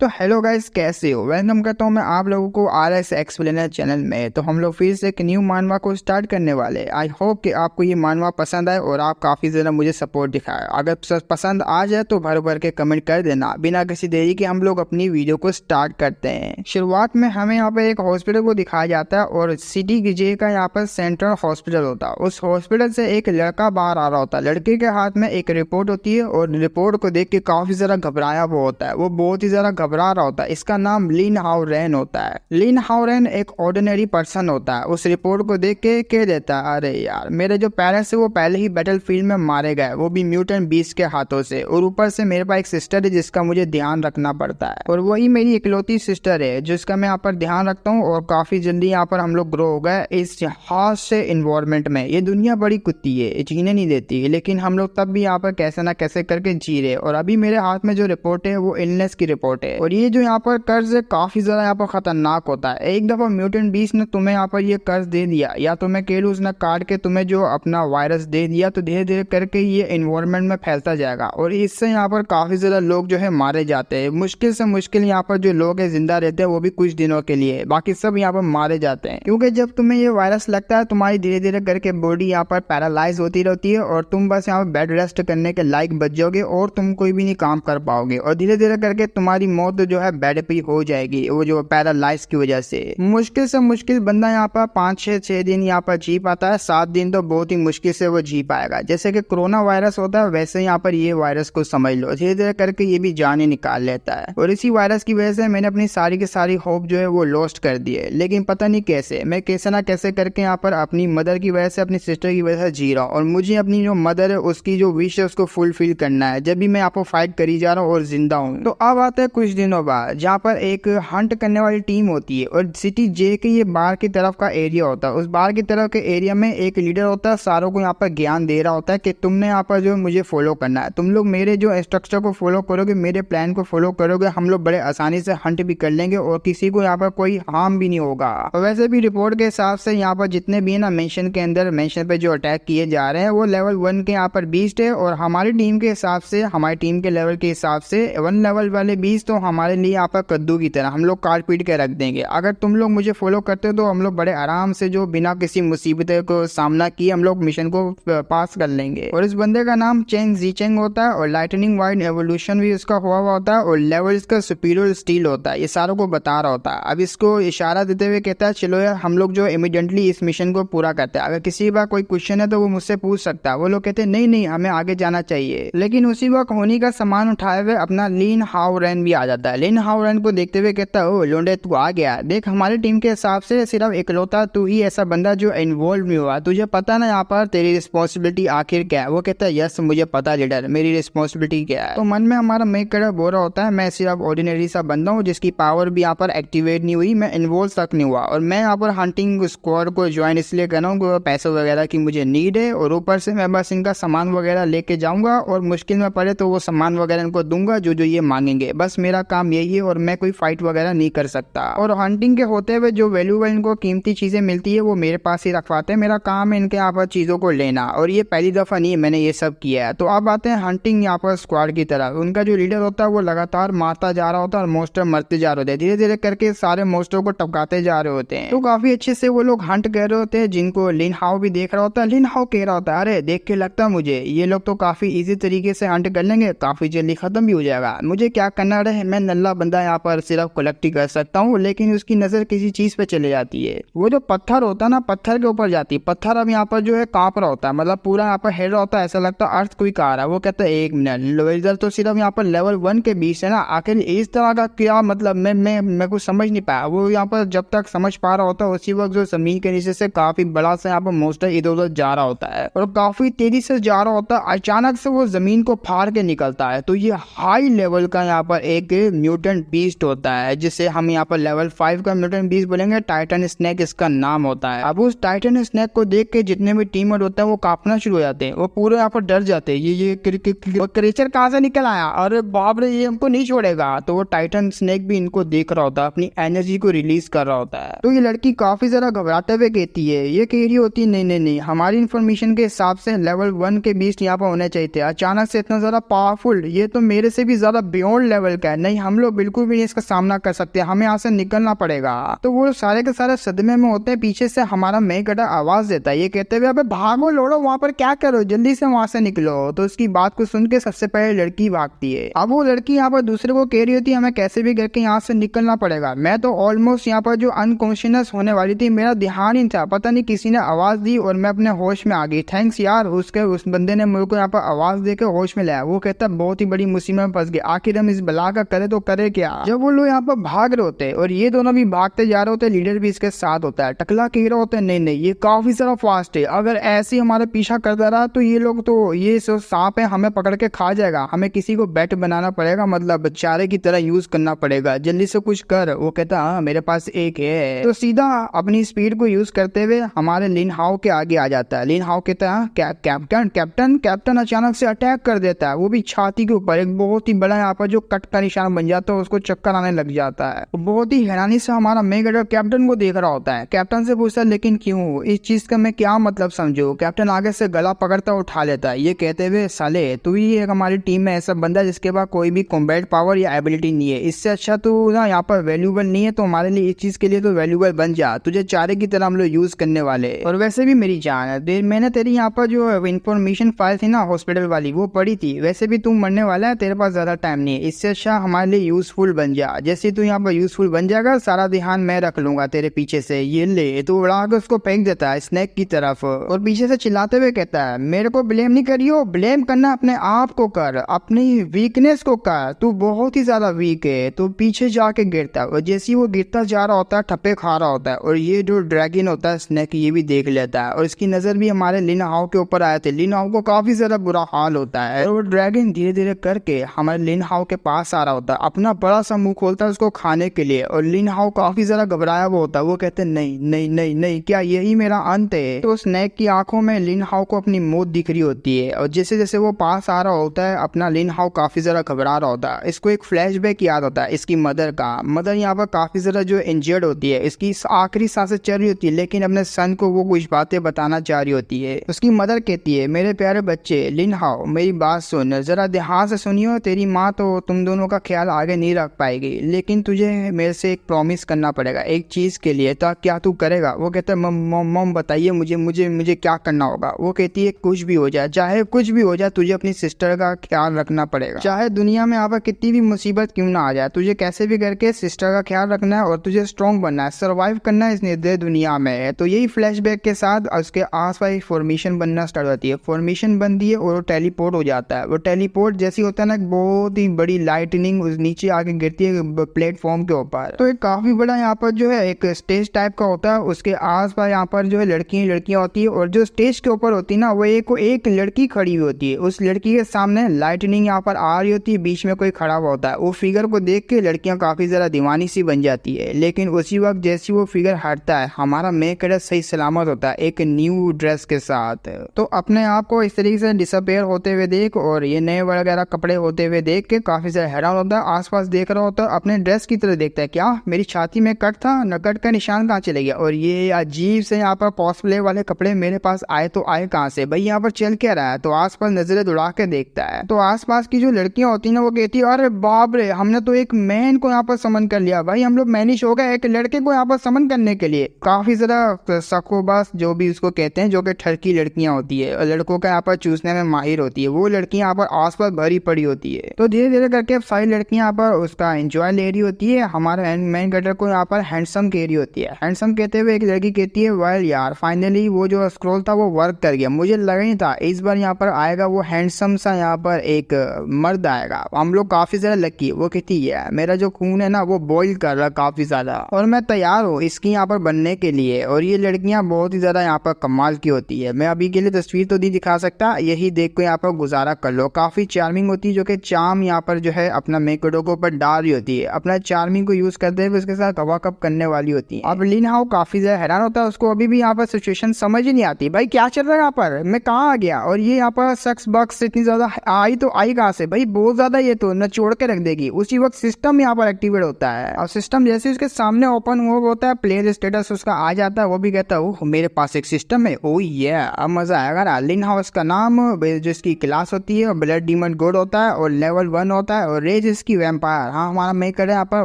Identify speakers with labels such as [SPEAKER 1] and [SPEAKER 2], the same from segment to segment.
[SPEAKER 1] तो hello guys, कैसे हो। वेलकम करता हूँ मैं आप लोगों को RS एक्सप्लेनर चैनल में। तो हम लोग फिर से एक न्यू मानवा को स्टार्ट करने वाले। आई होप कि आपको ये मानवा पसंद आए और आप काफ़ी ज़्यादा मुझे सपोर्ट दिखाए। अगर पसंद आ जाए तो भर भर के कमेंट कर देना। बिना किसी देरी के हम लोग अपनी वीडियो को स्टार्ट करते हैं। शुरुआत में हमें यहाँ पर एक हॉस्पिटल को दिखाया जाता है और सिटी जे का यहाँ पर सेंट्रल हॉस्पिटल होता है। उस हॉस्पिटल से एक लड़का बाहर आ रहा होता है। लड़के के हाथ में एक रिपोर्ट होती है और रिपोर्ट को देख के काफ़ी ज़्यादा घबराया हुआ होता है। वो बहुत ही ज़्यादा घबरा रहा होता है। इसका नाम लिन हाउ रेन होता है। लिन हाउ रेन एक ऑर्डिनरी पर्सन होता है। उस रिपोर्ट को देख के कह देता है, अरे यार, मेरे जो पेरेंट्स है वो पहले ही बैटलफील्ड में मारे गए, वो भी म्यूटेंट बीस्ट के हाथों से। और ऊपर से मेरे पास एक सिस्टर है जिसका मुझे ध्यान रखना पड़ता है, और वही मेरी इकलौती सिस्टर है जिसका मैं यहाँ पर ध्यान रखता हूँ। और काफी जल्दी यहाँ पर हम लोग ग्रो हो गए इस हार्श से इन्वायरमेंट में। ये दुनिया बड़ी कुत्ती है, जीने नहीं देती, लेकिन हम लोग तब भी यहाँ पर कैसे ना कैसे करके जी रहे। और अभी मेरे हाथ में जो रिपोर्ट है वो इलनेस की रिपोर्ट है। और ये जो यहाँ पर कर्ज है काफी ज्यादा यहाँ पर खतरनाक होता है। एक दफा म्यूटेंट बीस्ट ने तुम्हें यहाँ पर ये कर्ज दे दिया, या तो मैं कह लूँ उसने काट के तुम्हें जो अपना वायरस दे दिया, तो धीरे धीरे करके ये एनवायरनमेंट में फैलता जाएगा। और इससे यहाँ पर काफी ज्यादा लोग जो है मारे जाते हैं। मुश्किल से मुश्किल यहाँ पर जो लोग है जिंदा रहते हैं, वो भी कुछ दिनों के लिए, बाकी सब यहाँ पर मारे जाते हैं। क्योंकि जब तुम्हें ये वायरस लगता है तुम्हारी धीरे धीरे करके बॉडी यहाँ पर पैरालाइज होती रहती है और तुम बस यहाँ पर बेड रेस्ट करने के लायक बच जाओगे और तुम कोई भी नहीं काम कर पाओगे। और धीरे धीरे करके तुम्हारी मौत जो है बेड पे हो जाएगी, वो जो पैरालाइज की वजह से। मुश्किल से मुश्किल बंदा यहाँ पर 5-6 दिन यहाँ पर जी पाता है। 7 दिन तो बहुत ही मुश्किल से वो जी पाएगा। जैसे कि कोरोना वायरस होता है वैसे यहाँ पर ये वायरस को समझ लो, धीरे धीरे करके ये भी जाने निकाल लेता है। और इसी वायरस की वजह से मैंने अपनी सारी की सारी होप जो है वो लॉस्ट कर दी है। लेकिन पता नहीं कैसे मैं कैसे ना कैसे करके यहाँ पर अपनी मदर की वजह से, अपनी सिस्टर की वजह से जी रहा हूँ। और मुझे अपनी जो मदर है उसकी जो विश है उसको फुलफिल करना है, जब भी मैं यहाँ पर फाइट करी जा रहा हूँ और जिंदा हूँ। तो अब आते हैं कुछ दिनों बाद, जहाँ पर एक हंट करने वाली टीम होती है और सिटी जे के ये बाहर की तरफ का एरिया होता है। उस बाहर की तरफ के एरिया में एक लीडर होता है, सारों को यहाँ पर ज्ञान दे रहा होता है कि तुमने यहाँ पर जो मुझे फॉलो करना है, तुम लोग मेरे जो स्ट्रक्चर को फॉलो करोगे, मेरे प्लान को फॉलो करोगे, हम लोग बड़े आसानी से हंट भी कर लेंगे और किसी को यहाँ पर कोई हार्म भी नहीं होगा। और वैसे भी रिपोर्ट के हिसाब से यहाँ पर जितने भी है ना मेंशन के अंदर, मेंशन पे जो अटैक किए जा रहे हैं वो लेवल 1 के यहाँ पर बीस्ट है। और हमारी टीम के हिसाब से, हमारी टीम के लेवल के हिसाब से 1 लेवल वाले बीस्ट तो हमारे लिए यहाँ पर कद्दू की तरह हम लोग काट पीट के रख देंगे। अगर तुम लोग मुझे फॉलो करते हो तो हम लोग बड़े आराम से, जो बिना किसी मुसीबत को सामना किए, हम लोग मिशन को पास कर लेंगे। और इस बंदे का नाम चेंग जीचेंग होता है और लाइटनिंग वाइड एवोल्यूशन भी उसका हुआ होता है और लेवल इसका सुपीरियर स्टील होता है। ये सारों को बता रहा होता है। अब इसको इशारा देते हुए कहता है, चलो यार हम लोग जो इमीडिएटली इस मिशन को पूरा करते हैं। अगर किसी बार कोई क्वेश्चन है तो वो मुझसे पूछ सकता है। वो लोग कहते हैं नहीं नहीं, हमें आगे जाना चाहिए। लेकिन उसी वक्त होनी का सामान उठाए हुए अपना लिन हाउ रेन भी आ जाता है। लिन हाउ रेन को देखते हुए कहता है, ओ लोंडे तू आ गया। देख, हमारी टीम के हिसाब से सिर्फ इकलौता तू ही ऐसा बंदा जो इन्वॉल्व नहीं हुआ। तुझे पता ना यहाँ पर तेरी रिस्पॉन्सिबिलिटी आखिर क्या है। वो कहता है, यस मुझे पता लीडर, मेरी रिस्पॉन्सिबिलिटी क्या है। तो मन में हमारा मेक कर बोल रहा होता है, मैं सिर्फ ऑर्डिनरी सा बंदा हूँ जिसकी पावर भी यहाँ पर एक्टिवेट नहीं हुई, मैं इन्वॉल्व तक नहीं हुआ। और मैं यहाँ पर हंटिंग स्क्वाड को ज्वाइन इसलिए कर रहा हूँ, पैसे वगैरह की मुझे नीड है। और ऊपर से मैं बस इनका सामान वगैरह लेके जाऊंगा और मुश्किल में पड़े तो वो सामान वगैरह इनको दूंगा जो जो ये मांगेंगे। बस मेरा काम यही है और मैं कोई फाइट वगैरह नहीं कर सकता। और हंटिंग के होते हुए जो वैल्यूएबल इनको कीमती चीजें मिलती है वो मेरे पास ही रखवाते हैं। मेरा काम है इनके यहाँ पर चीजों को लेना, और ये पहली दफा नहीं है मैंने ये सब किया है। तो अब आते हैं हंटिंग यहाँ पर स्क्वाड की तरफ। उनका जो लीडर होता है वो लगातार मारता जा रहा होता है और मोस्टर मरते जा रहे होते हैं। धीरे धीरे करके सारे मोस्टर को टपकाते जा रहे होते हैं। तो काफी अच्छे से वो लोग हंट कर रहे होते हैं, जिनको लिन हाउ भी देख रहा होता है। लिन हाउ कह रहा होता है, अरे देख के लगता है मुझे ये लोग तो काफी इजी तरीके से हंट कर लेंगे, काफी जल्दी खत्म भी हो जाएगा। मुझे क्या करना रहे, मैं नल्ला बंदा यहाँ पर सिर्फ कलेक्ट ही कर सकता हूँ। लेकिन उसकी नजर किसी चीज पे चले जाती है। वो जो पत्थर होता है ना, पत्थर के ऊपर जाती है। पत्थर अब यहाँ पर जो है कांप रहा होता है, मतलब पूरा यहाँ पर हिल रहा होता है, ऐसा लगता है अर्थ कोई आ रहा है। वो कहता है, 1 मिनट, लेवल तो सिर्फ यहाँ पर लेवल 1 के बीच है ना, आखिर इस तरह का क्या मतलब, मैं कुछ समझ नहीं पाया। वो यहाँ पर जब तक समझ पा रहा होता है उसी वक्त जो जमीन के नीचे से काफी बड़ा सा यहाँ पर मोस्टर इधर उधर जा रहा होता है और काफी तेजी से जा रहा होता है। अचानक से वो जमीन को फाड़ के निकलता है। तो ये हाई लेवल का यहाँ पर एक म्यूटेंट बीस्ट होता है, जिसे हम यहाँ पर लेवल 5 का म्यूटेंट बीस्ट बोलेंगे। टाइटन स्नेक इसका नाम होता है। अब उस टाइटन स्नेक को देख के जितने भी टीममेट होते हैं वो कांपना शुरू हो जाते हैं। वो पूरे यहाँ पर डर जाते हैं, ये क्रीचर कहाँ से निकल आया, अरे बाप रे ये हमको नहीं छोड़ेगा। तो वो टाइटन स्नेक भी इनको देख रहा होता है, अपनी एनर्जी को रिलीज कर रहा होता है। तो ये लड़की काफी ज्यादा घबराते हुए कहती है, ये कह रही होती है, नहीं नहीं नहीं, हमारी इन्फॉर्मेशन के हिसाब से लेवल 1 के बीस्ट यहाँ पर होने चाहिए थे। अचानक से इतना ज्यादा पावरफुल, ये तो मेरे से भी ज्यादा बियॉन्ड लेवल का है। नहीं हम लोग बिल्कुल भी इसका सामना कर सकते, हमें यहाँ से निकलना पड़ेगा। तो वो सारे के सारे सदमे में होते हैं। पीछे से हमारा मेन कैरेक्टर आवाज देता है, ये कहते हुए अबे भागो लोड़ो, वहाँ पर क्या करो, जल्दी से वहाँ से निकलो। तो उसकी बात को सुन के सबसे पहले लड़की भागती है। अब वो लड़की यहाँ पर दूसरे को कह रही होती है हमें कैसे भी करके यहाँ से निकलना पड़ेगा। मैं तो ऑलमोस्ट यहाँ पर जो अनकॉन्शियस होने वाली थी, मेरा ध्यान ही था, पता नहीं किसी ने आवाज दी और मैं अपने होश में आ गई। थैंक्स यार, उस बंदे ने मेरे को यहाँ पर आवाज देकर होश में लाया। वो कहता है बहुत ही बड़ी मुसीबत में फंस गए, आखिर हम इस बला का करे तो करे क्या। जब वो लोग यहाँ पर भाग रहे होते हैं और ये दोनों भी भागते जा रहे होते हैं, लीडर भी इसके साथ होता है। टकला कह रहे होते हैं नहीं नहीं ये काफी सारा फास्ट है, अगर ऐसे हमारा पीछा करता रहा तो ये लोग तो ये सांप है, हमें पकड़ के खा जाएगा, हमें किसी को बेट बनाना पड़ेगा, मतलब चारे की तरह यूज करना पड़ेगा, जल्दी से कुछ कर। वो कहता हाँ मेरे पास एक है। तो सीधा अपनी स्पीड को यूज करते हुए हमारे लिन हाओ के आगे आ जाता है। लिन हाओ कहता है कैप्टन कैप्टन कैप्टन अचानक से अटैक कर देता है, वो भी छाती के ऊपर, एक बहुत ही बड़ा यहाँ पर जो कट का निशान बन जाता है, उसको चक्कर आने लग जाता है। बहुत ही हैरानी से हमारा मेगा कैप्टन को देख रहा होता है। कैप्टन से पूछता है लेकिन क्यों, इस चीज का मैं क्या मतलब समझू। कैप्टन आगे से गला पकड़ता उठा लेता है, ये कहते हुए साले तू ही एक हमारी टीम में ऐसा बंदा जिसके पास कोई भी कॉम्बैट पावर या एबिलिटी नहीं है, इससे अच्छा तू ना यहाँ पर वैल्यूबल नहीं है, तो हमारे लिए इस चीज के लिए तो वैल्यूबल बन जा, तुझे चारे की तरह हम लोग यूज करने वाले। और वैसे भी मेरी जान मैंने तेरी यहाँ पर जो इन्फॉर्मेशन फाइल थी ना हॉस्पिटल वाली वो पढ़ी थी, वैसे भी तू मरने वाला है, तेरे पास ज्यादा टाइम नहीं है, इससे अच्छा हमारे लिए यूजफुल बन जा। जैसे तू यहाँ पर यूजफुल बन जाएगा सारा ध्यान मैं रख लूंगा तेरे पीछे से, ये ले। तो उड़ा के उसको फेंक देता है स्नैक की तरफ और पीछे से चिल्लाते हुए कहता है मेरे को ब्लेम नहीं करियो, ब्लेम करना अपने आप को कर, अपनी वीकनेस को कर, तू बहुत ही ज्यादा वीक है। तो पीछे जाके गिरता है और जैसे ही वो गिरता जा रहा होता है ठप्पे खा रहा होता है और ये जो ड्रैगन होता है स्नैक ये भी देख लेता है और इसकी नजर भी हमारे लिन हाओ के ऊपर आए थे। लिन हाओ को काफी ज्यादा बुरा हाल होता है और वो ड्रैगन धीरे धीरे करके हमारे लिन हाओ के पास आ रहा होता है, अपना बड़ा सा मुंह खोलता है उसको खाने के लिए और लिन हाओ काफी ज्यादा घबराया हुआ होता है। वो कहते हैं नहीं नहीं नहीं नहीं क्या यही मेरा अंत है। तो स्नैक की आंखों में लिन हाओ को अपनी मौत दिख रही होती है और जैसे जैसे वो पास आ रहा होता है अपना लिन हाओ काफी ज्यादा घबरा रहा होता है। इसको एक फ्लैशबैक याद होता है इसकी मदर का। मदर यहाँ पर काफी ज्यादा जो इंजर्ड होती है, इसकी आखिरी सांसें चल रही होती है, लेकिन अपने सन को वो कुछ बातें बताना चाह रही होती है। उसकी मदर कहती है मेरे प्यारे बच्चे लिन हाओ मेरी बात सुन, जरा ध्यान से सुनियो, तेरी माँ तो तुम दोनों का ख्याल आगे नहीं रख पाएगी, लेकिन तुझे मेरे से एक प्रॉमिस करना पड़ेगा एक चीज के लिए, तो क्या तू करेगा। वो कहता है मम बताइए मुझे मुझे मुझे क्या करना होगा। वो कहती है कुछ भी हो जाए, चाहे कुछ भी हो जाए, तुझे अपनी सिस्टर का ख्याल रखना पड़ेगा, चाहे दुनिया में यहाँ पर कितनी भी मुसीबत क्यों ना आ जाए, तुझे कैसे भी करके सिस्टर का ख्याल रखना है और तुझे स्ट्रॉन्ग बनना है, सर्वाइव करना है इस निर्दय दुनिया में। तो यही फ्लैशबैक के साथ उसके आसपास फॉर्मेशन बनना स्टार्ट होती है, फॉर्मेशन बनती है और वो टेलीपोर्ट हो जाता है। वो टेलीपोर्ट जैसी होता है ना, बहुत ही बड़ी लाइटनिंग उस नीचे आके गिरती है प्लेटफॉर्म के ऊपर। तो एक काफी बड़ा यहाँ पर जो है एक स्टेज टाइप का होता है, उसके आसपास यहाँ पर जो है लड़कियां होती है और जो स्टेज के ऊपर होती है ना वो एक लड़की खड़ी हुई होती है, उस लड़की के सामने लाइटनिंग यहाँ पर आ रही होती है, बीच में कोई खड़ा हुआ होता है। वो फिगर को देख के लड़कियां काफी ज्यादा दीवानी सी बन जाती है, लेकिन उसी वक्त जैसी वो फिगर हटता है हमारा मेक सही सलामत होता है एक न्यू ड्रेस के साथ। तो अपने आप को इस तरीके से डिसअपेयर होते हुए देख और ये नए वगैरह कपड़े होते हुए देख के काफी ज्यादा हैरान होता है, आसपास देख रहा होता है, अपने ड्रेस की तरह देखता है क्या मेरी छाती में कट था न, कट का निशान कहाँ चले गया और ये अजीब से यहाँ पर कॉस्प्ले वाले कपड़े मेरे पास आए तो आए कहाँ से, भाई यहाँ पर चल क्या रहा है। तो आसपास नजरें दौड़ा के देखता है तो आसपास की जो लड़कियां होती है ना वो कहती है अरे बाप रे हमने तो एक मैन को यहाँ पर समन कर लिया, भाई हम लोग मैनिश हो गए एक लड़के को यहाँ पर समन करने के लिए। काफी ज्यादा सकोबास जो भी उसको कहते हैं, जो कि ठरकी लड़कियां होती है और लड़कों का यहाँ पर चूसने में माहिर होती है, वो लड़कियां यहाँ पर आसपास भरी पड़ी होती है। तो धीरे धीरे करके सारी लड़कियां यहाँ पर उसका एंजॉय ले रही होती है, हमारे मेन कैरेक्टर को यहाँ पर हैंडसम कह रही होती है। हैंडसम कहते हुए एक लड़की कहती है वेल यार फाइनली वो जो स्क्रॉल था वो वर्क कर गया, मुझे लगा ही था इस बार यहाँ पर आएगा वो हैंडसम सा यहाँ पर एक मर्द आएगा, हम लोग काफी ज्यादा लकी। वो कहती है मेरा जो खून है ना वो बॉइल कर रहा काफी ज्यादा और मैं तैयार हूँ इसकी यहाँ पर बनने के लिए। और ये लड़कियां बहुत ही ज्यादा यहाँ पर कमाल की होती है, मैं अभी के लिए तस्वीर तो नहीं दिखा सकता, यही देख को यहाँ पर गुजारा कर लो। काफी चार्मिंग होती है, जो कि चार्म यहाँ पर जो है अपना मेकअप के ऊपर डाल रही होती है, अपना चार्मिंग को यूज करते हुए उसके साथ हवा कप करने वाली होती है। अब लिन हाओ काफी ज्यादा हैरान होता है, उसको अभी भी यहाँ पर सिचुएशन समझ ही नहीं आती, भाई क्या चल रहा है यहाँ पर, मैं कहाँ आ गया और ये यहाँ पर सक्स बक्स इतनी ज्यादा आई तो आई कहाँ से, भाई बहुत ज्यादा ये तो न छोड़ के रख देगी। उसी वक्त सिस्टम यहाँ पर एक्टिवेट होता है और सिस्टम जैसे उसके सामने ओपन हुआ होता है प्लेयर स्टेटस उसका आ जाता है, वो भी कहता है ओह मेरे पास एक सिस्टम है, ओ ये अब मजा आएगा ना। लिन हाउस का नाम जो इसकी क्लास होती है ब्लड डीमन गोड होता है और लेवल 1 होता है और रेज मीन्स की वैम्पायर। हाँ, हमारा मेन कैरेक्टर यहाँ पर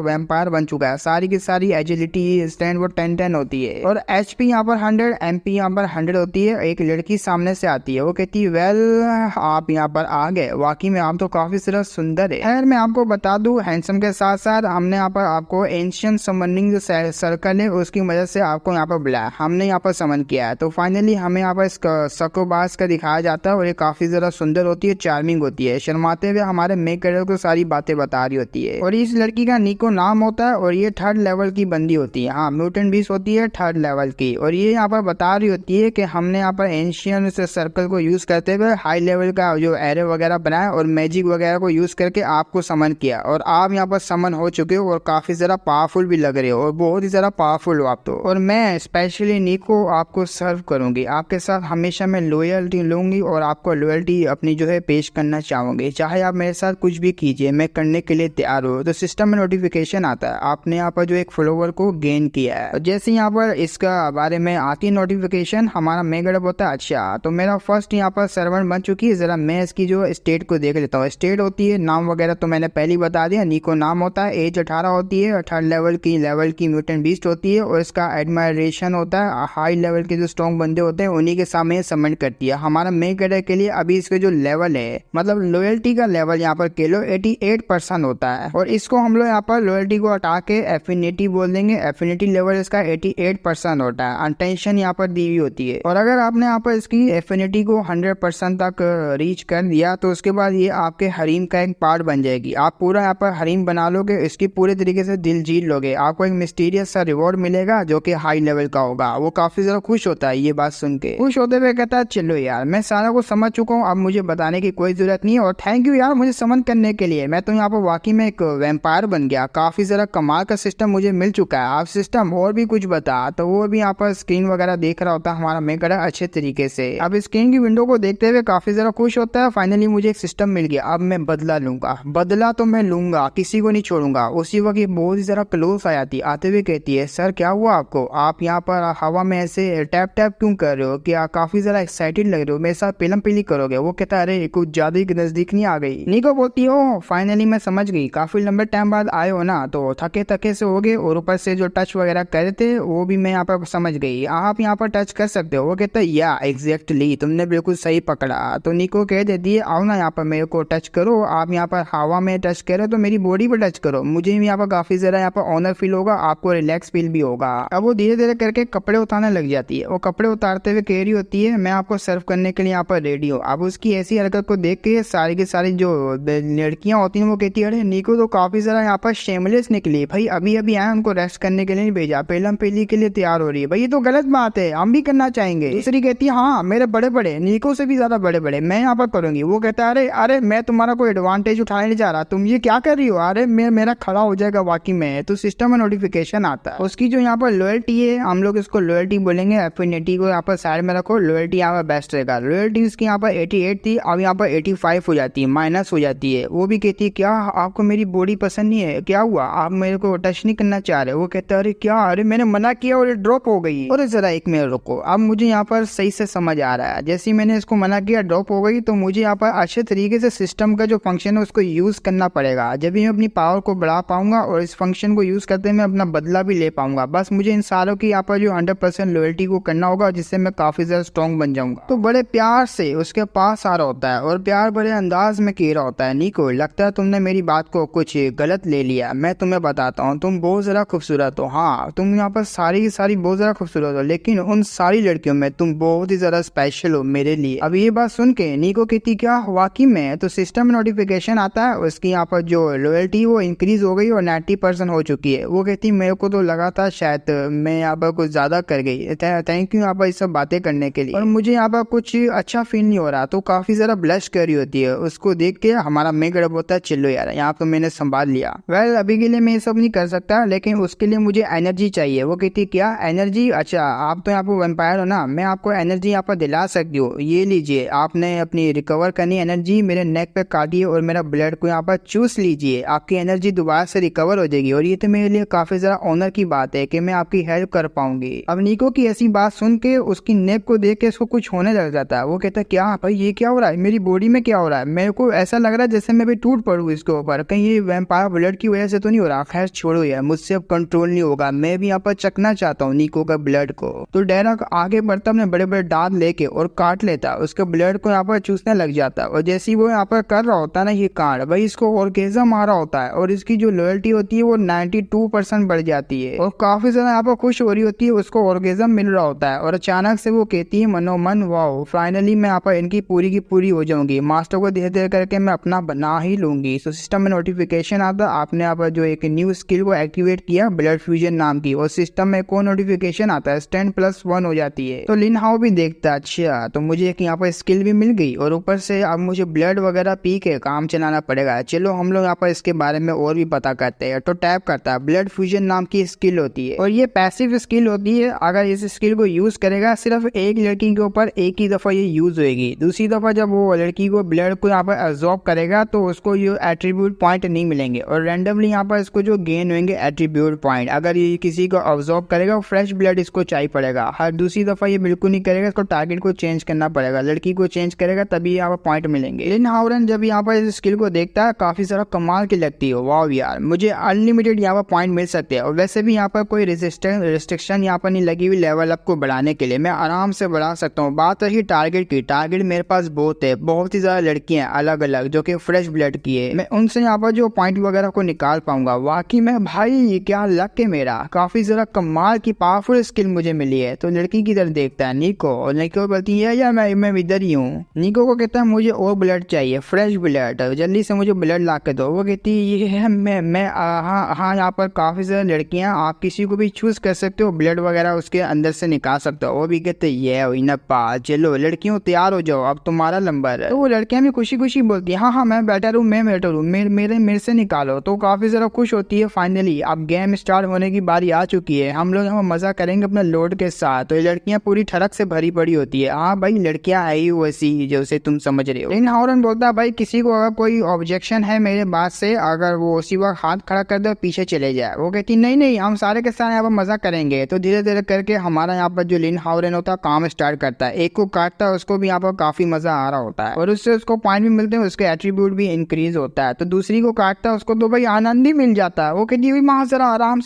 [SPEAKER 1] वैम्पायर बन चुका है। सारी की सारी एजिलिटी स्टैंड वो 10-10 होती है और HP यहाँ पर 100, MP यहाँ पर 100 होती है। एक लड़की सामने से आती है, वो कहती है वेल आप यहाँ पर आ गए, वाकई में आप तो काफी सारा सुंदर है। खैर मैं आपको बता दूं, हैंडसम के साथ साथ हमने यहाँ पर आपको एंशियंट समनिंग जो सर्कल है उसकी मदद से आपको यहाँ पर बुलाया, हमने यहाँ पर समन किया है। तो फाइनली हमें यहाँ पर सकोबास का दिखाया जाता है और ये काफी ज्यादा सुंदर होती है, चार्मिंग होती है। शर्माते हुए हमारे मेन कैरेक्टर को सारी बातें बता रही होती है और इस लड़की का निको नाम होता है और ये 3rd लेवल की बंदी होती है। हाँ, म्यूटेंट बीस्ट होती है 3rd लेवल की और ये यहाँ पर बता रही होती है कि हमने यहाँ पर एंशियंट सर्कल को यूज करते हुए हाई लेवल का जो एरे वगैरह बनाया और मैजिक वगैरह को यूज करके आपको समन किया और आप यहाँ पर समन हो चुके हो और काफी ज्यादा पावरफुल भी लग रहे हो और बहुत ही ज्यादा पावरफुल हो आप तो। और मैं स्पेशली निको आपको सर्व करूंगी, आपके साथ हमेशा मैं लॉयल्टी लूंगी और आपको लॉयल्टी अपनी जो है पेश करना चाहूंगी। चाहे आप मेरे साथ कुछ भी कीजिए, मैं करने के लिए तैयार हूँ। तो सिस्टम में नोटिफिकेशन आता है आपने यहाँ पर जो एक फॉलोवर को गेन किया है। जैसे यहाँ पर इसका बारे में आती नोटिफिकेशन, हमारा मेगड़प होता है। अच्छा, तो मेरा फर्स्ट यहाँ पर सर्वर बन चुकी है। जरा मैं इसकी जो स्टेट को देख लेता हूँ। स्टेट होती है, नाम वगैरह तो मैंने पहले ही बता दिया, निको नाम होता है। एज 18 होती है, 3rd लेवल की म्यूटेंट बीस्ट होती है और इसका एडमायरेशन होता है। हाई लेवल के जो स्ट्रॉन्ग बंदे होते हैं उन्हीं के सामने सबमिट करती है। हमारा मेन कैरेक्टर के लिए अभी इसके जो लेवल है, मतलब लॉयल्टी का लेवल यहाँ पर किलो 88% होता है और इसको हम लोग यहाँ पर लॉयल्टी को हटा के एफिनिटी बोल देंगे। एफिनिटी लेवल इसका 88% होता है। अनटेंशन यहाँ पर दी हुई होती है और अगर आपने यहाँ पर इसकी एफिनिटी को 100% तक रीच कर दिया तो उसके बाद ये आपके हरीम का एक पार्ट बन जाएगी। आप पूरा यहाँ पर हरीम बना लोगे, इसकी पूरे तरीके से दिल जीत लोगे। आपको एक मिस्टीरियस सा रिवॉर्ड मिलेगा जो कि हाई लेवल का होगा। वो काफी ज्यादा खुश होता है ये बात सुन के। खुश होते हुए कहता है चलो यार मैं सारा कुछ समझ चुका हूँ, अब मुझे बताने की कोई जरूरत नहीं है और थैंक यू यार मुझे समन करने के लिए। मैं तो यहाँ पर वाकई में एक वैम्पायर बन गया। काफी ज्यादा कमाल का सिस्टम मुझे मिल चुका है। आप सिस्टम और भी कुछ बता, तो वो भी यहाँ पर स्क्रीन वगैरह देख रहा होता है हमारा मेन कैरेक्टर अच्छे तरीके से। अब स्क्रीन की विंडो को देखते हुए काफी ज्यादा खुश होता है। फाइनली मुझे एक सिस्टम मिल गया, अब मैं बदला लूंगा। बदला तो मैं लूंगा, किसी को नहीं छोड़ूंगा। उसी वक्त ये बहुत ही ज्यादा क्लोज आ जाती, आते हुए कहती है सर क्या हुआ आपको, आप यहाँ पर हवा में ऐसे टैप टैप क्यों कर रहे हो, क्या काफी ज्यादा एक्साइटेड लग रहे हो, मेरे साथ पिलम पिली करोगे। वो कहता है अरे कुछ ज्यादा ही नजदीक नहीं आ गई। निको बोलती हो फाइनली मैं समझ गई, काफी लंबे टाइम बाद आए हो ना तो थके थके से हो गए और ऊपर से जो टच वगैरह करे थे वो भी मैं यहाँ पर समझ गई, आप यहाँ पर टच कर सकते हो। वो कहता है या एग्जैक्टली तुमने बिल्कुल सही पकड़ा। तो निको कह देती है आओ ना यहाँ पर मेरे को टच करो, आप यहाँ पर हवा में टच करो तो मेरी बॉडी पर टच करो, मुझे भी यहाँ पर काफी ज्यादा यहाँ पर ऑनर फील होगा, आपको रिलैक्स फील भी होगा। अब वो धीरे धीरे करके कपड़े उतारने लग जाती है। वो कपड़े उतारते हुए कह रही होती है मैं आपको सर्व करने के लिए यहाँ पर रेडी हूँ। अब उसकी ऐसी हरकत को देख के सारी की सारी जो लड़कियां होती हैं वो कहती है अरे निको तो काफी ज्यादा यहाँ पर शेमलेस निकली भाई, अभी अभी आए उनको रेस्ट करने के लिए नहीं भेजा, पेलम पेली के लिए तैयार हो रही है भाई, ये तो गलत बात है, हम भी करना चाहेंगे। दूसरी कहती है हाँ मेरे बड़े बड़े निको से भी ज्यादा बड़े बड़े मैं यहाँ पर करूंगी। वो कहता है अरे अरे मैं तुम्हारा कोई एडवांटेज उठाने नहीं जा रहा, तुम ये क्या कर रही हो, अरे मेरा खड़ा हो जाएगा वाकई में। तो सिस्टम में नोटिफिकेशन आता है उसकी जो यहाँ पर लॉयल्टी है, हम लोग इसको लॉयल्टी बोलेंगे, एफिनिटी को यहाँ पर साइड में रखो, लॉयल्टी यहाँ पर बेस्ट रहेगा। लॉयल्टी इसकी यहाँ पर 88 थी, अब यहाँ पर 85 हो जाती है, माइनस हो जाती है। वो भी कहती है क्या आपको मेरी बॉडी पसंद नहीं है, क्या हुआ आप मेरे को टच नहीं करना चाह रहे। वो कहता है अरे क्या, अरे मैंने मना किया और ड्रॉप हो गई। और जरा एक मिनट रुको, अब मुझे यहाँ पर सही से समझ आ रहा है। जैसे ही मैंने इसको मना किया ड्रॉप हो गई, तो मुझे यहाँ पर अच्छे तरीके से सिस्टम का जो फंक्शन है उसको यूज करना पड़ेगा। जब भी मैं अपनी पावर को बढ़ा पाऊंगा और इस फंक्शन को यूज करते मैं अपना बदला भी ले पाऊंगा। बस मुझे इन सारों की यहाँ पर जो 100% लॉयल्टी को करना होगा जिससे मैं काफी ज्यादा स्ट्रॉन्ग बन जाऊंगा। तो बड़े प्यार से उसके पास आ रहा होता है और प्यार बड़े अंदाज में कह रहा होता है निको लगता है तुमने मेरी बात को कुछ गलत ले लिया, मैं तुम्हें बताता हूँ तुम बहुत ज्यादा खूबसूरत हो। हाँ तुम यहाँ पर सारी की सारी बहुत ज्यादा खूबसूरत हो, लेकिन उन सारी लड़कियों में तुम बहुत ही ज्यादा स्पेशल हो मेरे लिए। अब ये बात सुन के निको कहती क्या वाकई में। तो सिस्टम में नोटिफिकेशन आता है उसकी यहाँ पर जो लॉयल्टी वो इंक्रीज हो गई और 90% हो चुकी है। वो कहती मेरे को तो लगा था शायद मैं यहाँ पर कुछ ज्यादा कर गई, थैंक यू यहाँ पर इस सब बातें करने के लिए, और मुझे यहाँ पर कुछ अच्छा फील नहीं हो रहा। तो काफी ज्यादा ब्लश कर रही होती है। उसको देख के हमारा मेकअप होता है चलो यार यहाँ तो मैंने संभाल लिया। वेल अभी के लिए मैं ये सब नहीं कर सकता, लेकिन उसके लिए मुझे एनर्जी चाहिए। वो कहती क्या एनर्जी, अच्छा आप तो यहाँ पर वैम्पायर हो ना, मैं आपको एनर्जी यहाँ पर दिला सकती हूँ, ये लीजिए आपने अपनी रिकवर करनी एनर्जी मेरे नेक पे काटिए और मेरा ब्लड को यहाँ पर चूस लीजिए, आपकी एनर्जी दोबारा से रिकवर हो जाएगी। और ये तो मेरे लिए काफी ज्यादा ऑनर की बात है कि मैं आपकी हेल्प कर पाऊंगी। अब निको की ऐसी बात सुन के उसकी नेक को देख के उसको कुछ होने लग जाता है। वो कहता है क्या भाई ये क्या हो रहा है, मेरी बॉडी में क्या हो रहा है, मेरे को ऐसा लग रहा है जैसे मैं भी टूट पड़ूँ इसके ऊपर, कहीं ये वैम्पायर ब्लड की वजह से तो नहीं हो रहा। खैर छोड़ो यार, मुझसे अब कंट्रोल नहीं होगा, मैं भी यहाँ पर चखना चाहता हूँ निको का ब्लड को। तो डेरा आगे बढ़ता अपने बड़े बड़े दांत लेके और काट लेता, उसके ब्लड को यहाँ पर चूसने लग जाता। और जैसे ही वो यहाँ पर कर रहा होता है ना ये कांड, भाई इसको ऑर्गेज़म आ रहा होता है और इसकी जो लॉयल्टी होती है वो 92% बढ़ जाती है और काफी ज्यादा यहाँ पर खुश हो रही होती है, उसको ऑर्गेज़म मिल रहा होता है। और अचानक से वो कहती है मनोमन, वाओ फाइनली मैं यहाँ पर इनकी पूरी की पूरी हो जाऊंगी, मास्टर को धीरे धीरे करके मैं अपना बना ही लूंगी। तो सिस्टम में नोटिफिकेशन आता, आपने यहाँ पर जो एक न्यू स्किल को एक्टिवेट किया ब्लड फ्यूजन नाम की, और सिस्टम में को नोटिफिकेशन आता है 10+1 हो जाती है। तो लिन हाओ भी देखता है, अच्छा तो मुझे एक यहाँ पर स्किल भी मिल गई और ऊपर से अब मुझे ब्लड वगैरह पी के काम चलाना पड़ेगा। चलो हम लोग यहाँ पर इसके बारे में और भी पता करते हैं। तो टैप करता है, ब्लड फ्यूजन नाम की स्किल होती है और ये पैसिव स्किल होती है। अगर इस स्किल को यूज करेगा सिर्फ एक लड़की के ऊपर एक ही दफा ये यूज होगी, दूसरी दफा जब वो लड़की को ब्लड को यहाँ पर एब्जॉर्ब करेगा तो उसको ये एट्रीब्यूट पॉइंट नहीं मिलेंगे और रैंडमली यहाँ पर इसको जो गेन होंगे एट्रीब्यूट पॉइंट। अगर ये किसी को एब्जॉर्ब करेगा फ्रेश ब्लड इसको चाहिए पड़ेगा, हर दूसरी दफा ये बिल्कुल नहीं करेगा, इसको टारगेट को चेंज करना पड़ेगा, लड़की को चेंज करेगा तभी यहाँ पर पॉइंट मिलेंगे। लिन हाओरेन जब यहाँ पर इस स्किल को देखता है काफी सारा कमाल की लगती है, वाह यार मुझे अनलिमिटेड यहाँ पर पॉइंट मिल सकते हैं और वैसे भी यहाँ पर कोई रिस्ट्रिक्शन यहाँ पर नहीं लगी हुई लेवल अप को बढ़ाने के लिए, मैं आराम से बढ़ा सकता हूँ। बात रही टारगेट की, टारगेट मेरे पास बहुत है, बहुत ही ज्यादा लड़कियां अलग अलग जो कि फ्रेश ब्लड की है, मैं उनसे यहाँ पर जो पॉइंट वगैरह को निकाल पाऊंगा। वाकई में भाई क्या लक है मेरा, काफी ज्यादा कमाल की पावरफुल स्किल मुझे मिली है। तो लड़की की तरफ देखता है निको और निको बोलती है या मैं इधर ही हूँ। निको को कहता है मुझे और ब्लड चाहिए, फ्रेश ब्लड, जल्दी से मुझे ब्लड ला के दो। वो कहती है ये है मैं हाँ यहाँ पर काफी ज्यादा लड़कियां, आप किसी को भी चूज कर सकते हो, ब्लड वगैरह उसके अंदर से निकाल सकते हो। वो भी कहते ये पा चलो लड़कियों तैयार हो जाओ अब तुम्हारा नंबर है। तो वो लड़कियां भी खुशी खुशी बोलती है हाँ मैं बेटर हूँ, मैं बेटर हूँ, मेरे से निकालो। तो काफी ज्यादा खुश होती है। फाइनली अब गेम स्टार्ट होने की बारी आ चुकी है, हम लोग यहाँ मजा करेंगे अपने लोड के साथ। तो ये लड़कियां पूरी ठरक से भरी पड़ी होती है, हाँ भाई लड़कियां आई वैसी जैसे तुम समझ रहे हो। लिन हाओरेन बोलता है भाई किसी को अगर कोई ऑब्जेक्शन है मेरे बात से, अगर वो उसी वक्त हाथ खड़ा कर दे पीछे चले जाए। वो कहती नहीं हम सारे के सारे यहाँ पर मजा करेंगे। तो धीरे धीरे करके हमारा यहाँ पर जो लिन हाओरेन होता है काम स्टार्ट करता है, एक को काटता है उसको भी यहाँ पर काफी मजा आ रहा होता है और उससे उसको पॉइंट भी मिलते हैं, उसके एट्रीब्यूट भी इंक्रीज होता है। तो दूसरी को काटता है उसको तो भाई आनंद ही मिल जाता है। वो कहती है वहां जरा आराम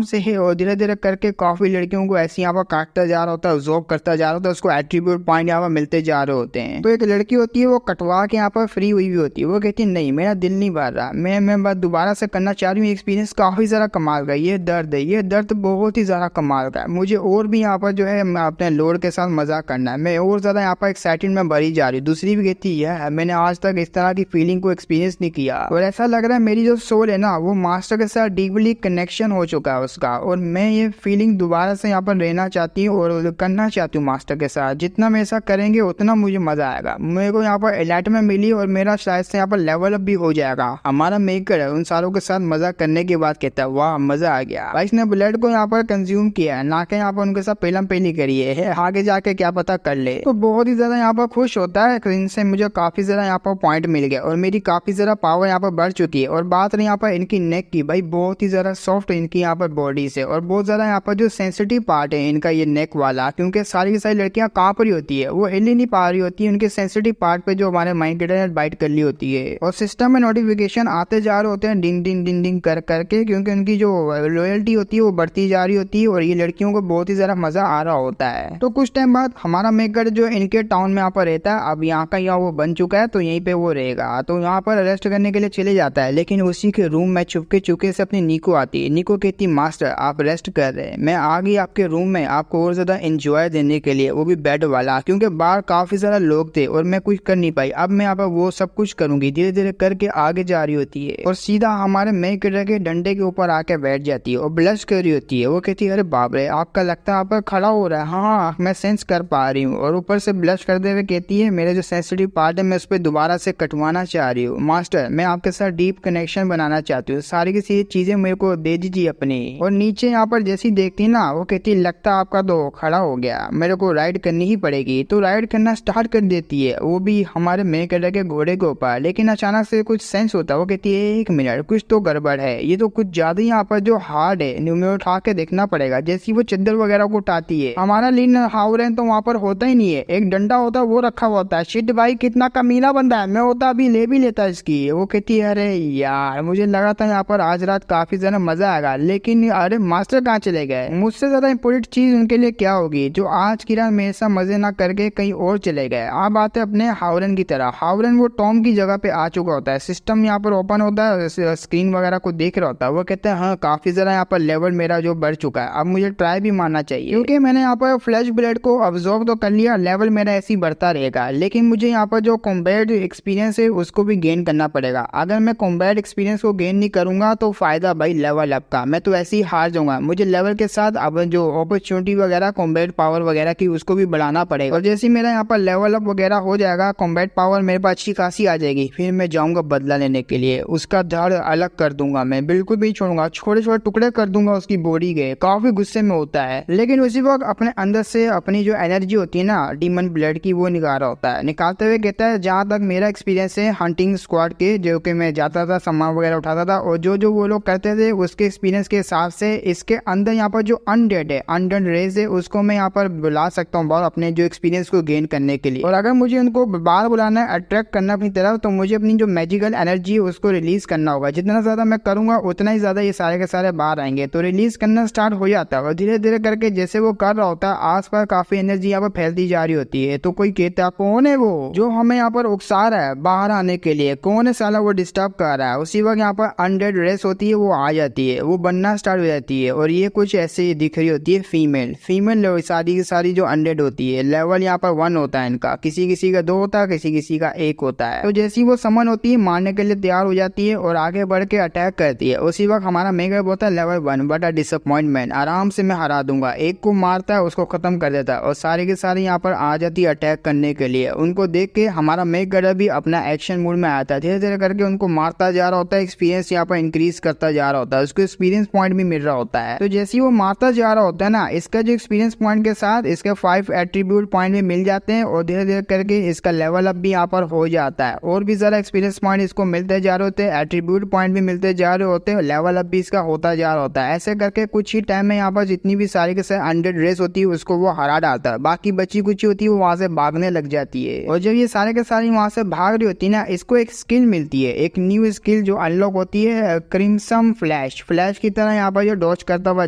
[SPEAKER 1] से है और धीरे धीरे करके काफी लड़कियों को ऐसे यहाँ पर काटता जा रहा होता है, जॉब करता जा रहा होता है, उसको एट्रीब्यूट पॉइंट यहाँ पर मिलते जा रहे होते हैं। तो एक लड़की होती है वो कटवा के यहाँ पर फ्री हुई होती है, वो कहती है नहीं मेरा दिल नहीं भर रहा, मैं बात दोबारा से करना चाह रही हूँ। एक्सपीरियंस काफी ज्यादा कमाल का, ये दर्द बहुत ही ज्यादा कमाल का है, मुझे और भी यहाँ पर जो है अपने लोड के साथ मजा करना है, मैं और ज्यादा यहाँ पर एक्साइटेड में भरी जा रही हूँ। दूसरी भी कहती है मैंने आज तक इस तरह की फीलिंग को एक्सपीरियंस नहीं किया और ऐसा लग रहा है मेरी जो सोल है ना वो मास्टर के साथ डीपली कनेक्शन हो चुका है उसका, और मैं ये फीलिंग दोबारा से यहाँ पर रहना चाहती हूँ और करना चाहती हूँ मास्टर के साथ। जितना हम ऐसा करेंगे उतना मुझे मजा आएगा। मेरे को यहाँ पर एलाइट में मिली और मेरा शायद से यहाँ पर लेवल अप भी हो जाएगा। हमारा मेकर है उन सारों के साथ मजा करने के बाद कहता है वाह मजा आ गया भाई, इसने ब्लड को यहाँ पर कंज्यूम किया है, ना कि यहाँ पर उनके साथ पहली करी है, आगे जाके क्या पता कर ले। तो बहुत ही ज्यादा यहाँ पर खुश होता है, इनसे मुझे काफी ज्यादा यहाँ पर पॉइंट मिल गया और मेरी काफी ज्यादा पावर यहाँ पर बढ़ चुकी है। और बात रही यहाँ पर इनकी नेक की, भाई बहुत ही ज्यादा सॉफ्ट इनकी यहाँ पर बॉडी से और बहुत ज्यादा यहाँ पर जो सेंसिटिव पार्ट है इनका ये नेक वाला, क्योंकि सारी की सारी लड़कियां कांप रही होती है, वो हिल ही नहीं पा रही होती है, उनके सेंसिटिव पार्ट पे जो हमारे माइंड के बाइट कर ली होती है। और सिस्टम में नोटिफिकेशन आते जा रहे होते हैं डिंग डिंग डिंग डिंग करके, क्योंकि उनकी जो लॉयल्टी होती है वो बढ़ती जा रही होती है और ये लड़कियों को बहुत ही ज्यादा मजा आ रहा होता है। तो कुछ टाइम बाद हमारा मेकर जो इनके टाउन में यहाँ पर रहता है, अब यहाँ का यहाँ वो बन चुका है तो यहीं पे वो रहेगा। तो यहाँ पर रेस्ट करने के लिए चले जाता है, लेकिन उसी के रूम में चुपके से अपनी निको आती है। निको कहती मास्टर आप रेस्ट कर रहे हैं, मैं आ गई आपके रूम में आपको और ज्यादा एंजॉय देने के लिए, वो भी बेड वाला, क्योंकि बाहर काफी ज्यादा लोग थे और मैं कुछ कर नहीं पाई, अब मैं यहाँ पर वो सब कुछ करूंगी। धीरे धीरे करके आगे जा रही होती है और सीधा हमारे मेकर के डंडे के ऊपर आके बैठ जाती है और ब्लश कर रही होती है। वो कहती है अरे बाप रे आपका लगता है आप पर खड़ा हो रहा है, हाँ मैं सेंस कर पा रही हूँ। और ऊपर से ब्लश करते हुए कहती है मेरे जो सेंसिटिव पार्ट है मैं उस पर दोबारा से कटवाना चाह रही हूँ मास्टर, मैं आपके साथ डीप कनेक्शन बनाना चाहती हूँ, सारी की सारी चीजें मेरे को दे दीजिए अपनी। और नीचे यहाँ पर जैसी देखती ना वो कहती लगता आपका तो खड़ा हो गया, मेरे को राइड करनी ही पड़ेगी। तो राइड करना स्टार्ट कर देती है, वो भी हमारे मेकर के घोड़े के ऊपर। लेकिन अचानक से कुछ सेंस होता है, वो कहती है एक मिनट कुछ तो गड़बड़ है, ये तो कुछ ज्यादा यहाँ पर जो हार्ड है, न्यूमे उठा के देखना पड़ेगा। जैसी वो चद्दर वगैरह को उठाती है, हमारा लिन हाओरेन तो वहाँ पर होता ही नहीं है, एक डंडा होता है वो रखा हुआ होता है। शिट भाई कितना कमीना बंदा है, मैं होता अभी ले भी लेता इसकी। वो कहती है अरे यार मुझे लगा था यहाँ पर आज रात काफी ज्यादा मजा आएगा, लेकिन अरे मास्टर कहाँ चले गए। मुझसे ज्यादा इम्पोर्टेंट चीज उनके लिए क्या होगी जो आज की रात मेरे साथ मजे ना करके कहीं और चले गए। अब आते अपने हावरन की तरह। हावरन वो टॉम की जगह पे आ चुका होता है, सिस्टम यहाँ पर ओपन होता है, स्क्रीन वगैरह को देख रहा होता है। वो कहता है हाँ काफी ज्यादा यहाँ पर लेवल मेरा जो बढ़ चुका है, अब मुझे ट्राई भी मारना चाहिए क्योंकि मैंने यहाँ पर फ्लैश ब्लेड को अब्सॉर्ब तो कर लिया, लेवल मेरा ऐसे ही बढ़ता रहेगा। लेकिन मुझे यहाँ पर जो कॉम्बैट एक्सपीरियंस है उसको भी गेन करना पड़ेगा। अगर मैं कॉम्बैट एक्सपीरियंस को गेन नहीं करूंगा तो फायदा भाई लेवल अप का, मैं तो ऐसे ही हार जाऊंगा। मुझे लेवल के साथ अब जो अपॉर्चुनिटी वगैरह कॉम्बैट पावर वगैरह की उसको भी बढ़ाना पड़ेगा। और जैसे मेरा यहाँ पर लेवल अप वगैरह हो जाएगा, कॉम्बैट पावर मेरे पास अच्छी खासी आ जाएगी, फिर मैं जाऊंगा बदला लेने के लिए। उसका धड़ अलग कर दूंगा, मैं बिल्कुल भी छोड़ूंगा, छोटे छोटे टुकड़े कर दूंगा उसकी बॉडी के। काफी गुस्से में होता है, लेकिन उसी वक्त अपने अंदर से अपनी जो एनर्जी होती है ना डीमन ब्लड की, वो निकाल रहा होता है। निकालते हुए कहता है जहाँ तक मेरा एक्सपीरियंस है हंटिंग स्क्वाड के, जो कि मैं जाता था सामान वगैरह उठाता था और जो जो वो लोग करते थे उसके एक्सपीरियंस के हिसाब से इसके अंदर यहाँ पर जो अनडेड है, अनडेड रेज है, उसको मैं यहाँ पर बुला सकता हूँ बार अपने जो एक्सपीरियंस को गेन करने के लिए। और अगर मुझे उनको बार बुलाना है, अट्रैक्ट करना अपनी तरफ, तो मुझे अपनी जो मैजिकल एनर्जी है उसको रिलीज करना होगा। जितना ज्यादा मैं करूंगा उतना ही ज्यादा ये सारे के सारे बाहर आएंगे। तो रिलीज करना स्टार्ट हो जाता है और धीरे धीरे करके जैसे वो कर रहा होता है आसपास काफी एनर्जी यहाँ पर फैलती जा रही होती है। तो कोई कहता है कौन है वो जो हमें यहाँ पर उकसा रहा है बाहर आने के लिए, कौन है साला वो डिस्टर्ब कर रहा है। उसी वक्त यहाँ पर अनडेड रेस होती है, वो आ जाती है, वो बनना स्टार्ट हो जाती है और ये कुछ ऐसे दिख रही होती है फीमेल सारी की सारी जो अनडेड होती है। लेवल यहाँ पर 1 होता है इनका, किसी किसी का 2 होता है, किसी किसी का 1 होता है। तो जैसी वो समन होती है मारने के लिए तैयार हो जाती है और आगे बढ़ के अटैक करती है। उसी वक्त हमारा मेगा होता है लेवल 1, बट अ डिसअपॉइंटमेंट, आराम से मैं हरा दूंगा। एक को मारता है, उसको खत्म कर देता है और सारे के सारे यहाँ पर आ जाती है अटैक करने के लिए। उनको देख के हमारा मेगा भी अपना एक्शन मूड में आता है, धीरे धीरे करके उनको मारता जा रहा होता है, एक्सपीरियंस यहाँ पर इंक्रीज करता जा रहा होता है, उसको एक्सपीरियंस पॉइंट भी मिल रहा होता है। तो जैसे ही वो मारता जा रहा होता है ना, इसका जो एक्सपीरियंस पॉइंट के साथ इसके 5 एट्रीब्यूट पॉइंट भी मिल जाते हैं और धीरे धीरे करके इसका लेवल अप भी यहाँ पर हो जाता है और भी ज्यादा एक्सपीरियंस पॉइंट इसको मिलते जा रहे होते हैं, एट्रीब्यूट पॉइंट भी मिलते जा रहे होते हैं, लेवल अप भी इसका होता जा रहा होता है। ऐसे करके कुछ ही टाइम में यहाँ पर जितनी भी सारी के सारे अनडेड रेस होती है उसको वो हरा डालता है, बाकी बची कुछ होती है वो वहां से भागने लग जाती है। और जब ये सारे के सारी वहां से भाग रही होती है ना, इसको एक स्किल मिलती है, एक न्यू स्किल जो अनलॉक होती है, क्रिम्सन फ्लैश। फ्लैश की तरह यहाँ पर जो डॉज करता हुआ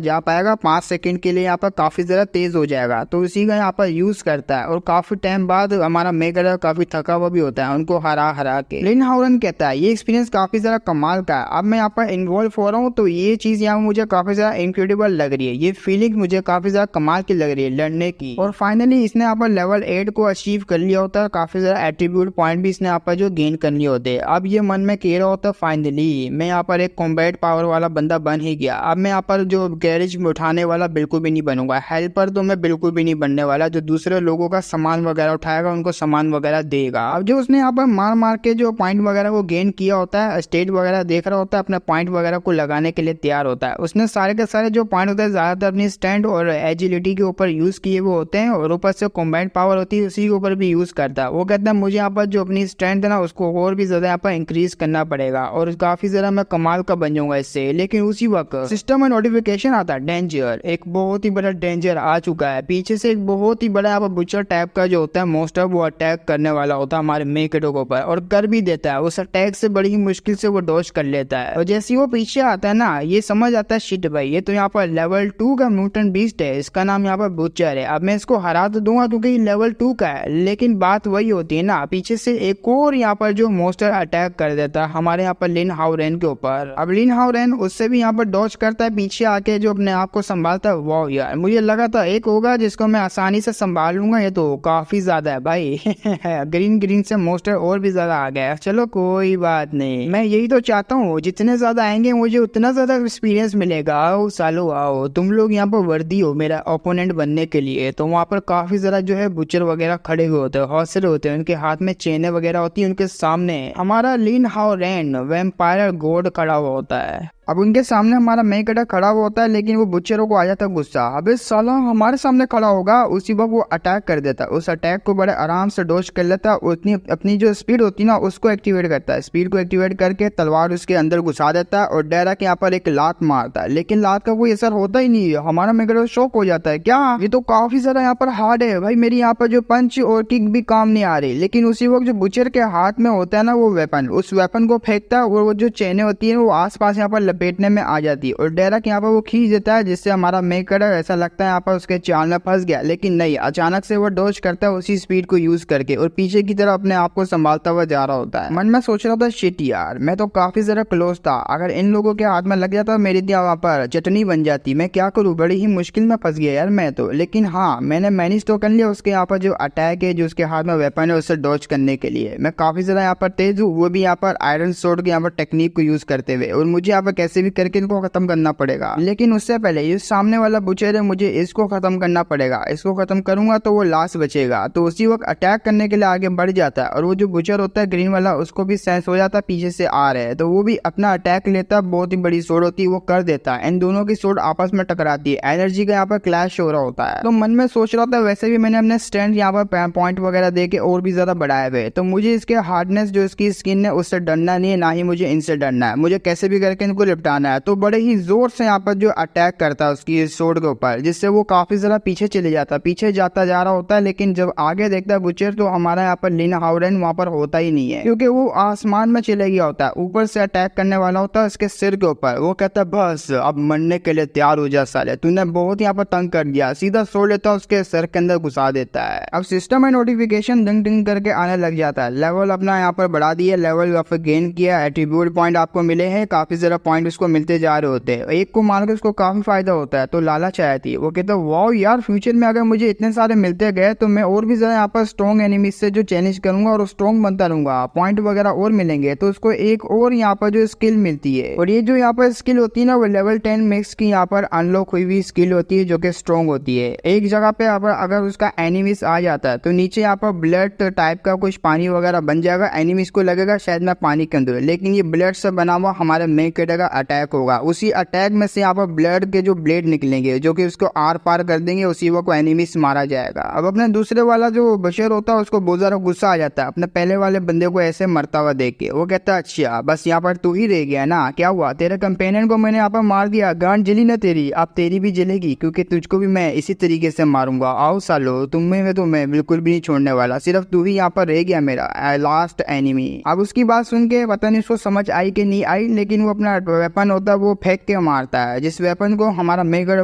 [SPEAKER 1] जा पाएगा 5 सेकंड के लिए, यहाँ पर काफी ज्यादा तेज हो जाएगा। तो उसी का यहाँ पर यूज करता है और काफी टाइम बाद हमारा मेगा काफी थका हुआ भी होता है उनको हरा हरा के। लिन हाउरन कहता है ये एक्सपीरियंस काफी ज्यादा कमाल का है, अब मैं यहाँ पर इन्वॉल्व हो रहा हूँ तो ये चीज यहाँ मुझे काफी ज्यादा इनक्रेडिबल लग रही है, ये फीलिंग मुझे काफी ज्यादा कमाल की लग रही है लड़ने की। और फाइनली इसने यहाँ पर लेवल 8 को अचीव कर लिया होता है, काफी ज्यादा एट्रीब्यूट पॉइंट भी इसने यहाँ पर जो गेन कर लिए होते हैं। अब ये मन में कह रहा होता है फाइनली मैं यहाँ पर एक कॉम्बैट पावर वाला बंदा बन ही गया, अब मैं यहाँ पर जो गैरेज में उठाने वाला बिल्कुल भी नहीं बनूंगा, हेल्पर तो मैं बिल्कुल भी नहीं बनने वाला जो दूसरे लोगों का सामान वगैरह उठाएगा उनको सामान वगैरह देगा। अब जो उसने यहाँ पर मार मार के जो पॉइंट वगैरह को गेन किया होता है, स्टेट वगैरह देख रहा होता है, अपने पॉइंट वगैरह को लगाने के लिए तैयार होता है। उसने सारे के सारे जो पॉइंट होते हैं ज्यादातर अपनी स्टैंड और एजिलिटी के ऊपर यूज किए वो होते हैं और ऊपर से कॉम्बैट पावर होती है उसी के ऊपर भी यूज करता है। वो कहता है मुझे यहाँ पर जो अपनी स्ट्रेंथ है ना उसको और भी ज्यादा यहाँ पर इंक्रीज करना पड़ेगा और काफी ज्यादा मैं कमाल का बन जाऊंगा इससे। लेकिन उसी वक्त सिस्टम में नोटिफिकेशन आता है डेंजर, एक बहुत ही बड़ा डेंजर आ चुका है, पीछे से एक बहुत ही बड़ा यहाँ पर बुचर टाइप का जो होता है मोस्टर वो अटैक करने वाला होता है हमारे मेकेडो के ऊपर और कर भी देता है। उस अटैक से बड़ी ही मुश्किल से वो डॉज कर लेता है और जैसे वो पीछे आता है ना ये समझ आता है शिट भाई ये तो यहाँ पर लेवल 2 का म्यूटेंट बीस्ट है, इसका नाम यहाँ पर बुचर है, अब मैं इसको हरा तो दूंगा क्योंकि ये लेवल 2 का है। लेकिन बात वही होती है ना, पीछे से एक और यहाँ पर जो मोस्टर अटैक कर देता है हमारे यहाँ पर लिन हाउरेन के ऊपर। अब लिन हाउरेन उससे भी यहाँ पर डॉज करता है पीछे आके जो अपने आप को संभालता है। वाह यार मुझे लगा था एक होगा जिसको मैं आसानी से संभाल लूंगा, ये तो काफी ज्यादा है भाई ग्रीन ग्रीन से मोस्टर और भी ज्यादा आ गया। चलो कोई बात नहीं, मैं यही तो चाहता हूँ जितने ज्यादा आएंगे मुझे उतना ज्यादा एक्सपीरियंस मिलेगा। आओ सालो आओ, तुम लोग यहाँ पर वर्दी हो मेरा ओपोनेंट बनने के लिए। तो वहाँ पर काफी ज्यादा जो है बुचर वगैरह खड़े हुए होते हैं, हौसले होते हैं, उनके हाथ में चेने वगैरह होती है, उनके सामने हमारा लिन हाउरेन वैम्पायर गॉड खड़ा हुआ होता है। अब उनके सामने हमारा मेन कैरेक्टर खड़ा हुआ होता है, लेकिन वो बुचेरो को आ जाता है गुस्सा, अबे साला हमारे सामने खड़ा होगा। उसी वक्त वो अटैक कर देता है, उस अटैक को बड़े आराम से डॉज कर लेता है, उतनी अपनी जो स्पीड होती है ना उसको एक्टिवेट करता है, स्पीड को एक्टिवेट करके तलवार उसके अंदर घुसा देता है और डायरेक्ट यहाँ पर एक लात मारता है, लेकिन लात का कोई असर होता ही नहीं है। हमारा मेन कैरेक्टर शॉक हो जाता है, क्या ये तो काफी ज्यादा यहाँ पर हार्ड है भाई, मेरी यहाँ पर जो पंच और किक भी काम नहीं आ रही। लेकिन उसी वक्त जो बुचर के हाथ में होता है ना वो वेपन, उस वेपन को फेंकता है और वो जो चेनें होती है वो आसपास यहाँ पर लपेटने में आ जाती है और डायरेक्ट यहाँ पर वो खींच देता है, जिससे हमारा मेन कैरेक्टर ऐसा लगता है यहाँ पर उसके चाल में फंस गया। लेकिन नहीं, अचानक से वो डॉज करता है उसी स्पीड को यूज करके और पीछे की तरफ अपने आप को संभालता हुआ जा रहा होता है। मन में सोच रहा था शिट यार, मैं तो काफी ज्यादा क्लोज था, अगर इन लोगों के हाथ में लग जाता मेरी वहाँ पर चटनी बन जाती, मैं क्या करूँ, बड़ी ही मुश्किल में फंस गया यार मैं तो। लेकिन हाँ, मैंने मैनेज तो कर लिया उसके यहाँ पर जो अटैक है, जो उसके हाथ में वेपन है उससे डॉज करने के लिए। मैं काफी ज्यादा यहाँ पर तेज हूँ, वो भी यहाँ पर आयरन सोर्ड के यहाँ पर टेक्निक को यूज करते हुए, और मुझे यहाँ पर कैसे भी करके इनको खत्म करना पड़ेगा। लेकिन उससे पहले ये सामने वाला बुचर है, मुझे इसको खत्म करना पड़ेगा, इसको खत्म करूंगा तो वो लास्ट बचेगा। तो उसी वक्त अटैक करने के लिए आगे बढ़ जाता है और वो जो बुचर होता है ग्रीन वाला, उसको भी सेंस हो जाता है पीछे से आ रहे हैं, तो वो भी अपना अटैक लेता है, बहुत ही बड़ी सोर्ड होती है वो कर देता है। इन दोनों की सोर्ड आपस में टकराती है, एनर्जी का यहाँ पर क्लैश हो रहा होता है। तो मन में सोच रहा था वैसे भी मैंने अपने स्ट्रेंथ यहाँ पर पॉइंट वगैरह दे के और भी ज्यादा बढ़ाए हुए, तो मुझे इसके हार्डनेस जो इसकी स्किन है उससे डरना नहीं है, ना ही मुझे इनसे डरना है, मुझे कैसे भी करके इनको निपटाना है। तो बड़े ही जोर से यहाँ पर जो अटैक करता है उसकी सोर्ड के ऊपर, जिससे वो काफी ज्यादा पीछे चले जाता है, पीछे जाता जा रहा होता है। लेकिन जब आगे देखता है बुचर तो हमारा यहाँ पर लिन हाउरेन वहाँ पर होता ही नहीं है, क्योंकि वो आसमान में चले गया होता है, ऊपर से अटैक करने वाला होता है उसके सिर के ऊपर। वो कहता है बस अब मरने के लिए तैयार हो जा साले, तूने बहुत यहाँ पर तंग कर दिया, सीधा सोच लेता है उसके सर के अंदर घुसा देता है। अब सिस्टम में नोटिफिकेशन डिंग डिंग करके आने लग जाता है, लेवल अपना यहाँ पर बढ़ा दिया, लेवल यहाँ पर गेन किया, एट्रीब्यूट पॉइंट आपको मिले हैं, काफी ज्यादा पॉइंट उसको मिलते जा रहे होते हैं, एक को मार के उसको काफी फायदा होता है। तो लालच आया थी, वो कहता है वाओ यार, फ्यूचर में अगर मुझे इतने सारे मिलते गए तो मैं और भी ज्यादा यहाँ पर स्ट्रॉन्ग एनिमीज से जो चैलेंज करूंगा और स्ट्रॉन्ग बनता रहूंगा, पॉइंट वगैरह और मिलेंगे। तो उसको एक और यहाँ पर जो स्किल मिलती है, और ये जो यहाँ पर स्किल होती है ना वो लेवल 10 मैक्स की यहाँ पर अनलॉक हुई हुई स्किल होती है, जो कि स्ट्रॉन्ग होती है। एक जगह पे अगर उसका एनिमीज आ जाता है तो नीचे यहाँ पर ब्लड टाइप का कुछ पानी वगैरह बन जाएगा, एनिमीज को लगेगा शायद मैं पानी के अंदर, लेकिन ये ब्लड से बना हुआ हमारे मेन कैरेक्टर का अटैक होगा, उसी अटैक में से यहाँ पर ब्लड के जो ब्लेड निकलेंगे जो कि उसको आर पार कर देंगे, उसी वक्त एनिमीज मारा जाएगा। अब अपने दूसरे वाला जो बशर होता है उसको बहुत ज्यादा गुस्सा आ जाता है अपने पहले वाले बंदे को ऐसे मरता हुआ देख के। वो कहता है अच्छा बस यहाँ पर तू ही रह गया ना, क्या हुआ, तेरे कंपेनियन को मैंने यहाँ पर मार दिया, गांड जली ना तेरी, अब तेरी भी जलेगी, क्योंकि तुझको भी मैं इसी तरीके से मारूंगा। आओ सालो, तुम्हें में तो मैं बिल्कुल भी नहीं छोड़ने वाला, सिर्फ तू ही यहाँ पर रह गया मेरा लास्ट एनिमी। अब उसकी बात सुन के पता नहीं उसको समझ आई कि नहीं आई, लेकिन वो अपना वेपन होता है वो फेंक के मारता है, जिस वेपन को हमारा मेगर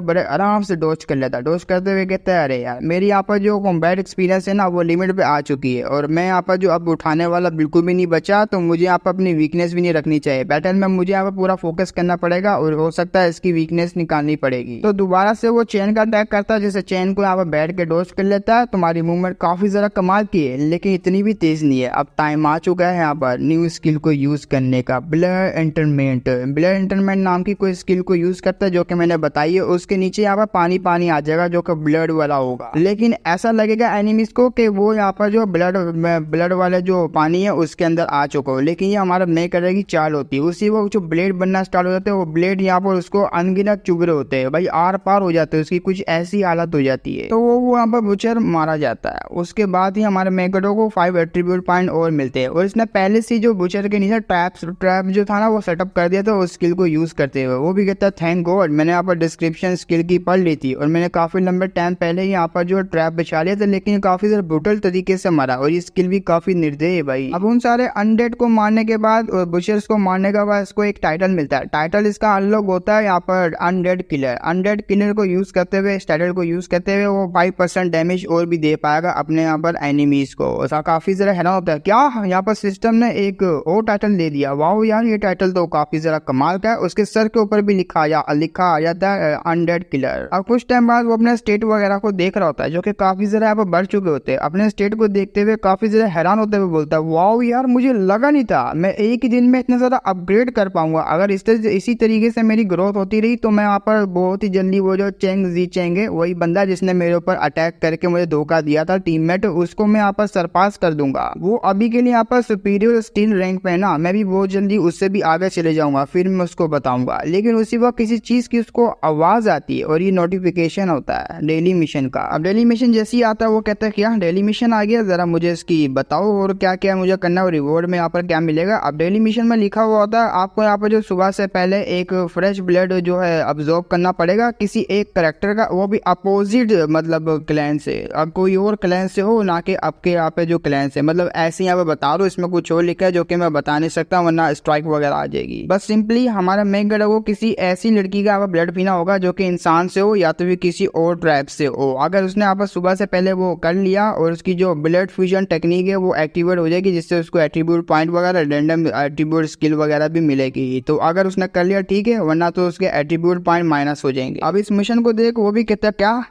[SPEAKER 1] बड़े आराम से डॉज कर लेता है। डॉज करते हुए कहता है अरे यार मेरी यहाँ पर जो कॉम्बैट एक्सपीरियंस है ना वो लिमिट पे आ चुकी है, और मैं यहाँ पर जो अब उठाने वाला बिल्कुल भी नहीं बचा, तो मुझे यहाँ पर अपनी वीकनेस भी नहीं रखनी चाहिए, बैटल में मुझे यहाँ पर पूरा फोकस करना पड़ेगा और हो सकता है इसकी वीकनेस निकालनी पड़ेगी। तो दोबारा से वो चेन का अटैक करता है, जैसे चेन को यहाँ पर बैठ के डॉज कर लेता है। तुम्हारी मूवमेंट काफी ज्यादा कमाल की है, लेकिन इतनी भी तेज नहीं है। अब टाइम आ चुका है यहाँ पर न्यू स्किल को यूज करने का, ब्लड इंटरमेंट। ब्लड इंटरमेंट नाम की कोई स्किल को यूज करता है जो कि मैंने बताई है, उसके नीचे यहाँ पर पानी पानी आ जाएगा जो कि ब्लड वाला होगा, लेकिन ऐसा लगेगा एनिमीज को कि वो यहाँ पर जो ब्लड वाला जो पानी है उसके अंदर आ चुका हो, लेकिन ये हमारा नए कलर की चाल होती है। उसी वो जो ब्लेड बनना स्टार्ट हो जाते हैं, वो ब्लेड यहाँ पर उसको अनगिनत चुभ रहे होते हैं भाई, आर पार हो जाते हैं, उसकी कुछ ऐसी हालत हो जाती है, तो वो यहाँ पर बुचर मारा जाता है। उसके बाद ही हमारे मेगडो को 5 एट्रीब्यूट पॉइंट और मिलते हैं, और इसने पहले से जो बुचर के नीचे ट्रैप जो था ना वो सेटअप कर दिया था उस स्किल को यूज करते हुए। वो भी कहता है थैंक गॉड मैंने यहाँ पर डिस्क्रिप्शन स्किल की पढ़ ली थी, और मैंने काफी लंबे टाइम पहले ही यहाँ पर जो ट्रैप बिछा लिया था, लेकिन काफी ज्यादा ब्रूटल तरीके से मारा, और ये स्किल भी काफी निर्दयी है भाई। अब उन सारे अनडेड को मारने के बाद और बुचर्स को मारने के बाद इसको एक टाइटल मिलता है। टाइटल इसका अनलॉक होता है यहाँ पर अनडेड किलर। अनडेड किलर को यूज करते हुए, इस टाइटल को यूज करते हुए वो 5% डैमेज और भी दे पाएगा अपने यहाँ पर एनिमीज को। ऐसा काफी ज्यादा हैरान होता है, क्या यहाँ पर सिस्टम ने एक और टाइटल दे दिया, वाओ यार ये टाइटल तो काफी ज्यादा कमाल का है। उसके सर के ऊपर भी लिखा आ जाता है अनडेड किलर। अब कुछ टाइम बाद वो अपने स्टेट वगैरह को देख रहा होता है जो कि काफी ज्यादा यहाँ पर बढ़ चुके होते हैं। अपने स्टेट को देखते हुए काफी ज्यादा हैरान होते हुए बोलता है वाओ यार मुझे लगा नहीं था मैं एक ही दिन में इतना ज्यादा अपग्रेड कर पाऊंगा। अगर इसी तरीके से मेरी ग्रोथ होती रही तो मैं यहाँ पर बहुत ही जल्दी वो जो चेंग जी चेंगे, वही बंदा जिसने मेरे ऊपर अटैक करके मुझे धोखा दिया था टीममेट, उसको मैं यहाँ पर सरपास कर दूंगा। वो अभी के लिए यहाँ पर सुपीरियर स्टील रैंक पे है ना, मैं भी बहुत जल्दी उससे भी आगे चले जाऊंगा, फिर मैं उसको बताऊंगा। लेकिन उसी वक्त किसी चीज की उसको आवाज आती है और ये नोटिफिकेशन होता है डेली मिशन का। अब डेली मिशन जैसे ही आता है वो कहता है क्या डेली मिशन आ गया, जरा मुझे इसकी बताओ और क्या क्या मुझे करना है और रिवॉर्ड में यहाँ पर क्या मिलेगा। अब डेली मिशन में लिखा हुआ होता है आपको यहाँ पर जो सुबह से पहले एक फ्रेश ब्लड जो है ऑब्जर्व करना पड़ेगा किसी एक करेक्टर का, वो भी अपोजिट मतलब क्लैन से। अब कोई और क्लैन से हो ना कि आपके यहाँ पे जो क्लैन से, मतलब ऐसे यहाँ पे बता दो, इसमें कुछ और लिखा है जो कि मैं बता नहीं सकता वरना स्ट्राइक वगैरह आ जाएगी। बस सिंपली हमारा मेन गढ़ को किसी ऐसी लड़की का ब्लड पीना होगा जो कि इंसान से हो या तो भी किसी और ट्राइब से हो। अगर उसने आप सुबह से पहले वो कर लिया और उसकी जो ब्लड फ्यूजन टेक्निक है वो एक्टिवेट हो जाएगी, जिससे उसको एट्रीब्यूट पॉइंट वगैरह रैंडम एट्रीब्यूट स्किल वगैरह भी मिलेगी। तो अगर उसने कर लिया ठीक है, वरना तो उसके एट्रीब्यूट पॉइंट माइनस हो जाएंगे। अब इस मिशन को देख, वो भी कहता क्या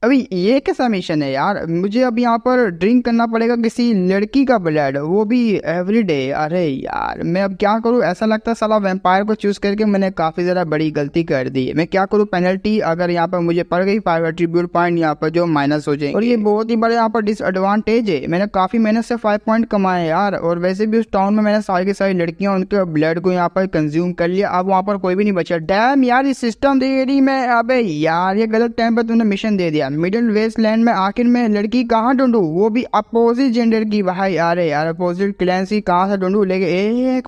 [SPEAKER 1] अभी ये कैसा मिशन है यार, मुझे अब यहाँ पर ड्रिंक करना पड़ेगा किसी लड़की का ब्लड, वो भी एवरीडे। अरे यार मैं अब क्या करूँ, ऐसा लगता है साला वैम्पायर को चूज करके मैंने काफी ज्यादा बड़ी गलती कर दी। मैं क्या करूँ, पेनल्टी अगर यहाँ पर मुझे पड़ गई 5 एट्रीब्यूट पॉइंट यहाँ पर जो माइनस हो जाए, और ये बहुत ही बड़े यहाँ पर डिसएडवांटेज है। मैंने काफी मेहनत से 5 पॉइंट कमाए यार, और वैसे भी उस टाउन में मैंने सारी की सारी लड़कियां उनके ब्लड को यहाँ पर कंज्यूम कर लिया। अब वहाँ पर कोई भी नहीं बचा। डैम यार ये सिस्टम दे रही मैं, अबे यार ये गलत टाइम पर तूने मिशन दे दिया। मिडिल वेस्ट लैंड में आखिर में लड़की कहाँ ढूंढूं, वो भी अपोजिट जेंडर की। भाई अरे यार अपोजिट क्लैन की कहाँ से ढूंढूं, लेकिन एक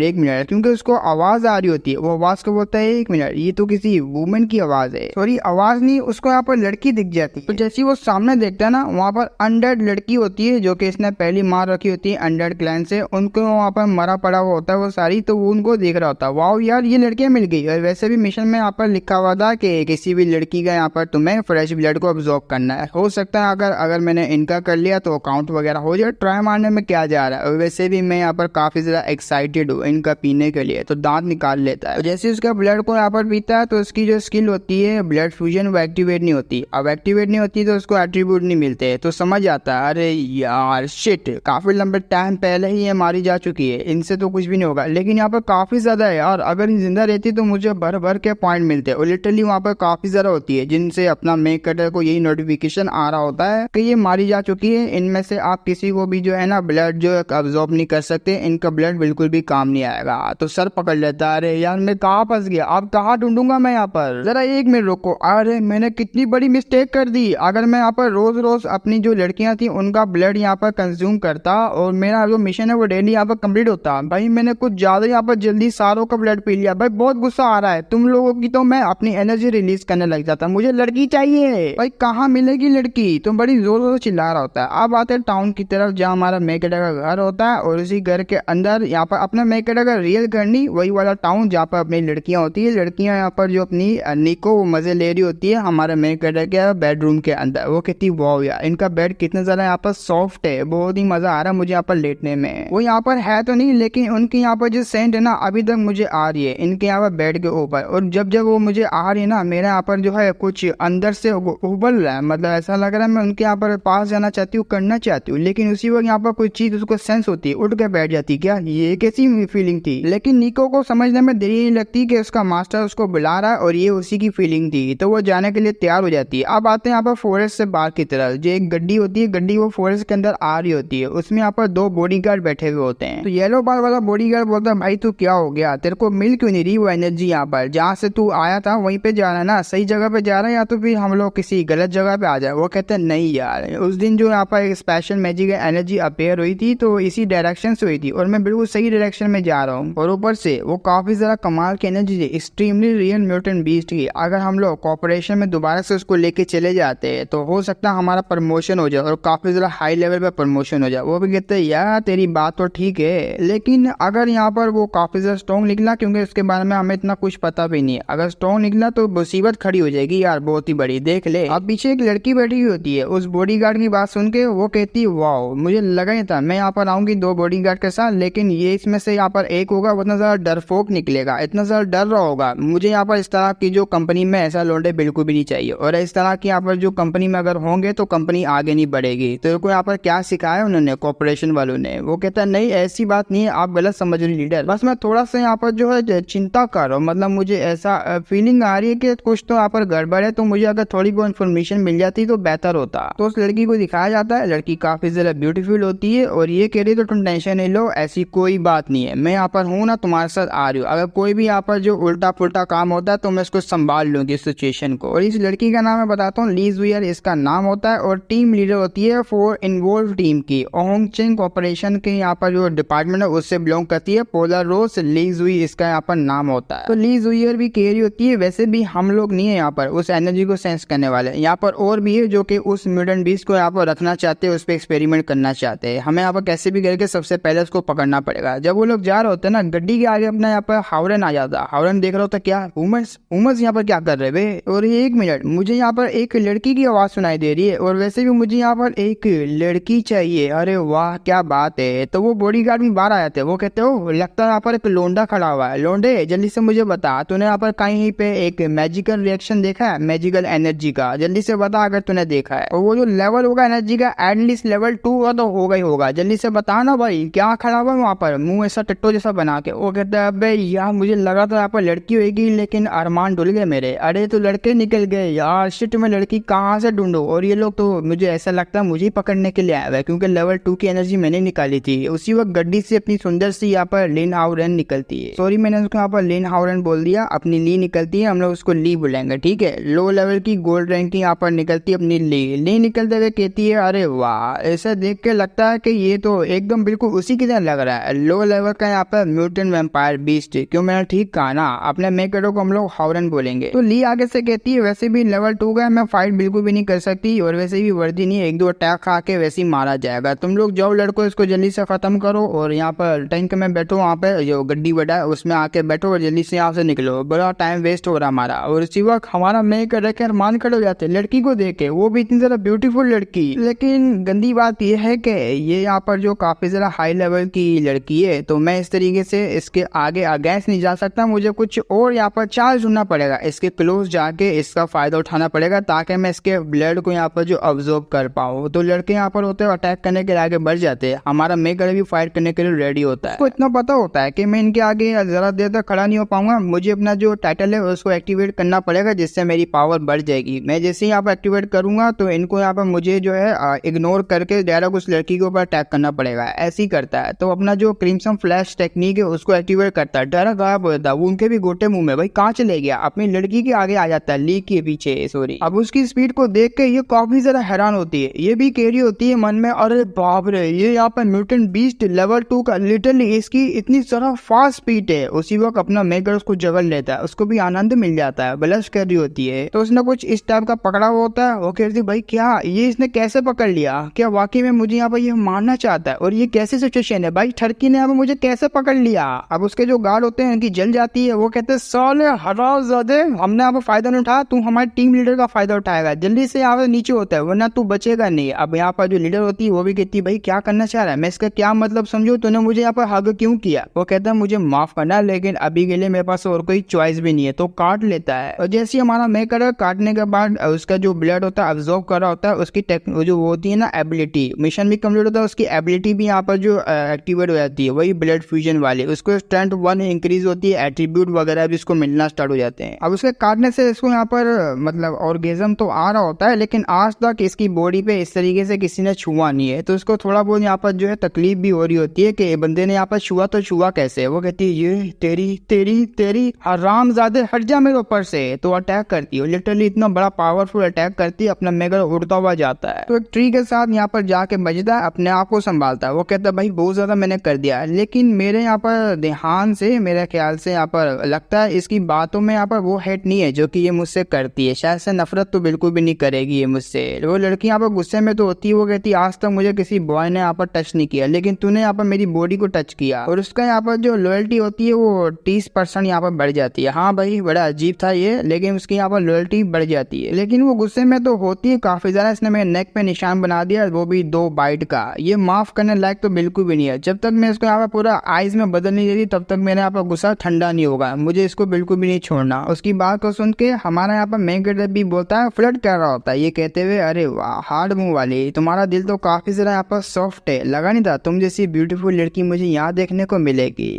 [SPEAKER 1] मिनट क्योंकि उसको आवाज आ रही होती है, वो आवाज को बोलता है 1 मिनट, ये तो किसी वुमेन की आवाज है। सॉरी आवाज नहीं, उसको यहाँ पर लड़की दिख जाती है। तो जैसे वो सामने देखता है ना, वहाँ पर अनडेड लड़की होती है जो कि इसने पहली मार रखी होती है अनडेड क्लैन से, उनको वहाँ पर मरा पड़ा हुआ होता है वो सारी, तो वो उनको देख रहा होता है। वाओ यार ये लड़कियां मिल गई। और वैसे भी मिशन में यहाँ पर लिखा हुआ था कि किसी भी लड़की का यहाँ पर तुम्हें फ्रेश ब्लड को ऑब्जॉर्व करना है। हो सकता है अगर मैंने इनका कर लिया तो अकाउंट वगैरह हो जाए, ट्राई मारने में क्या जा रहा है। और वैसे भी मैं यहाँ पर काफी ज्यादा एक्साइटेड हूँ इनका पीने के लिए, तो दांत निकाल लेता है। जैसे उसका ब्लड को यहाँ पर पीता है तो उसकी जो स्किल होती है ब्लड फ्यूजन वो एक्टिवेट नहीं होती। अब एक्टिवेट नहीं होती तो उसको एट्रीब्यूट नहीं मिलते, तो समझ आता है अरे यार शिट, काफी लंबे टाइम पहले ही ये मारी जा चुकी है, इनसे तो कुछ भी नहीं होगा। लेकिन यहाँ पर काफी ज्यादा है यार, अगर जिंदा रहती तो मुझे भर भर के पॉइंट मिलते, और लिटरली वहाँ पर काफी ज्यादा होती है, जिनसे अपना मेक कटर को यही नोटिफिकेशन आ रहा होता है कि ये मारी जा चुकी है। इनमें से आप किसी को भी जो है ना ब्लड जो अब्जॉर्ब नहीं कर सकते, इनका ब्लड बिल्कुल भी काम नहीं आएगा। तो सर पकड़ लेता है, अरे यार मैं कहाँ फंस गया, अब कहाँ ढूंढूंगा मैं यहाँ पर, जरा 1 मिनट रुको। अरे मैंने कितनी बड़ी मिस्टेक कर दी। अगर मैं यहाँ पर रोज रोज अपनी जो लड़कियां थी उनका ब्लड यहाँ पर कंज्यूम करता और मेरा जो मिशन है वो डेली यहाँ पर कंप्लीट होता, भाई मैंने कुछ ज्यादा यहाँ पर जल्दी सारों का ब्लड पी लिया। भाई बहुत गुस्सा आ रहा है तुम लोगों की, तो मैं अपनी एनर्जी रिलीज करने लग जाता। मुझे लड़की चाहिए, भाई कहाँ मिलेगी लड़की, तुम बड़ी जोर जोर चिल्ला रहा होता है। अब आते हैं टाउन की तरफ जहाँ हमारा मेकेडा का घर होता है, और उसी घर के अंदर यहाँ पर अपना मेकेडा का रियल घर नहीं, वही वाला टाउन जहाँ पर अपनी लड़कियां होती है। लड़कियां यहाँ पर जो अपनी निको वो मजे ले रही होती है हमारे मेकेडा के बेडरूम के अंदर। वो कहती वाओ यार इनका बेड कितना ज्यादा यहाँ पर सॉफ्ट है, बहुत ही मजा आ रहा है मुझे यहाँ पर लेटने में। वो यहाँ पर है तो नहीं, लेकिन उनकी यहाँ पर जो सेंट है ना अभी तक मुझे आ रही है इनके यहाँ पर बेड के ऊपर, और जब जब वो मुझे आ रही है ना मेरे यहाँ पर जो है कुछ अंदर से उबल रहा है, मतलब ऐसा लग रहा है मैं उनके यहाँ पर पास जाना चाहती हूँ, करना चाहती हूँ, लेकिन उसी वक्त यहाँ पर कोई चीज उसको सेंस होती है, उठ के बैठ जाती। क्या ये कैसी फीलिंग थी? लेकिन निको को समझने में देरी नहीं लगती कि उसका मास्टर उसको बुला रहा है और ये उसी की फीलिंग थी, तो वो जाने के लिए तैयार हो जाती है। अब आते हैं यहाँ पर फॉरेस्ट से बाहर की तरफ, जो एक गड्डी होती है, गड्डी वो फॉरेस्ट के अंदर आ रही होती है, उसमें यहाँ पर 2 बॉडीगार्ड बैठे हुए होते हैं। तो येलो बाल वाला बॉडीगार्ड बोलता है भाई तू क्या हो गया, तेरे को मिल क्यों नहीं रही वो एनर्जी, यहाँ पर जहाँ से तू आया था वहीं पे जा रहा है ना, सही जगह पे जा रहा है या तो फिर हम लोग किसी गलत जगह पे आ जाए। वो कहते हैं नहीं यार, उस दिन जो यहाँ पर एक स्पेशल मैजिक एनर्जी अपेयर हुई थी तो इसी डायरेक्शन से हुई थी और मैं बिल्कुल सही डायरेक्शन में जा रहा हूँ। और ऊपर से वो काफी ज्यादा कमाल की एनर्जी थी, एक्सट्रीमली रियल म्यूटेंट बीस्ट की। अगर हम लोग कॉर्पोरेशन में दोबारा से उसको लेके चले जाते हैं तो हो सकता है हमारा प्रमोशन हो जाए और काफी ज्यादा हाई लेवल पे प्रमोशन हो जाए। वो भी कहते हैं यार तेरी बात तो ठीक है, लेकिन अगर यहाँ पर वो काफी ज्यादा स्ट्रॉन्ग निकला, क्योंकि उसके बारे में हमें इतना कुछ पता भी नहीं है, अगर स्ट्रॉन्ग निकला तो मुसीबत खड़ी हो जाएगी यार बहुत ही बड़ी। देख ले अब पीछे एक लड़की बैठी हुई होती है, उस बॉडीगार्ड की बात सुन के वो कहती है वाओ मुझे लगा ही था मैं यहाँ पर आऊंगी 2 बॉडीगार्ड के साथ, लेकिन ये इसमें से यहाँ पर एक होगा वो इतना ज्यादा डरपोक निकलेगा, इतना ज्यादा डर रहा होगा। मुझे यहाँ पर इस तरह की जो कंपनी में ऐसा लौंडे बिल्कुल भी नहीं चाहिए, और इस तरह की यहाँ पर जो कंपनी में अगर होंगे तो कंपनी आगे नहीं बढ़ेगी। तो इनको यहाँ पर क्या सिखाया उन्होंने कॉर्पोरेशन वालों ने? वो कहता है नहीं ऐसी बात नहीं है, आप गलत समझ रहे लीडर, बस मैं थोड़ा सा यहाँ पर जो है चिंता कर रहा हूँ, मतलब मुझे ऐसा फीलिंग आ रही है कि कुछ तो यहाँ पर गड़बड़ है, तो मुझे अगर थोड़ी बहुत इन्फॉर्मेशन मिल जाती तो बेहतर होता। तो उस लड़की को दिखाया जाता है, लड़की काफी ज्यादा ब्यूटीफुल होती है और ये कह रही है तो तुम टेंशन नहीं लो, ऐसी कोई बात नहीं है, मैं यहाँ पर हूँ ना, तुम्हारे साथ आ रही हूँ, अगर कोई भी यहाँ पर जो उल्टा पुल्टा काम होता है तो मैं इसको संभाल लूंगी इस सिचुएशन को। और इस लड़की का नाम मैं बताता हूँ, ली जुइयर इसका नाम होता है और टीम लीडर होती है फॉर इन्वॉल्व टीम की। ओंगचिंग ऑपरेशन के यहाँ पर जो डिपार्टमेंट है उससे बिलोंग करती है। पोलर रोज ली जुई इसका यहाँ पर नाम होता है। तो ली जुइयर भी कह रही होती है वैसे भी हम लोग नहीं है यहाँ पर उस एनर्जी को सेंस करने वाले, यहाँ पर और भी है जो कि उस म्यूटेंट बीस्ट को यहाँ पर रखना चाहते हैं, उस पर एक्सपेरिमेंट करना चाहते हैं। हमें यहाँ पर कैसे भी करके सबसे पहले उसको पकड़ना पड़ेगा। जब वो लोग जा रहे होते हैं ना, गड्डी के आगे अपना यहाँ पर हावरन आ जाता है। हावरन देख रहा होता क्या उमस उमस यहाँ पर क्या कर रहे वे, और ये 1 मिनट, मुझे यहाँ पर एक लड़की की आवाज सुनाई दे रही है और वैसे भी मुझे यहाँ पर एक लड़की चाहिए। अरे वाह क्या बात है। तो वो बॉडीगार्ड भी बाहर आ जाते हैं, वो कहते हो लगता है यहाँ पर एक लोंडा खड़ा हुआ है, लोंडे जल्दी से मुझे बता तूने यहाँ पर कहीं पे एक मैजिकल रिएक्शन देखा है, मैजिकल एनर्जी का, जल्दी से बता अगर तूने देखा है। और वो जो लेवल होगा एनर्जी का एटलीस्ट लेवल 2 का तो होगा ही होगा, जल्दी से बता ना भाई क्या खड़ा हुआ वहाँ पर मुंह ऐसा टट्टो जैसा बना के। वो कहता है अबे यार मुझे लगा था यहाँ पर लड़की होगी लेकिन अरमान डुल गए मेरे, अरे तो लड़के निकल गए यार, शिट मैं लड़की कहाँ से ढूंढूं। और ये लोग तो मुझे ऐसा लगता है मुझे पकड़ने के लिए आया हुआ है क्योंकि लेवल 2 की एनर्जी मैंने निकाली थी। उसी वक्त गड्डी से अपनी सुंदर सी यहाँ पर लिन हावरन निकलती है, सॉरी मैंने उसको यहाँ पर लिन हावरन बोल दिया, अपनी ली निकलती है, हम लोग उसको ली बुलाएंगे ठीक है। लो लेवल की गोल्ड रैंक की यहाँ पर निकलती है अपनी ली निकलते हुए कहती है अरे वाह, ऐसा देख के लगता है कि ये तो एकदम बिल्कुल उसी की तरह लग रहा है, लो लेवल का यहाँ पर म्यूटेंट वैम्पायर बीस्ट। क्यों मैंने ठीक कहा ना, अपने मेकरो को हम लोग हावरन बोलेंगे। तो ली आगे से कहती है वैसे भी लेवल 2 का मैं फाइट बिल्कुल भी नहीं कर सकती और वैसे भी वर्दी नहीं है, 1-2 अटैक खा के वैसे ही मारा जाएगा, तुम लोग जाओ लड़को इसको जल्दी से खत्म करो और यहाँ पर टैंक में बैठो, वहाँ पे जो गड्डी बड़ा है उसमें आके बैठो और जल्दी से यहाँ से निकलो, बड़ा टाइम वेस्ट हो रहा हमारा। और इसी वक्त हमारा मेकर रख कर मान खड़े हो जाते लड़की को देख के, वो भी इतनी ज्यादा ब्यूटीफुल लड़की। लेकिन गंदी बात यह है कि ये यहाँ पर जो काफी ज्यादा हाई लेवल की लड़की है तो मैं इस तरीके से इसके आगे अगेंस्ट नहीं जा सकता, मुझे कुछ और यहाँ पर चार्ज ढूंढना पड़ेगा, इसके क्लोज जाके इसका फायदा उठाना पड़ेगा ताकि मैं इसके ब्लड को यहाँ पर जो ऑब्जर्व कर पाऊँ। तो लड़के यहाँ पर होते हैं अटैक करने के लिए आगे बढ़ जाते हैं, हमारा मेकर भी फाइट करने के लिए रेडी होता है। उसको इतना पता होता है कि मैं इनके आगे जरा देर तक खड़ा नहीं हो पाऊंगा, मुझे अपना जो टाइटल है उसको एक्टिवेट करना पड़ेगा जिससे मेरी पावर बढ़ जाएगी। मैं जैसे ही यहाँ पर एक्टिवेट करूंगा तो इनको यहाँ पर मुझे जो है इग्नोर करके डायरेक्ट उस लड़की के ऊपर अटैक करना पड़ेगा, ऐसे ही करता है। तो अपना जो क्रिम्सन फ्लैश टेक्निक है उसको एक्टिवेट करता है, डायरेक्ट गायब हो जाता है, वो उनके भी गोटे मुंह में, भाई कहाँ चले गया, अपनी लड़की के आगे आ जाता है, ली के पीछे सॉरी। अब उसकी स्पीड को देख के ये काफी ज्यादा हैरान होती है, ये भी कह रही होती है मन में अरे बाप रे ये यहाँ पर म्यूटेंट बीस्ट लेवल 2 का, लिटरली इसकी इतनी ज्यादा फास्ट स्पीड है। उसी वक्त अपना मेकर उसको जगल लेता है, उसको भी आनंद मिल जाता है, ब्लश कर रही होती है। तो उसने कुछ इस टाइप का पकड़ा हुआ होता है, वो कहती है भाई क्या ये इसने कैसे पकड़ लिया, क्या वाकई में मुझे यहाँ पर ये मारना चाहता है और ये कैसी सिचुएशन है भाई, ठरकी ने यहाँ पर मुझे कैसे पकड़ लिया। अब उसके जो गार्ड होते हैं उनकी जल जाती है, वो कहते हैं साले हरामजादे हमने यहाँ पर फायदा नहीं उठाया, तू हमारे टीम लीडर का फायदा उठाएगा, जल्दी से यहाँ पर नीचे होता है वरना तू बचेगा नहीं। अब यहाँ पर जो लीडर होती है वो भी कहती है भाई क्या करना चाह रहा है, मैं इसका क्या मतलब समझू, तूने मुझे यहाँ पर हग क्यों किया। वो कहता है मुझे माफ करना लेकिन अभी के लिए मेरे पास और कोई चॉइस भी नहीं है, तो काट लेता है। और जैसे हमारा मेकर काटने के बाद उसका जो ब्लड होता है अब्जॉर्ब कर रहा होता है, उसकी जो होती है ना एबिलिटी, मिशन भी कम्प्लीट होता है, उसकी एबिलिटी भी यहाँ पर जो एक्टिवेट हो जाती है वही ब्लड फ्यूजन वाली, उसको स्ट्रेंथ 1 इंक्रीज होती है, एट्रीब्यूट वगैरह भी इसको मिलना स्टार्ट हो जाते हैं। अब उसके काटने से इसको यहाँ पर मतलब ऑर्गेजम तो आ रहा होता है लेकिन आज तक इसकी बॉडी पे इस तरीके से किसी ने छुआ नहीं है, तो इसको थोड़ा बहुत यहाँ पर जो है तकलीफ भी हो रही होती है कि बंदे ने यहाँ पर छुआ तो छुआ कैसे। वो कहती है ये तेरी तेरी तेरी हरामजादे हट जा मेरे ऊपर से, तो अटैक करती है, लिटरली इतना बड़ा पावरफुल अटैक करती है, अपना मेकर उड़ता हुआ जाता है। तो एक ट्री के साथ यहाँ पर जाके बजता है, अपने आप को संभालता है, वो कहता है भाई बहुत ज्यादा मैंने कर दिया लेकिन मेरे यहाँ पर ध्यान से मेरे ख्याल से यहाँ पर लगता है इसकी बातों में यहाँ पर वो हेट नहीं है जो कि ये मुझसे करती है, शायद से नफरत तो बिल्कुल भी नहीं करेगी ये मुझसे। वो लड़की यहाँ पर गुस्से में तो होती है, वो कहती है आज तक मुझे किसी बॉय ने यहाँ पर टच नहीं किया लेकिन तूने यहाँ पर मेरी बॉडी को टच किया, और उसका यहाँ पर जो लॉयल्टी होती है वो 30% यहाँ पर बढ़ जाती है। हाँ भाई बड़ा अजीब था ये, लेकिन उसकी यहाँ पर लॉयल्टी बढ़ जाती है, लेकिन वो गुस्से में तो होती है काफी ज्यादा, इसने मेरे नेक पे निशान बना दिया वो भी 2 बाइट का, ये माफ करने लायक तो बिल्कुल भी नहीं है। जब तक मैं इसको यहाँ पर पूरा आइज में बदल नहीं देती तब तक मेरे यहाँ पर गुस्सा ठंडा नहीं होगा, मुझे इसको बिल्कुल भी नहीं छोड़ना। उसकी बात को सुन के हमारा यहाँ पर मेकर भी बोलता है, फ्लर्ट कर रहा होता है ये कहते हुए अरे वाह हार्ड मुंह वाली, तुम्हारा दिल तो काफी ज्यादा यहाँ पर सॉफ्ट है, लगा नहीं था तुम जैसी ब्यूटीफुल लड़की मुझे यहाँ देखने को मिलेगी,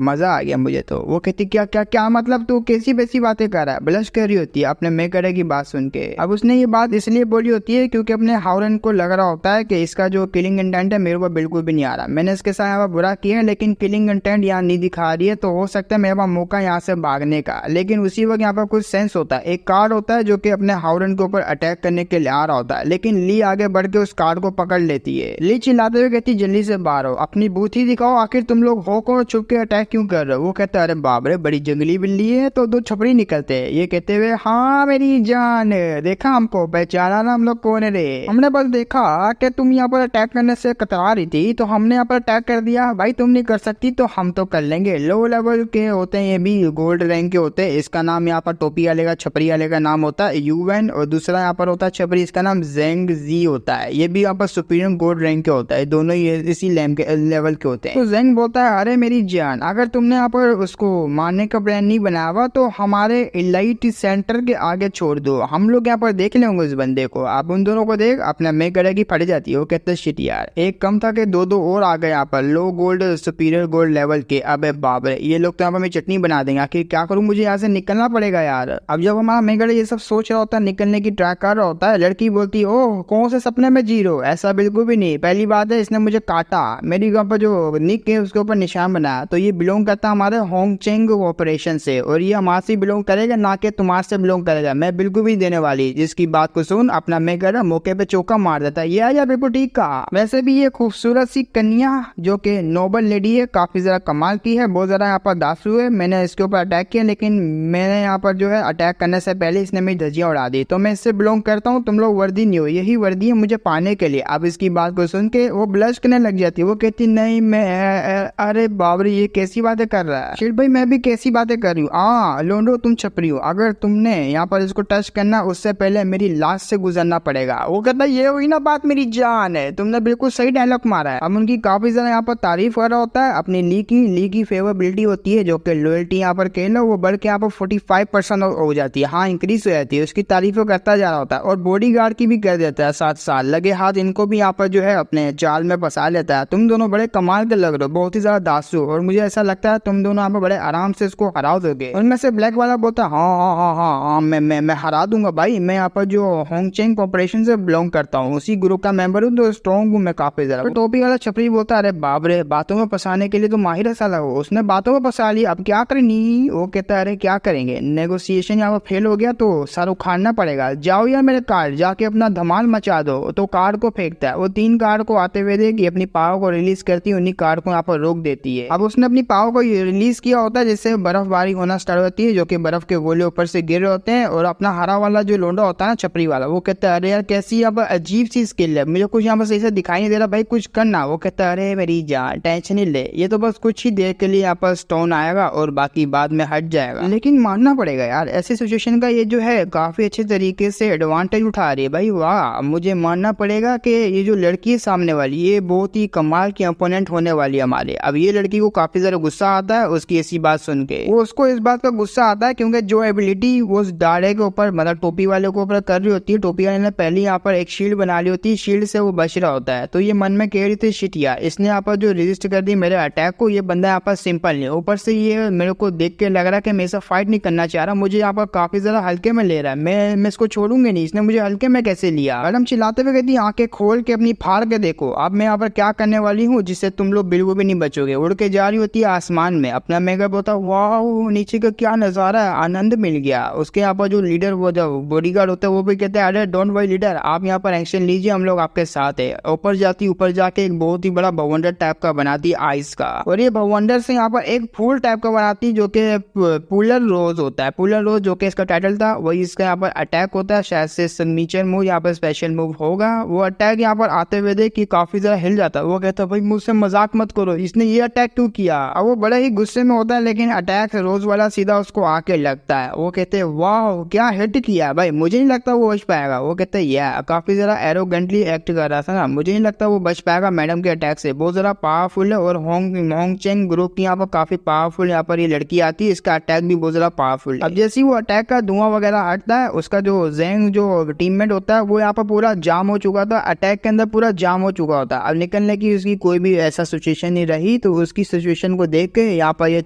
[SPEAKER 1] मजा आ गया मुझे तो। वो कहती क्या क्या क्या मतलब तू कैसी वैसी बातें कर रहा है, ब्लश कर रही होती है, अपने मेगरा की बात सुन के। अब उसने ये बात इसलिए बोली होती है क्योंकि अपने हाउरन को लग रहा होता है कि इसका जो किलिंग इंटेंट है मेरे को बिल्कुल भी नहीं आ रहा, मैंने इसके साथ यहाँ पर बुरा किया है लेकिन किलिंग इंटेंट यहाँ नहीं दिखा रही है, तो हो सकता है मेरे पास मौका यहाँ से भागने का। लेकिन उसी वक्त यहाँ पर कुछ सेंस होता है, एक कार्ड होता है जो कि अपने हाउरन के ऊपर अटैक करने के लिए आ रहा होता है, लेकिन ली आगे बढ़ के उस कार्ड को पकड़ लेती है। ली चिल्लाते हुए कहती जल्दी से बाहर हो, अपनी बूथी दिखाओ, आखिर तुम लोग हो कौन, छुप के अटैक क्यों कर रहे हो। वो कहता है अरे बाप रे बड़ी जंगली बिल्ली है, तो दो छपरी निकलते हैं। ये कहते हुए हाँ मेरी जान, देखा हमको पहचाना ना हम लोग कौन है रे, हमने बस देखा कि तुम यहाँ पर अटैक करने से कतरा रही थी तो हमने यहाँ पर अटैक कर दिया। भाई तुम नहीं कर सकती तो हम तो कर लेंगे। लो लेवल के होते हैं ये भी, गोल्ड रैंक के होते हैं। इसका नाम यहाँ पर टोपी वाले का, छपरी वाले का नाम होता है यूएन, और दूसरा यहाँ पर होता है छपरी, इसका नाम जेंग जी होता है। ये भी यहाँ पर सुपीरियर गोल्ड रैंक के होता है, दोनों ही इसी लेवल के होते हैं। तो जेंग बोलता है अरे मेरी जान, अगर तुमने यहाँ पर उसको मारने का प्लान नहीं बनाया हुआ तो हमारे इलाइट सेंटर के आगे छोड़ दो, हम लोग यहाँ पर देख लेंगे उस बंदे को। आप उन दोनों को देख, अपना मेगरा की फट जाती है। वो कहते शिट यार, एक कम था कि दो दो और आ गए यहाँ पर लो गोल्ड सुपीरियर गोल्ड लेवल के। अबे बाप रे, ये लोग तो यहाँ पर मेरी चटनी बना देंगे, आखिर क्या करूँ, मुझे यहाँ से निकलना पड़ेगा यार। अब जब हमारा मेगरा ये सब सोच रहा होता है, निकलने की ट्राई कर रहा होता है, लड़की बोलती ओह कौन से सपने में जी रहे हो, ऐसा बिल्कुल भी नहीं, पहली बात है इसने मुझे काटा, मेरी यहाँ पर जो निक है उसके ऊपर निशान बनाया, तो ये बिलोंग करता है हमारे होंगचेंग ऑपरेशन से, और ये हमारे से बिलोंग करेगा ना कि तुम्हारे से बिलोंग करेगा, मैं बिल्कुल भी देने वाली। जिसकी बात को सुन अपना मेगरा मौके पे चौका मार देता है। ये आया बिल्कुल ठीक कहा। वैसे भी ये खूबसूरत सी कन्या जो कि नोबल लेडी है, काफी ज्यादा कमाल की है, बहुत ज्यादा यहाँ पर दासू है। मैंने इसके ऊपर अटैक किया, लेकिन मैंने यहाँ पर जो है अटैक करने से पहले इसने मेरी धज्जियां उड़ा दी, तो मैं इससे बिलोंग करता हूँ, तुम लोग वर्दी नहीं हो, यही वर्दी है मुझे पाने के लिए। अब इसकी बात को सुन के वो ब्लश करने लग जाती है। वो कहती नहीं मैं, अरे बाबरी ये कैसी बातें कर रहा है शिट भाई, मैं भी कैसी बातें कर रही हूँ। हाँ लोंडो तुम छपरी हो, अगर तुमने यहाँ पर इसको टच करना उससे पहले मेरी लाश से गुजरना पड़ेगा। वो कहता है ये हुई ना बात मेरी जान है, तुमने बिल्कुल सही डायलॉग मारा है। अब उनकी काफी ज्यादा यहाँ पर तारीफ कर रहा होता है अपनी ली की फेवरेबिलिटी होती है जो कि लॉयल्टी यहाँ पर कह लो, वो बढ़ के यहाँ पर 45% हो जाती है, हाँ इंक्रीज हो जाती है। उसकी तारीफों करता जा रहा होता है और बॉडी गार्ड की भी कर देता है, साथ साथ लगे हाथ इनको भी यहाँ पर जो है अपने जाल में फंसा लेता है। तुम दोनों बड़े कमाल के लग रहे हो, बहुत ही ज्यादा दासू, और मुझे ऐसा लगता है तुम दोनों यहाँ पर बड़े आराम से इसको हरा दोगे। उनमें से ब्लैक वाला बोलता है हाँ हाँ हाँ हाँ हाँ मैं हरा दूंगा भाई, मैं यहाँ पर जो होंगचेंग कॉर्पोरेशन से बिलोंग करता हूँ, उसी ग्रुप का मेंबर हूँ, तो स्ट्रॉन्ग हूँ मैं काफी ज्यादा। तो टोपी वाला छपरी बोलता है अरे बाप रे, बातों में फंसाने के लिए तो माहिर है साला, वो उसने बातों में फंसा लिया, अब क्या करनी। वो कहता है अरे क्या करेंगे, नेगोशिएशन यहाँ पर फेल हो गया तो सर उखाड़ना पड़ेगा, जाओ यार मेरे कार जाके अपना धमाल मचा दो। तो कार को फेंकता है, वो 3 कार को आते हुए देखी अपनी पावर को रिलीज करती है, उन्हीं कार को यहाँ पर रोक देती है। अब उसने अपनी पावर को रिलीज किया होता है जिससे बर्फबारी होना स्टार्ट होती है, जो कि बर्फ के गोले ऊपर से गिर रहे होते हैं। और अपना हरा वाला जो लोंडा होता है ना छपरी वाला, वो कहता है अरे यार कैसी यहाँ पर अजीब सी स्किल है, मुझे कुछ यहाँ पर सही से दिखाई नहीं दे रहा भाई, कुछ करना। वो कहता है अरे मेरी जान टेंशन ही ले, ये तो बस कुछ ही देर के लिए यहाँ पर स्टोन आएगा और बाकी बाद में हट जाएगा। लेकिन मानना पड़ेगा यार ऐसी सिचुएशन का ये जो है काफी अच्छे तरीके से एडवांटेज उठा रही है भाई, वाह। मुझे मानना पड़ेगा कि ये जो लड़की है सामने वाली, ये बहुत ही कमाल की अपोनेंट होने वाली है हमारे। अब ये लड़की को काफी ज्यादा गुस्सा आता है उसकी ऐसी बात सुन के, वो उसको इस बात का गुस्सा आता है क्योंकि जो एबिलिटी वो उस दाढ़े के ऊपर मतलब टोपी वाले के ऊपर कर रही होती है, टोपी वाले ने पहले यहाँ पर एक शील्ड बना ली होती है, शील्ड से वो बच रहा होता है। तो ये मन में कह रही थी शिट यार, इसने यहाँ पर जो रेजिस्ट कर दी मेरे अटैक को, ये बंदा यहाँ पर सिंपल नहीं, ऊपर से ये मेरे को देख के लग रहा है कि मेरे साथ फाइट नहीं करना चाह रहा, मुझे यहाँ पर काफी ज्यादा हल्के में ले रहा है, मैं इसको छोड़ूंगी नहीं, इसने मुझे हल्के में कैसे लिया। मैडम चिल्लाते हुए कहती आंखें खोल के अपनी फाड़ के देखो, अब मैं यहाँ पर क्या करने वाली हूँ जिससे तुम लोग बिल्कुल भी नहीं बचोगे। उड़ के जा रही होती है आसमान में, अपना मेगा बोलता वाह नीचे का क्या नजारा है, आनंद मिल गया। उसके यहाँ पर जो लीडर वो जो बॉडीगार्ड होता है वो भी कहते हैं अरे डोंट वरी लीडर, आप यहाँ पर एक्शन लीजिए, हम लोग आपके साथ है। ऊपर जाती, ऊपर जाके एक बहुत ही बड़ा भवंडर टाइप का बनाती आइस का, और ये भवंडर से यहाँ पर एक फूल टाइप का बनाती जो कि पुलर रोज होता है, पुलर रोज जो कि इसका टाइटल था, वही इसका यहाँ पर अटैक होता है। शायद से सिग्नेचर मूव यहाँ पर स्पेशल मूव होगा। वो अटैक यहाँ पर आते हुए देख कि काफी ज्यादा हिल जाता है। वो कहता है भाई मुझसे मजाक मत करो, इसने ये अटैक क्यों किया। अब वो बड़े ही गुस्से में होता है, लेकिन अटैक रोज वाला सीधा उसको आके लगता है। वो कहते हैं वाह क्या हिट किया भाई, मुझे नहीं लगता वो बच पाएगा। वो कहते हैं यार काफी ज्यादा एरोगेंटली एक्ट कर रहा था ना, मुझे नहीं लगता वो बच पाएगा मैडम के अटैक से, बहुत ज्यादा पावरफुल है। और होंगचेंग ग्रुप की यहाँ पर काफी पावरफुल यहाँ पर ये लड़की आती है, इसका अटैक भी बहुत ज्यादा पावरफुल है। अब जैसे वो अटैक का धुआं वगैरह हटता है, उसका जो जेंग जो टीममेट होता है वो यहाँ पर पूरा जाम हो चुका था, अटैक के अंदर पूरा जाम हो चुका होता है। अब निकलने की उसकी कोई भी ऐसा सिचुएशन नहीं रही, तो उसकी सिचुएशन को देख के यहाँ पर ये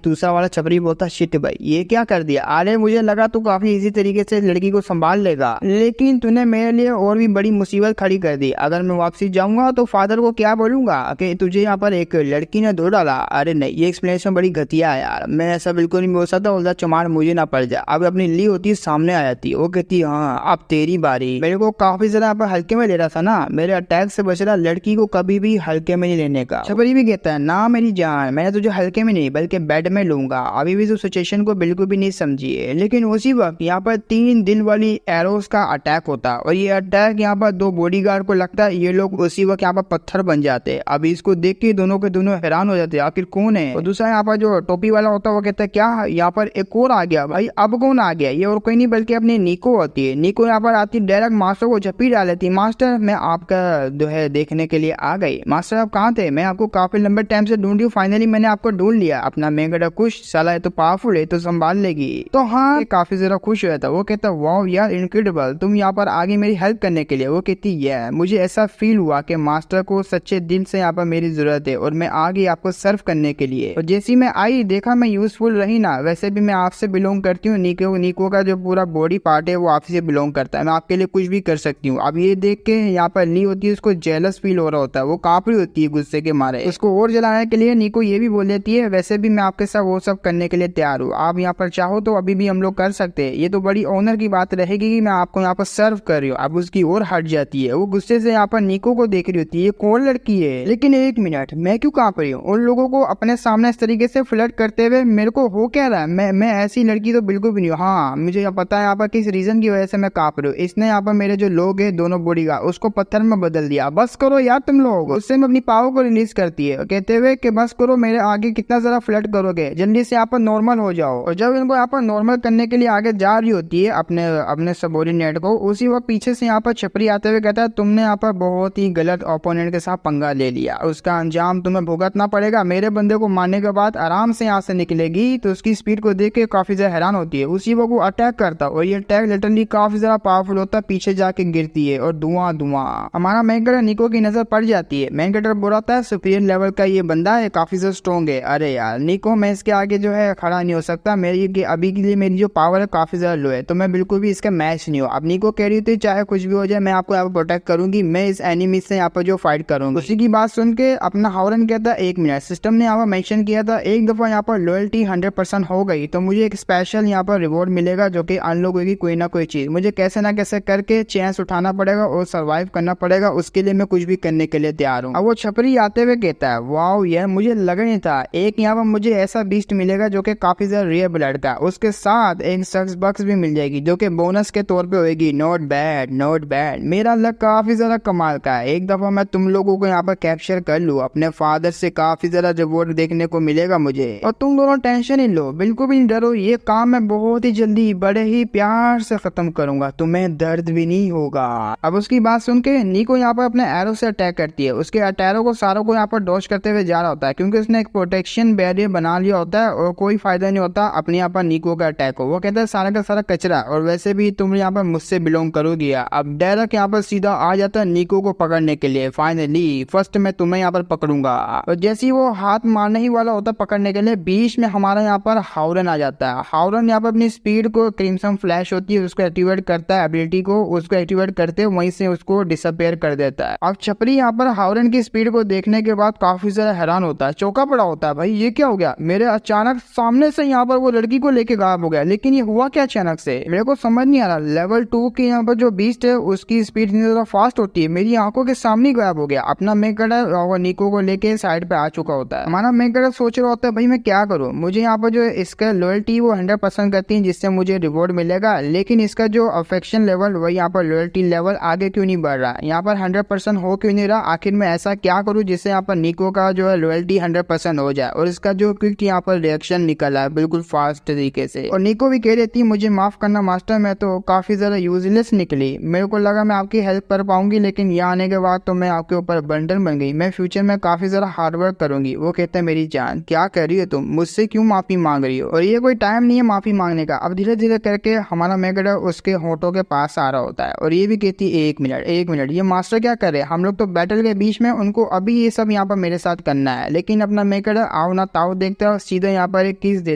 [SPEAKER 1] दूसरा वाला छपरी बोलता शिट भाई ये क्या कर दिया, अरे मुझे लगा तू काफी इजी तरीके तरीके से लड़की को संभाल लेगा, लेकिन तूने मेरे लिए और भी बड़ी मुसीबत खड़ी कर दी। अगर मैं वापसी जाऊंगा तो फादर को क्या बोलूंगा कि तुझे यहाँ पर एक लड़की ने धो डाला। अरे नहीं, ये एक्सप्लेनेशन बड़ी घटिया है यार, मैं ऐसा बिल्कुल नहीं बोल सकता। उल्टा चमार मुझे ना पड़ जाए। अब अपनी ली होती सामने आ जाती, वो कहती हाँ अब तेरी बारी। मेरे को काफी ज्यादा यहाँ पर हल्के में ले रहा था ना, मेरे अटैक से बच रहा। लड़की को कभी भी हल्के में नहीं लेने का। छपरी भी कहता है ना मेरी जान, मैंने तुझे हल्के में नहीं बल्कि बेड में लूंगा। अभी भी तो सिचुएशन को बिल्कुल भी नहीं समझी है। लेकिन उसी वक्त यहाँ पर 3 दिल वाली एरोस का अटैक होता, और ये अटैक यहाँ पर 2 बॉडीगार्ड को लगता है ये लोग उसी वक्त यहाँ पर पत्थर बन जाते। अभी इसको देख के दोनों के दोनों हैरान हो जाते आखिर कौन है। और दूसरा यहाँ पर जो टोपी वाला होता है वो कहता है क्या यहाँ पर एक और आ गया। भाई अब कौन आ गया, ये और कोई नहीं बल्कि अपनी निको होती है। निको यहाँ पर आती डायरेक्ट मास्टर को झपी डाल लेती। मास्टर मैं आपका जो है देखने के लिए आ गई। मास्टर आप कहाँ थे, मैं आपको काफी लंबे टाइम से ढूंढ रही हूँ, फाइनली मैंने आपको ढूंढ लिया। अपना मेगड़ा खुश, साला है तो पावरफुल है तो संभाल लेगी। तो हाँ काफी ज्यादा खुश हुआ था। वो कहता वाओ यार इनक्रेडिबल, तुम यहाँ पर आगे मेरी हेल्प करने के लिए। वो कहती है मुझे ऐसा फील हुआ कि मास्टर को सच्चे दिल से यहाँ पर मेरी जरूरत है और मैं आ गई आपको सर्व करने के लिए। और जैसी मैं आई देखा मैं यूजफुल रही ना। वैसे भी मैं आपसे बिलोंग करती हूँ, निको का जो पूरा बॉडी पार्ट है वो आप से बिलोंग करता है, मैं आपके लिए कुछ भी कर सकती हूँ। अब ये देख के यहाँ पर ली होती है, उसको जेलस फील हो रहा होता है, वो कांप रही होती है गुस्से के मारे। उसको और जलाने के लिए निको ये भी बोल देती है वैसे भी मैं आपके साथ वो सब करने के लिए तैयार हूँ, आप यहाँ पर चाहो तो अभी भी हम लोग कर सकते हैं। ये तो बड़ी ऑनर की बात रहेगी कि मैं आपको यहाँ पर सर्व कर रही हूँ। अब उसकी और हट जाती है, वो गुस्से से यहाँ पर निको को देख रही होती है, ये कौन लड़की है। लेकिन एक मिनट, मैं क्यों कांप रही हूँ? उन लोगों को अपने सामने इस तरीके से फ्लर्ट करते हुए मेरे को हो क्या रहा है? मैं ऐसी लड़की तो बिल्कुल भी नहीं हूँ। हाँ मुझे पता है यहाँ पर किस रीजन की वजह से मैं कांप रही हूँ। इसने यहाँ पर मेरे जो लोग है दोनों बॉडी का उसको पत्थर में बदल दिया। बस करो यार तुम लोग। उससे मैं अपनी पावर को रिलीज करती है कहते हुए कि बस करो, मेरे आगे कितना ज्यादा फ्लर्ट करोगे, जल्दी से यहाँ पर नॉर्मल हो जाओ। और जब इनको यहाँ पर नॉर्मल करने के लिए आगे जा रही होती है अपने सबॉर्डिनेट को, उसी वक्त पीछे से यहाँ पर छपरी आते हुए कहता है तुमने यहाँ पर बहुत ही गलत ओपोनेंट के साथ पंगा ले लिया, उसका अंजाम तुम्हें भुगतना पड़ेगा। मेरे बंदे को मारने के बाद आराम से यहाँ से निकलेगी। तो उसकी स्पीड को देख के काफी ज्यादा हैरान होती है। उसी वक्त वो अटैक करता और ये अटैक लिटरली काफी ज्यादा पावरफुल होता है, पीछे जाके गिरती है और धुआं धुआं। हमारा मेन कैरेक्टर निको की नजर पड़ जाती है। मेन कैरेक्टर बोलता है सुपीरियर लेवल का ये बंदा है, काफी ज्यादा स्ट्रॉन्ग है। अरे यार निको मैं इसके आगे जो है खड़ा नहीं हो सकता, मेरी अभी के लिए मेरी जो पावर है काफी ज्यादा लो है, तो मैं बिल्कुल भी इसका मैच नहीं हूँ। अब निको कह रही थी चाहे कुछ भी हो जाए मैं आपको यहाँ पर प्रोटेक्ट करूंगी, मैं इस एनिमी से यहाँ पर जो फाइट करूंगी। उसी की बात सुन के अपना हाउरन कहता है 1 मिनट, सिस्टम ने यहाँ पर मेंशन किया था एक दफा यहाँ पर लॉयल्टी 100% हो गई तो मुझे एक स्पेशल यहाँ पर रिवॉर्ड मिलेगा जो कि अनलॉक होगी कोई ना कोई चीज। मुझे कैसे ना कैसे करके चैंस उठाना पड़ेगा और सर्वाइव करना पड़ेगा, उसके लिए मैं कुछ भी करने के लिए तैयार हूँ। अब वो छपरी आते हुए कहता है वाओ यह मुझे लगा नहीं था, एक यहाँ पर मुझे ऐसा बीस्ट मिलेगा जो कि काफी ज्यादा रेयर ब्लड का, उसके साथ एक सक्स बक्स भी मिल जाएगी जो कि बोनस के तौर पे होगी। नॉट बैड नॉट बैड, मेरा लक काफी ज्यादा कमाल का है। एक दफा मैं तुम लोगों को यहाँ पर कैप्चर कर लूँ, अपने फादर से काफी ज्यादा रिवॉर्ड देखने को मिलेगा मुझे। और तुम दोनों टेंशन ही लो, बिल्कुल भी नहीं डरो, ये काम मैं बहुत ही जल्दी बड़े ही प्यार से खत्म करूंगा, तुम्हें दर्द भी नहीं होगा। अब उसकी बात सुन के निको यहाँ पर अपने एरो से अटैक करती है। उसके अटैरो को सारों को यहाँ पर डॉज करते हुए जा रहा होता है क्योंकि उसने एक प्रोटेक्शन बैरियर बना लिया होता है और कोई फायदा नहीं होता अपने यहाँ पर निको का अटैक हो। वो कहता है सारा का सारा कचरा, और वैसे भी तुम यहाँ पर मुझसे बिलोंग करोगी। अब डायरेक्ट यहाँ पर सीधा आ जाता है निको को पकड़ने के लिए। फाइनली फर्स्ट मैं तुम्हें यहाँ पर पकड़ूंगा। और जैसे ही वो हाथ मारने ही वाला होता है पकड़ने के लिए, बीच में हमारा यहाँ पर हाउरन आ जाता है। हाउरन यहाँ पर अपनी स्पीड को क्रिम्सन फ्लैश होती है उसको एक्टिवेट करता है, एबिलिटी को उसको एक्टिवेट करते वहीं से उसको डिसअपेयर कर देता है। अब छपरी यहाँ पर हाउरन की स्पीड को देखने के बाद काफी ज्यादा हैरान होता है, चौंका पड़ा होता है भाई ये क्या हो गया, मेरे अचानक सामने से यहाँ पर वो लड़की को लेके गायब हो गया, लेकिन ये हुआ क्या अचानक से, मेरे को समझ नहीं आ रहा। लेवल 2 की यहाँ पर जो बीस्ट है उसकी स्पीड इतनी ज्यादा फास्ट होती है, मेरी आंखों के सामने गायब हो गया। अपना मेकअप निको को लेके साइड पे आ चुका होता है। हमारा मेकअप सोच रहा होता है भाई मैं क्या करूँ, मुझे यहाँ पर जो इसका लॉयल्टी वो 100% करती है जिससे मुझे रिवॉर्ड मिलेगा, लेकिन इसका जो अफेक्शन लेवल वही यहाँ पर लॉयल्टी लेवल आगे क्यों नहीं बढ़ रहा, यहाँ पर 100% हो क्यों नहीं रहा। आखिर मैं ऐसा क्या करूँ जिससे यहाँ पर निको का जो है लॉयल्टी 100% हो जाए। और इसका जो क्विक यहाँ पर रिएक्शन निकला है बिल्कुल फास्ट तरीके से। और निको भी कह देती है मुझे माफ करना मास्टर, मैं तो काफी ज्यादा यूजलेस निकली, मेरे को लगा मैं आपकी हेल्प कर पाऊंगी लेकिन यहाँ आने के बाद तो मैं आपके ऊपर बंडल बन गई, मैं फ्यूचर में काफी ज्यादा हार्डवर्क करूंगी। वो कहता है मेरी जान क्या कर रही हो तुम, मुझसे क्यों माफी मांग रही हो, और ये कोई टाइम नहीं है माफी मांगने का। अब धीरे धीरे करके हमारा मेगडा उसके होठों के पास आ रहा होता है और ये भी कहती है एक मिनट ये मास्टर क्या कर रहे हैं, हम लोग तो बैटल के बीच में, उनको अभी ये सब यहाँ पर मेरे साथ करना है। लेकिन अपना मेगडा आओ ना ताओ देखता है और सीधा यहाँ पर एक किस दे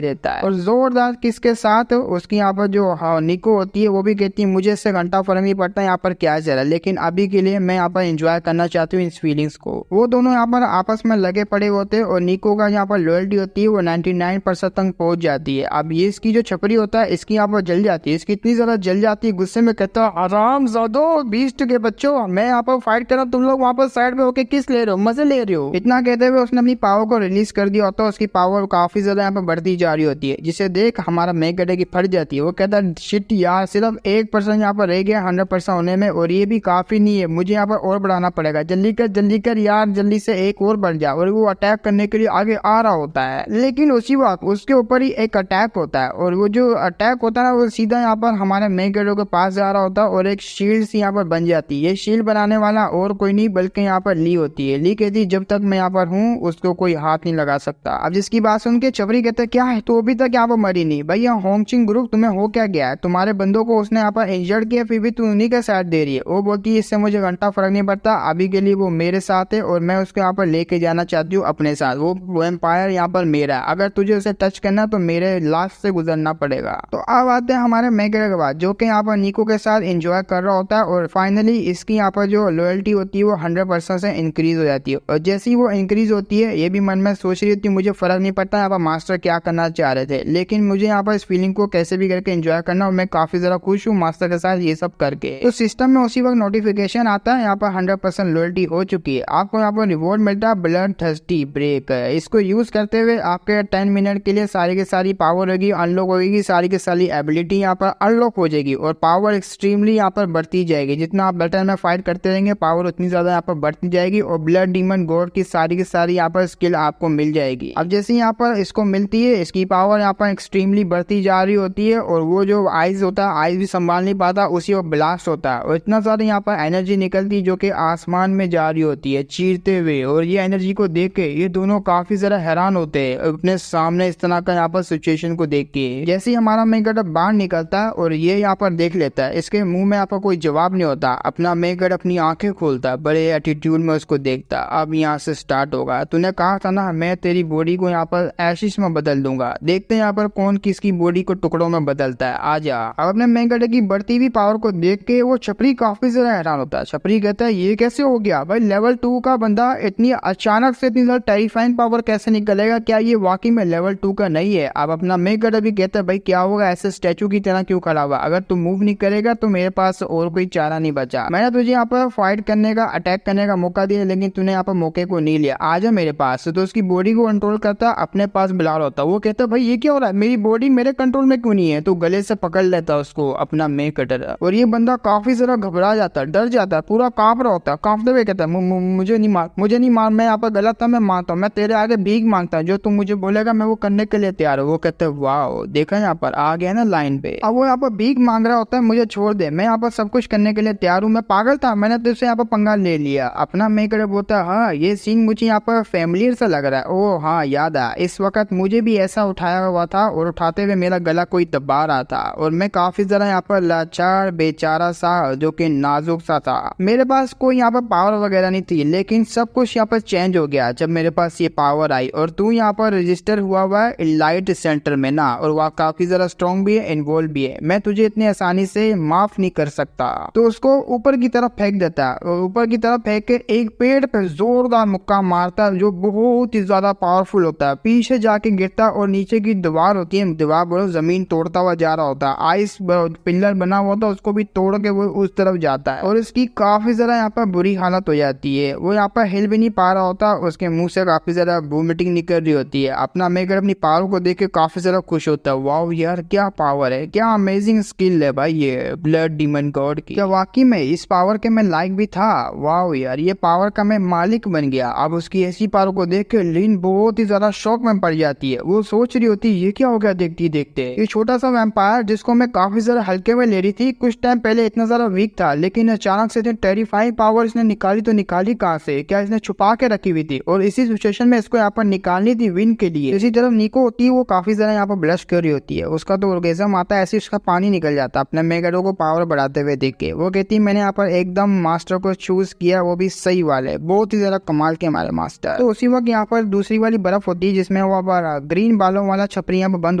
[SPEAKER 1] देता है और जोरदार किस के साथ उसकी यहाँ पर जो जो निको होती है वो भी कहती है मुझे इससे घंटा फर्क नहीं पड़ता यहाँ पर क्या चल रहा है, लेकिन अभी के लिए मैं यहाँ पर एंजॉय करना चाहती हूँ इस फीलिंग्स को। वो दोनों यहाँ पर आपस में लगे पड़े होते हैं और निको का यहाँ पर लॉयल्टी होती है वो 99% तक पहुंच जाती है। अब ये इसकी जो छपरी होता है इसकी यहाँ पर जल जाती है, इसकी इतनी ज्यादा जल जाती है, गुस्से में कहता है आराम ज़ादो बीस्ट के बच्चों, मैं यहाँ पर फाइट कर रहा हूँ, तुम लोग वहाँ पर साइड में होके किस ले रहे हो, मजे ले रहे हो। इतना कहते हुए उसने अपनी पावर को रिलीज कर दिया होता है। उसकी पावर काफी ज्यादा यहाँ पर बढ़ती जा रही होती है, जिसे देख हमारा मेगाडे की फट जाती है। वो कहता है शिट यार, सिर्फ 1% यहाँ पर रह गया 100% होने में, और ये भी काफी नहीं है, मुझे यहाँ पर और बढ़ाना पड़ेगा, जल्दी कर यार, जल्दी से एक और बढ़ जा। और वो अटैक करने के लिए आगे आ रहा होता है, लेकिन उसी वक्त उसके ऊपर ही एक अटैक होता है, और वो जो अटैक होता है वो सीधा यहाँ पर हमारे मेगाडो के पास जा रहा होता है और एक शील्ड सी यहाँ पर बन जाती है। ये शील्ड बनाने वाला और कोई नहीं बल्कि यहाँ पर ली होती है। ली कहती जब तक मैं यहाँ पर हूँ उसको कोई हाथ नहीं लगा सकता। अब जिसकी बात सुन के छपरी कहते क्या है तो अभी तक यहाँ पर मरी नहीं भैया, होंगचिंग ग्रुप तुम्हें हो क्या गया है, तुम्हारे बंदों को उसने यहाँ पर इंजर्ड किया फिर भी तू उन्हीं का साथ दे रही है। वो बोलती है इससे मुझे घंटा फर्क नहीं पड़ता, अभी के लिए वो मेरे साथ है और मैं उसको यहाँ पर लेके जाना चाहती हूँ अपने साथ। वो एम्पायर यहाँ पर मेरा है, अगर तुझे उसे टच करना तो मेरे लास्ट से गुजरना पड़ेगा। तो अब आते हैं हमारे मेगाडो के बाद, जो कि यहाँ पर निको के साथ एंजॉय कर रहा होता है और फाइनली इसकी यहाँ पर जो लॉयल्टी होती है वो 100% से इंक्रीज हो जाती है। और जैसे ही वो इंक्रीज होती है ये भी मन में सोच रही थी मुझे फर्क नहीं पड़ता यहाँ पर मास्टर क्या करना चाह रहे थे, लेकिन मुझे यहाँ पर इस फीलिंग को कैसे भी करके एंजॉय करना, और मैं काफी ज्यादा खुश हूँ मास्टर के साथ ये सब करके। तो सिस्टम में उसी वक्त नोटिफिकेशन आता है यहाँ पर 100% लॉयल्टी हो चुकी है, आपको यहाँ पर रिवॉर्ड मिलता है ब्लड थर्स्टी ब्रेक। इसको यूज करते हुए आपके 10 मिनट के लिए सारी की सारी पावर होगी अनलॉक होगी, सारी की सारी एबिलिटी यहाँ पर अनलॉक हो जाएगी और पावर एक्सट्रीमली यहाँ पर बढ़ती जाएगी। जितना आप बैटल में फाइट करते रहेंगे पावर उतनी ज्यादा यहाँ पर बढ़ती जाएगी और ब्लड डीमन गॉड की सारी यहाँ पर स्किल आपको मिल जाएगी। अब जैसे यहाँ पर इसको मिलती है इसकी पावर यहाँ पर एक्सट्रीमली बढ़ती जा रही होती है और वो जो आइज होता है आइज भी संभाल नहीं पाता, उसी वो ब्लास्ट होता है और इतना ज्यादा यहाँ पर एनर्जी निकलती है जो कि आसमान में जा रही होती है चीरते हुए। और ये एनर्जी को देख के ये दोनों काफी ज्यादा हैरान होते हैं अपने सामने इस तरह का यहाँ पर सिचुएशन को देख के। जैसे ही हमारा मेगाडो बाहर निकलता है और ये यहाँ पर देख लेता है, इसके मुंह में यहाँ पर कोई जवाब नहीं होता, अपना मेगाडो अपनी आंखें खोलता है, बड़े एटीट्यूड में उसको देखता। अब यहाँ से स्टार्ट होगा, तूने कहा था ना मैं तेरी बॉडी को यहाँ पर एशिश में बदल दूंगा, देखते हैं यहाँ पर कौन किसकी बॉडी को टुकड़ों में बदलता है, आजा। अब अपने मेगाडो की बढ़ती हुई पावर को देख के वो छपरी काफी ज्यादा हैरान होता है। छपरी कहता है ये कैसे हो गया भाई, लेवल 2 का बंदा इतनी अचानक से इतनी ज्यादा टेरिफाइंग पावर कैसे निकलेगा, क्या ये वाकई में लेवल 2 का नहीं है। अब अपना मेगाडो भी कहता है भाई क्या होगा, ऐसे स्टैचू की तरह क्यों खड़ा हुआ, अगर तू मूव नहीं करेगा तो मेरे पास और कोई चारा नहीं बचा। मैंने तुझे यहाँ पर फाइट करने का अटैक करने का मौका दिया लेकिन तूने यहाँ पर मौके को नहीं लिया, आजा मेरे पास। तो उसकी बॉडी को कंट्रोल करता अपने पास बुला रहा होता। वो कहता भाई ये क्या हो रहा है, मेरी बॉडी मेरे कंट्रोल में क्यों नहीं है। तो गले से पकड़ लेता उसको अपना मेगाडो और ये बंदा काफी ज्यादा घबरा जाता है, डर जाता है, पूरा कांप रहा होता है। कांपते हुए कहता है मुझे नहीं मार, मैं यहाँ पर गलत था, मैं मानता हूँ, मैं तेरे आगे भीख मांगता हूँ, जो तुम मुझे बोलेगा मैं वो करने के लिए तैयार हूँ। वो कहते हैं वाह देखा यहाँ पर आ गया ना लाइन पे। अब वो यहाँ पर भीख मांग रहा होता है, मुझे छोड़ दे, मैं यहाँ पर सब कुछ करने के लिए तैयार हूँ, मैं पागल था, मैंने तुझसे यहाँ पर पंगा ले लिया। अपना मेगाडो बोलता है हाँ ये सीन मुझे यहाँ पर फैमिलियर सा लग रहा है, ओ हाँ याद आ, इस वक्त मुझे भी ऐसा उठाया हुआ था और उठाते हुए मेरा गला कोई दबा रहा था और मैं काफी ज्यादा यहाँ पर लाचार बेचारा सा जो कि नाजुक सा था। मेरे पास कोई यहाँ पर पावर वगैरह नहीं थी लेकिन सब कुछ यहाँ पर चेंज हो गया जब मेरे पास ये पावर आई और तू यहाँ पर रजिस्टर हुआ है इलाइट सेंटर में ना, और वह काफी ज्यादा स्ट्रॉन्ग भी है, इन्वॉल्व भी है, मैं तुझे इतनी आसानी से माफ नहीं कर सकता। तो उसको ऊपर की तरफ फेंक देता है और ऊपर की तरफ फेंक के एक पेड़ पे जोरदार मुक्का मारता है जो बहुत ही ज्यादा पावरफुल होता है, पीछे जाके गिरता और नीचे की दीवार होती है, दीवार बोलो जमीन तोड़ता हुआ जा रहा होता है, आइस पिलर बना हुआ था उसको भी तोड़ के वो उस तरफ जाता है और इसकी काफी ज्यादा यहाँ पर बुरी हालत हो जाती है। वो यहाँ पर हिल भी नहीं पा रहा होता, उसके मुंह से काफी ज्यादा वोमिटिंग निकल रही होती है। अपना मेकर अपनी पावर को देख के काफी ज्यादा खुश होता है, वाओ यार क्या पावर है, क्या अमेजिंग स्किल है भाई ये ब्लड डीमन गॉड की, क्या वाकई में इस पावर के मैं लायक भी था, वाओ यार ये पावर का मैं मालिक बन गया। अब उसकी ऐसी पावर को देख के लिन बहुत ही ज्यादा शौक में पड़ जाती है, वो सोच रही होती है ये क्या हो गया देखती देखते, ये छोटा सा वैम्पायर जिसको मैं काफी ज्यादा हल्के में ले रही थी कुछ टाइम पहले इतना ज्यादा वीक था लेकिन अचानक से टेरिफाइंग पावर इसने निकाली तो निकाली कहाँ से, क्या इसने छुपा के रखी हुई थी और इसी सिचुएशन में इसको यहाँ पर निकालनी थी विन के लिए। इसी तरफ निको होती है वो काफी ज्यादा यहाँ पर ब्लश कर रही होती है, उसका तो ऑर्गेज़म आता है, ऐसे उसका पानी निकल जाता है अपने मेगाडो को पावर बढ़ाते हुए देख के। वो कहती है मैंने यहाँ पर एकदम मास्टर को चूज किया, वो भी सही वाले, बहुत ही ज्यादा कमाल के हमारे मास्टर। तो उसी वक्त यहाँ पर दूसरी वाली बर्फ होती है जिसमें वो ग्रीन बालों वाला छपरी यहाँ पर बंद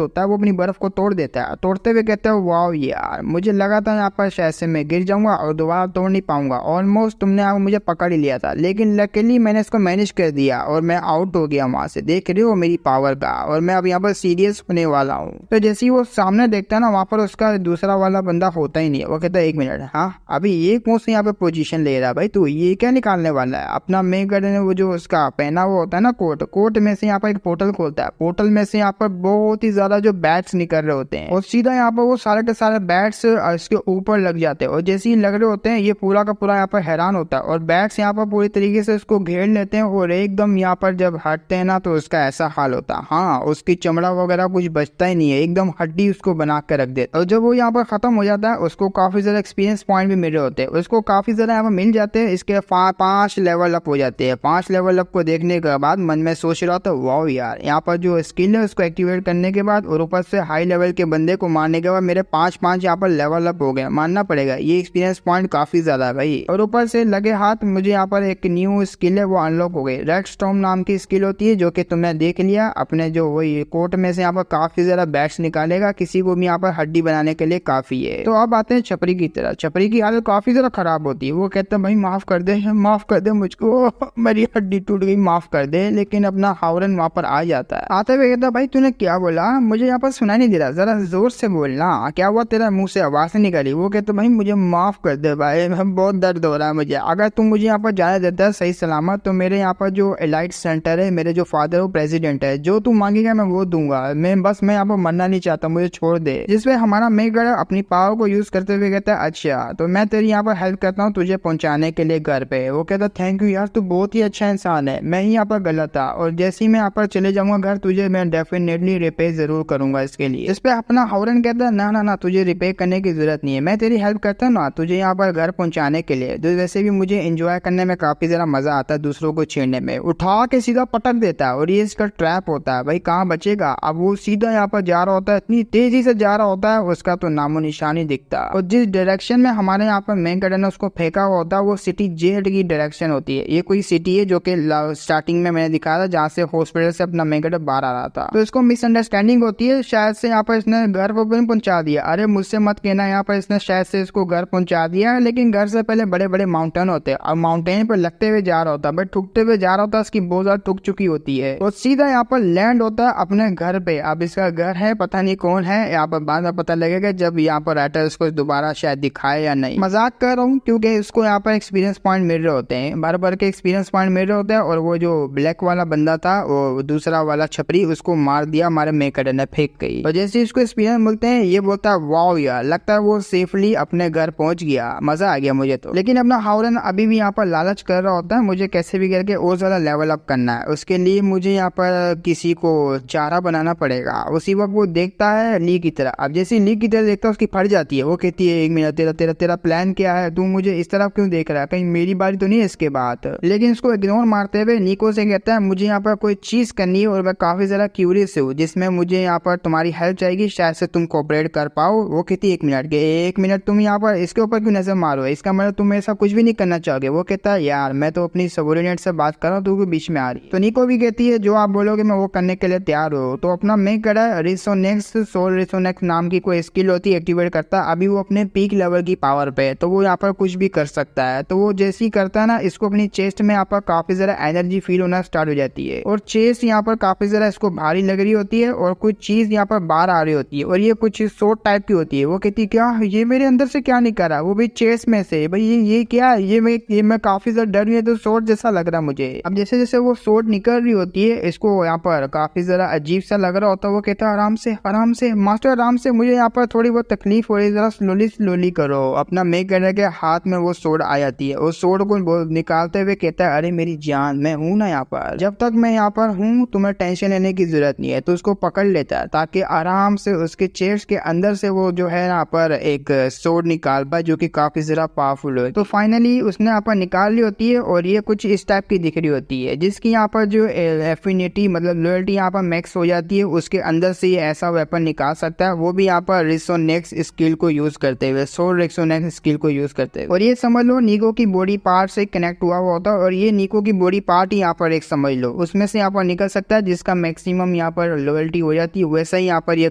[SPEAKER 1] होता है, वो अपनी बर्फ को तोड़ देता है, तोड़ते हुए कहते हो वाओ यार, मुझे लगा था यहाँ पर शायद से मैं गिर जाऊंगा और दोबारा तोड़ नहीं पाऊंगा, ऑलमोस्ट तुमने यहाँ मुझे पकड़ ही लिया था, लेकिन लकीली मैंने इसको मैनेज कर दिया और मैं आउट हो गया वहां से। देख रहे हो मेरी पावर का, और मैं अब यहाँ पर सीरियस होने वाला हूँ। तो जैसे ही वो सामने देखता है ना, वहाँ पर उसका दूसरा वाला बंदा होता ही नहीं है। वो कहता है 1 मिनट, हाँ अभी एक मुंह से यहाँ पे पोजीशन ले रहा है भाई, तू ये क्या निकालने वाला है? अपना मेगन ने वो जो उसका पहना हुआ होता है ना कोट, कोट में से यहाँ पर एक पोर्टल खोलता है, पोर्टल में से यहाँ पर बहुत ही ज्यादा जो बैट्स निकल रहे होते हैं और सीधा यहाँ पर वो सारे के सारे बैट्स इसके ऊपर लग जाते हैं। और जैसे ही लग रहे होते हैं ये पूरा का पूरा यहाँ पर हैरान होता है और बैट्स यहाँ पर पूरी तरीके से उसको घेर लेते हैं और एकदम यहाँ पर जब हटते हैं ना तो उसका ऐसा हाल होता है, हाँ उसकी चमड़ा वगैरह कुछ बचता ही नहीं है, एकदम हड्डी उसको बना कर रख देते। और जब वो यहाँ पर खत्म हो जाता है उसको काफी ज्यादा एक्सपीरियंस पॉइंट भी मिल रहे होते हैं, उसको काफी ज्यादा यहाँ पर मिल जाते हैं। इसके 5 लेवल अप हो जाते हैं। 5 लेवल अप को देखने के बाद मन में सोच रहा था वाओ यार, यहाँ पर जो स्किल है उसको एक्टिवेट करने के बाद और ऊपर से हाई लेवल के बंदे को मारने के बाद मेरे 5 यहाँ पर लेवल अप हो गए। मानना पड़ेगा ये एक्सपीरियंस पॉइंट काफी ज्यादा है भाई। और ऊपर से लगे हाथ मुझे यहाँ पर एक न्यू स्किल है वो अनलॉक हो गई, रेड स्टॉर्म नाम की स्किल होती है जो कि तुमने देख लिया। अपने जो वही कोट में से यहाँ पर काफी ज्यादा बैट्स निकालेगा, किसी को भी यहाँ पर हड्डी बनाने के लिए काफी है। तो अब आते हैं छपरी की तरह। छपरी की हालत काफी ज्यादा खराब होती है। वो कहता है भाई माफ कर दे मुझको, मेरी हड्डी टूट गई, माफ कर दे। लेकिन अपना हावरन वहाँ पर आ जाता है। आते हुए कहता भाई तूने क्या बोला, मुझे यहाँ पर सुनाई नहीं दे रहा, जरा जोर से बोलना, क्या हुआ तेरा मुंह से आवाज नहीं निकली? वो कहता भाई मुझे माफ कर दे भाई, बहुत दर्द हो रहा है मुझे, अगर तुम मुझे यहाँ पर जाने देता है सही सलामत तो मेरे यहाँ पर जो एलाइट सेंटर है, मेरे जो फादर वो प्रेसिडेंट है, जो तू मांगेगा मैं वो दूंगा, मैं यहाँ पर मरना नहीं चाहता, मुझे छोड़ दे। जिसमें हमारा मेगड़ अपनी पावर को यूज करते हुए कहता है अच्छा तो मैं तेरी यहाँ पर हेल्प करता हूँ तुझे पहुंचाने के लिए घर पे। वो कहता थैंक यू यार, तू बहुत ही अच्छा इंसान है, मैं ही यहाँ पर गलत था और जैसे ही मैं यहाँ पर चले जाऊंगा घर तुझे मैं डेफिनेटली रिपे जरूर करूंगा इसके लिए। इस पे अपना हावरन कहता है ना ना ना तुझे रिपे करने की जरूरत नहीं है, मैं तेरी हेल्प करता हूँ ना तुझे यहाँ पर घर पहुंचाने के लिए। तो वैसे भी मुझे एंजॉय करने में काफी ज्यादा मजा आता है दूसरों को छेड़ने में। उठा के सीधा पटक देता है और ये इसका ट्रैप होता है भाई, कहाँ बचेगा। अब वो सीधा यहाँ पर जा रहा होता है, इतनी तेजी से जा रहा होता है उसका तो नामो निशान ही दिखता। और जिस डायरेक्शन में हमारे यहाँ पर मेन कैरेक्टर ने उसको फेंका हुआ होता है वो सिटी जेड की डायरेक्शन होती है। ये कोई सिटी है जो कि स्टार्टिंग में मैंने दिखाया था जहाँ से हॉस्पिटल से अपना मेन कैरेक्टर बाहर आ रहा था। तो इसको मिसअंडरस्टैंडिंग होती है, शायद से यहाँ पर इसने घर पर पहुंचा दिया। अरे मुझसे मत कहना, यहाँ पर इसने शायद से इसको घर पहुंचा दिया, लेकिन घर से पहले बड़े बड़े माउंटेन होते हैं। अब माउंटेन पर लगते हुए जा रहा होता है, बट ठुकते हुए जा रहा होता है, इसकी बहुत ज्यादा ठुक चुकी होती है और सीधा यहाँ पर लैंड होता है अपने घर पे। अब इसका घर है, पता नहीं कौन है, यहाँ पर बाद में पता लगेगा जब यहाँ पर राइटर इसको दोबारा शायद दिखाए या नहीं। मजाक कर रहा हूँ क्योंकि इसको यहाँ पर एक्सपीरियंस पॉइंट मिल रहे होते हैं, बार बार के एक्सपीरियंस पॉइंट मिल रहे होते हैं। और वो जो ब्लैक वाला बंदा था वो दूसरा वाला छपरी, उसको मार दिया हमारे मेकर ने फेंक गई। और जैसे इसको एक्सपीरियंस मिलते हैं ये बोलता है वाओ यार, लगता है वो सेफली अपने घर पहुंच गया, मजा आ गया मुझे तो। लेकिन अपना हावरन अभी भी यहाँ पर लालच कर रहा होता है, मुझे कैसे भी करके और ज्यादा लेवल अप करना है, उसके लिए मुझे यहाँ पर किसी को चारा बनाना पड़ेगा। उसी वक्त वो देखता है ली की तरह। अब जैसे ली की तरह देखता है उसकी फट जाती है। वो कहती है 1 मिनट, तेरा तेरा तेरा प्लान क्या है, तू मुझे इस तरफ क्यों देख रहा है, कहीं मेरी बारी तो नहीं है इसके बाद। लेकिन इसको इग्नोर मारते हुए निको से कहता है मुझे यहाँ पर कोई चीज करनी है और मैं काफी ज्यादा क्यूरियस हूँ जिसमें मुझे यहाँ पर तुम्हारी हेल्प चाहिए, शायद से तुम कोऑपरेट कर पाओ। वो कहती है 1 मिनट तुम यहाँ पर इसके ऊपर क्यों नजर मारो, इसका मतलब तुम मेरे साथ कुछ भी नहीं करना चाहोगे। वो कहता है यार मैं तो अपनी सबोर्डिनेट से बात कर रहा हूँ, तू बीच में आ रही। तो निको भी कहती है जो आप बोलोगे मैं वो करने के लिए तैयार हूँ। तो अपना मेक करा रिसोनेक्स सोल रिसोनेक्स नाम की कोई स्किल होती है एक्टिवेट करता है। अभी वो अपने पीक लेवल की पावर पे, तो वो यहाँ पर कुछ भी कर सकता है। तो वो जैसे ही करता है ना, इसको अपनी चेस्ट में यहाँ पर काफी ज्यादा एनर्जी फील होना स्टार्ट हो जाती है और चेस्ट यहाँ पर काफी ज्यादा इसको भारी लग रही होती है और कुछ चीज यहाँ पर बाहर आ रही होती है और ये कुछ सोट टाइप की होती है। वो कहती है क्या ये मेरे अंदर से क्या निकल रहा है, वो भी चेस्ट में से। भाई ये क्या, ये मैं काफी ज्यादा डर गया, तो सोट जैसा लग रहा मुझे। अब जैसे जैसे वो सोट निकल रही होती है इसको यहाँ पर काफी ज्यादा अजीब सा लग रहा होता है। वो कहता है आराम से मास्टर आराम से, मुझे यहाँ पर थोड़ी बहुत तकलीफ हो रही है, जरा स्लोली करो। अपना मेक करने के हाथ में वो सोड आ जाती है और सोड को निकालते हुए कहता है अरे मेरी जान, मैं हूं ना यहाँ पर, जब तक मैं यहाँ पर हूँ तुम्हें टेंशन लेने की जरूरत नहीं है। तो उसको पकड़ लेता है ताकि आराम से उसके चेस्ट के अंदर से वो जो है यहाँ पर एक सोड निकाल पाए जो कि काफी ज्यादा पावरफुल हो। तो फाइनली उसने यहाँ पर निकाल ली होती है और ये कुछ इस टाइप की दिख रही होती है जिसकी यहाँ पर जो एफिनिटी मतलब लॉयल्टी यहाँ पर मैक्स हो जाती है। उसके अंदर से ये ऐसा वेपन निकाल सकता है, वो भी यहाँ पर रिसोनेक्स स्किल को यूज करते हुए, सोल रिसोनेक्स स्किल को यूज करते हुए। और ये समझ लो निको की बॉडी पार्ट से कनेक्ट हुआ होता है और ये निको की बॉडी पार्ट ही यहाँ पर एक समझ लो उसमें से यहाँ पर निकल सकता है जिसका मैक्सिमम यहाँ पर लॉयल्टी हो जाती है। वैसा ही यहाँ पर ये